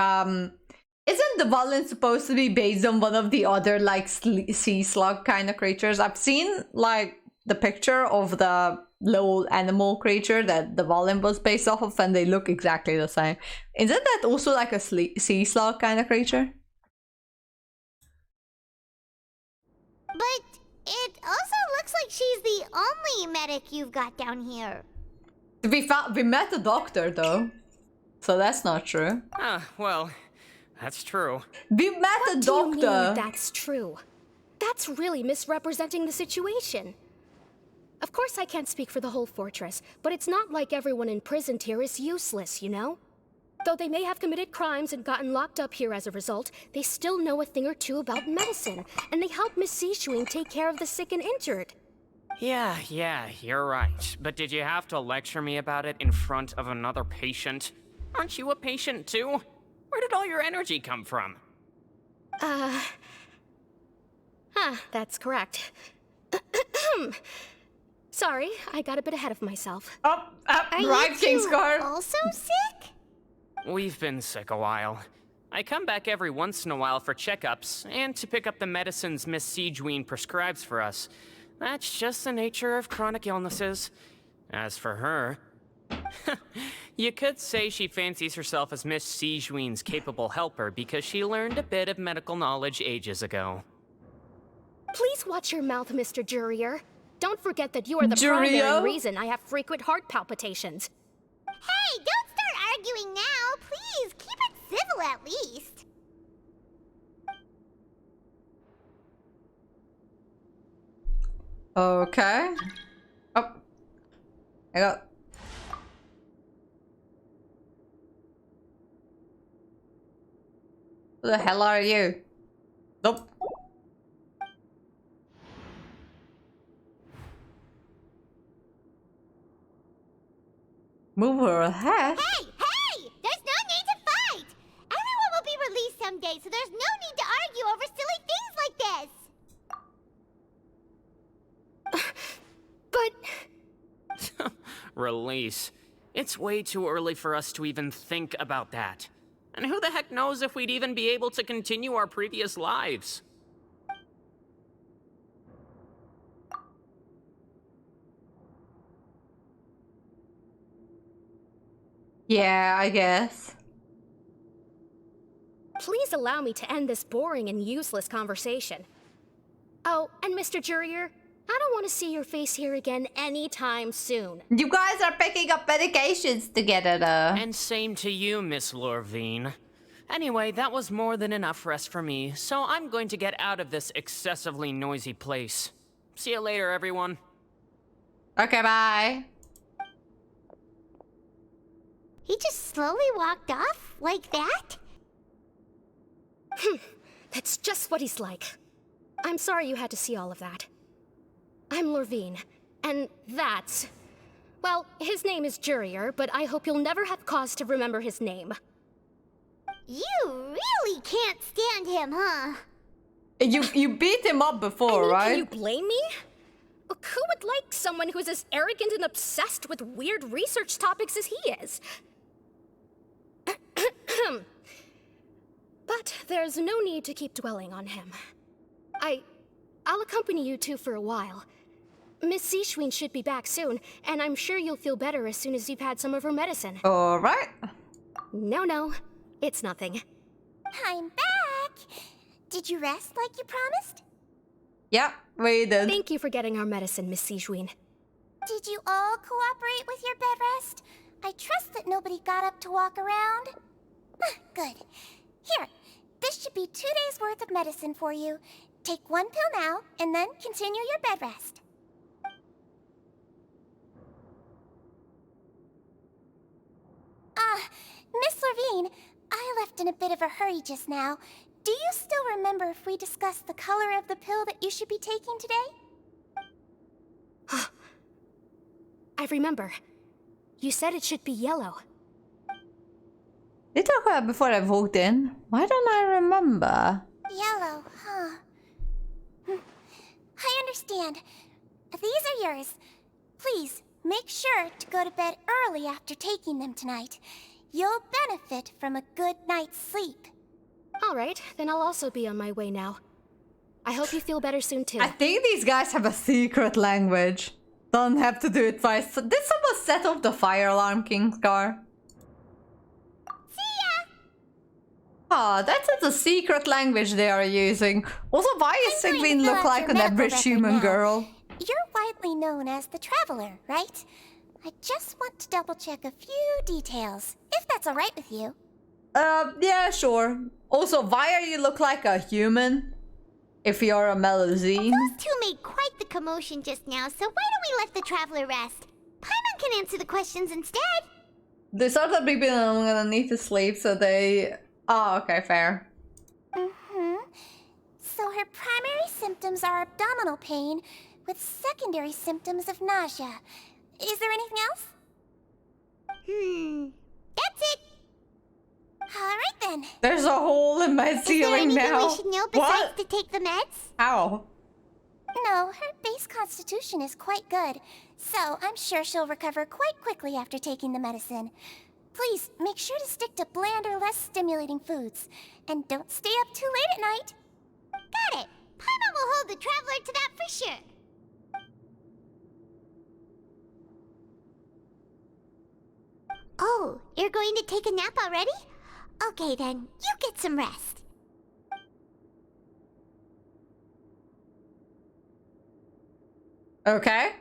isn't the violence supposed to be based on one of the other like sea slug kind of creatures? I've seen like the picture of the little animal creature that the violin was based off of, and they look exactly the same. Isn't that also like a sea slug kind of creature? But it also looks like she's the only medic you've got down here. We met a doctor though, so that's not true. Well, that's true. We met a doctor. What do you mean that's true? That's really misrepresenting the situation. Of course I can't speak for the whole fortress, but it's not like everyone imprisoned here is useless, you know? Though they may have committed crimes and gotten locked up here as a result, they still know a thing or two about medicine, and they help Miss Sijuin take care of the sick and injured. Yeah, you're right. But did you have to lecture me about it in front of another patient? Aren't you a patient too? Where did all your energy come from? That's correct. Sorry, I got a bit ahead of myself. Right, Kingsguard. Also sick? We've been sick a while. I come back every once in a while for checkups, and to pick up the medicines Miss Sijuin prescribes for us. That's just the nature of chronic illnesses. As for her, you could say she fancies herself as Miss Sijuin's capable helper because she learned a bit of medical knowledge ages ago. Please watch your mouth, Mr. Jurier. Don't forget that you are the primary reason I have frequent heart palpitations. Hey, don't start arguing now. Please, keep it civil at least. Okay. Oh, I got... Who the hell are you? Nope. Move her ahead. Hey! Hey! There's no need to fight! Everyone will be released someday, so there's no need to argue over silly things like this! But... Release. It's way too early for us to even think about that. And who the heck knows if we'd even be able to continue our previous lives? Yeah, I guess. Please allow me to end this boring and useless conversation. Oh, and Mr. Jurier, I don't want to see your face here again anytime soon. You guys are picking up medications together, though. And same to you, Miss Lorvine. Anyway, that was more than enough rest for me, so I'm going to get out of this excessively noisy place. See you later, everyone. Okay, bye. He just slowly walked off like that? That's just what he's like. I'm sorry you had to see all of that. I'm Lorvine, and that's... Well, his name is Jurier, but I hope you'll never have cause to remember his name. You really can't stand him, huh? You beat him up before, right? Can you blame me? Who would like someone who's as arrogant and obsessed with weird research topics as he is? But there's no need to keep dwelling on him. I'll accompany you two for a while. Miss Seashween should be back soon, and I'm sure you'll feel better as soon as you've had some of her medicine. Alright. No, it's nothing. I'm back! Did you rest like you promised? Yep, we did. Thank you for getting our medicine, Miss Seashween. Did you all cooperate with your bed rest? I trust that nobody got up to walk around. Good. Here, this should be 2 days worth of medicine for you. Take 1 pill now, and then continue your bed rest. Miss Lorvine, I left in a bit of a hurry just now. Do you still remember if we discussed the color of the pill that you should be taking today? I remember. You said it should be yellow. They talked about it before I walked in. Why don't I remember? Yellow, huh? I understand. These are yours. Please, make sure to go to bed early after taking them tonight. You'll benefit from a good night's sleep. All right, then I'll also be on my way now. I hope you feel better soon too. I think these guys have a secret language. Don't have to do it twice. Did someone set off the fire alarm, Kingscar? See ya! Oh, that's the secret language they are using. Also, why does Sigvin look like an average human girl? You're widely known as the Traveler, right? I just want to double check a few details, if that's alright with you. Yeah, sure. Also, why are you look like a human? If you're a Melusine? Those two made quite the commotion just now, so why don't we let the Traveler rest? Paimon can answer the questions instead. These other people are gonna need to sleep, so they... Oh, okay, fair. So her primary symptoms are abdominal pain, with secondary symptoms of nausea. Is there anything else? That's it. Alright then. There's a hole in my ceiling now. Is there anything we should know besides to take the meds? How? No, her base constitution is quite good, so I'm sure she'll recover quite quickly after taking the medicine. Please, make sure to stick to bland or less stimulating foods, and don't stay up too late at night. Got it! Paimon will hold the Traveler to that for sure. Oh, you're going to take a nap already? Okay then, you get some rest. Okay.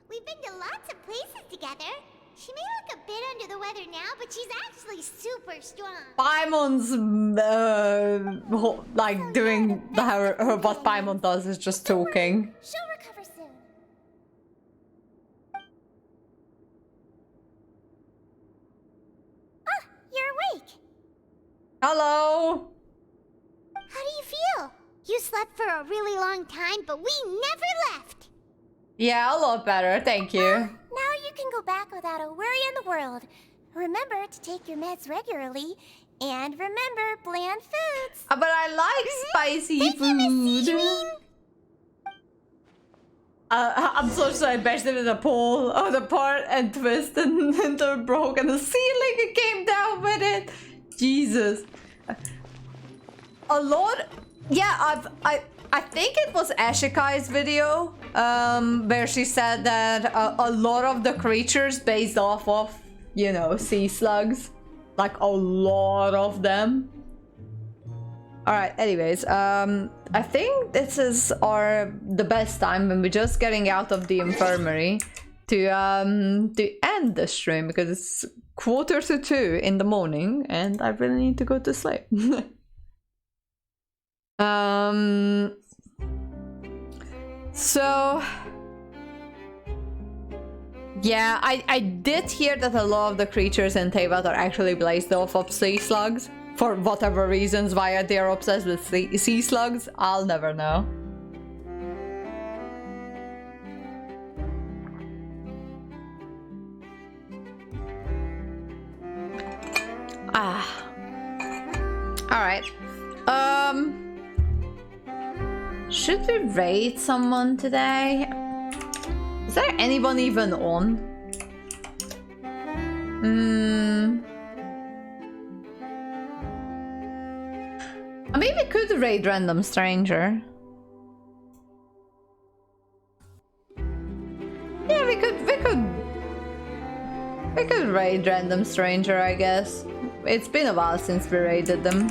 We've been to lots of places together. She may look a bit under the weather now, but she's actually super strong. Paimon's, like, doing what Paimon does is just talking. She'll recover soon. Hello? How do you feel? You slept for a really long time, but we never left. Yeah, a lot better, thank you. Now you can go back without a worry in the world. Remember to take your meds regularly, and remember bland foods. But I like spicy food. I'm so sorry, I bashed it in the pool of the part and twisted and it broke and the ceiling it came down with it. Jesus. A lot. Yeah, I think it was Ashikai's video where she said that a lot of the creatures based off of, you know, sea slugs. Like a lot of them. Alright, anyways, I think this is the best time when we're just getting out of the infirmary to end the stream because it's 1:45 in the morning and I really need to go to sleep. So yeah, I did hear that a lot of the creatures in Teyvat are actually based off of sea slugs. For whatever reasons, why they're obsessed with sea slugs, I'll never know. Alright. Should we raid someone today? Is there anyone even on? I mean, we could raid random stranger. Yeah, we could raid random stranger, I guess. It's been a while since we raided them.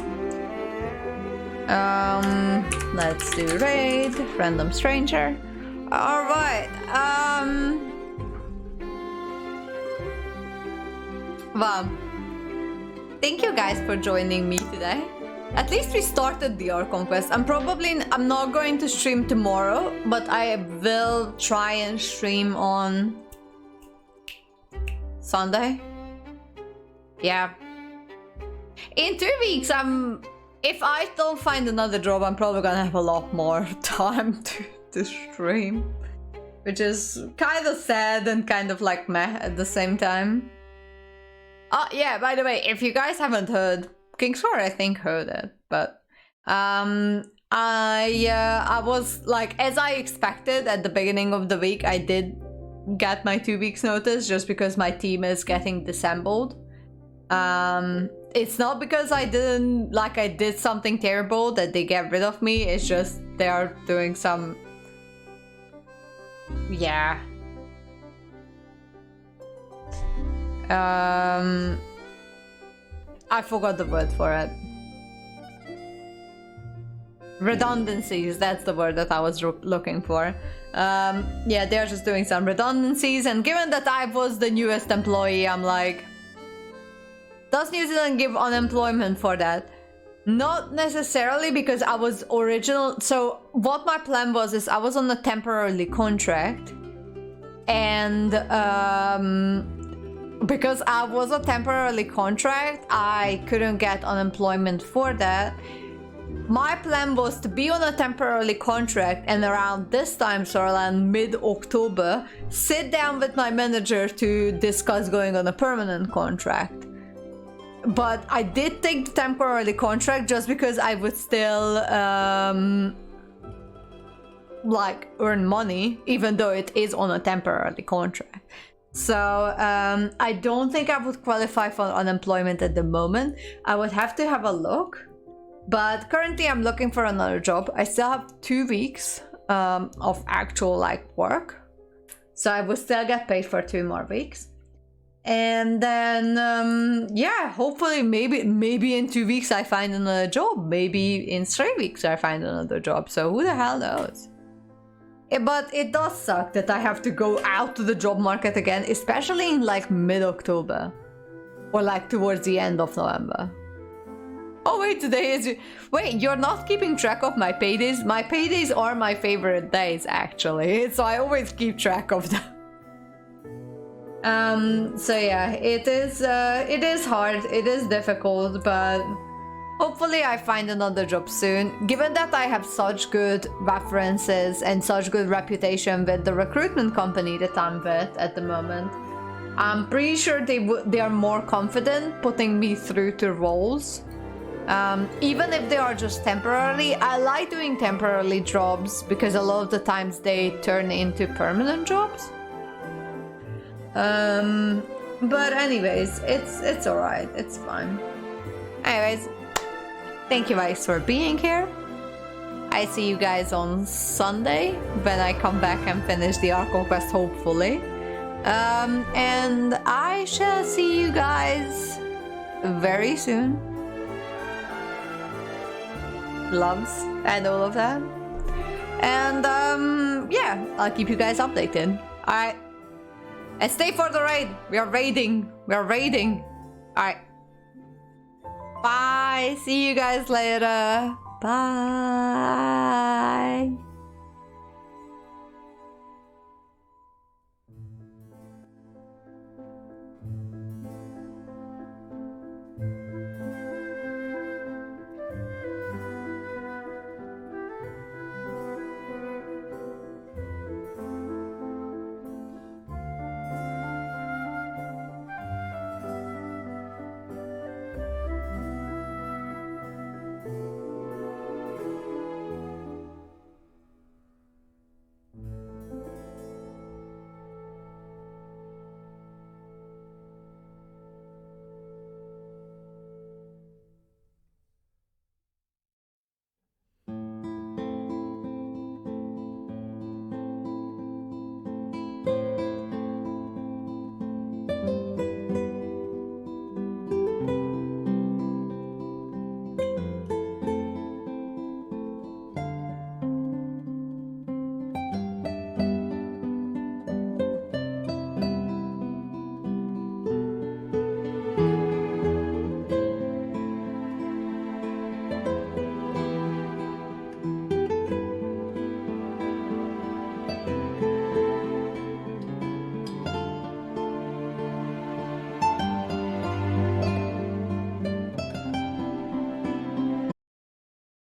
Let's do raid random stranger. All right. Well, thank you guys for joining me today. At least we started the ARCHON quest. I'm not going to stream tomorrow, but I will try and stream on Sunday. Yeah. In 2 weeks, if I don't find another job, I'm probably gonna have a lot more time to stream. Which is kind of sad and kind of like meh at the same time. Yeah, by the way, if you guys haven't heard, Kingscore, I think, heard it, but I was like, as I expected at the beginning of the week, I did get my 2 weeks notice just because my team is getting disassembled. It's not because I did something terrible that they get rid of me, it's just they are doing some, yeah. I forgot the word for it. Redundancies, that's the word that I was looking for. Yeah, they're just doing some redundancies, and given that I was the newest employee, I'm like, does New Zealand give unemployment for that? Not necessarily, because I was original. So what my plan was is I was on a temporary contract, and because I was a temporary contract, I couldn't get unemployment for that. My plan was to be on a temporary contract and around this time, so around mid-October, sit down with my manager to discuss going on a permanent contract. But I did take the temporary contract just because I would still like earn money, even though it is on a temporary contract. So I don't think I would qualify for unemployment at the moment. I would have to have a look. But currently I'm looking for another job. I still have 2 weeks of actual like work. So I will still get paid for 2 more weeks. And then yeah, hopefully maybe in 2 weeks I find another job. Maybe in 3 weeks I find another job. So who the hell knows? But it does suck that I have to go out to the job market again, especially in like mid-October. Or like towards the end of November. Oh wait, today is... Wait, you're not keeping track of my paydays? My paydays are my favorite days, actually. So I always keep track of them. So yeah, it is hard, it is difficult, but Hopefully I find another job soon. Given that I have such good references and such good reputation with the recruitment company that I'm with at the moment, I'm pretty sure they are more confident putting me through to roles. Even if they are just temporarily. I like doing temporary jobs because a lot of the times they turn into permanent jobs. But anyways, it's alright, it's fine. Anyways, thank you guys for being here. I see you guys on Sunday when I come back and finish the ARCHON quest, hopefully. And I shall see you guys very soon. Loves and all of that. And yeah, I'll keep you guys updated. Alright. And stay for the raid. We are raiding. Alright. Bye. See you guys later. Bye.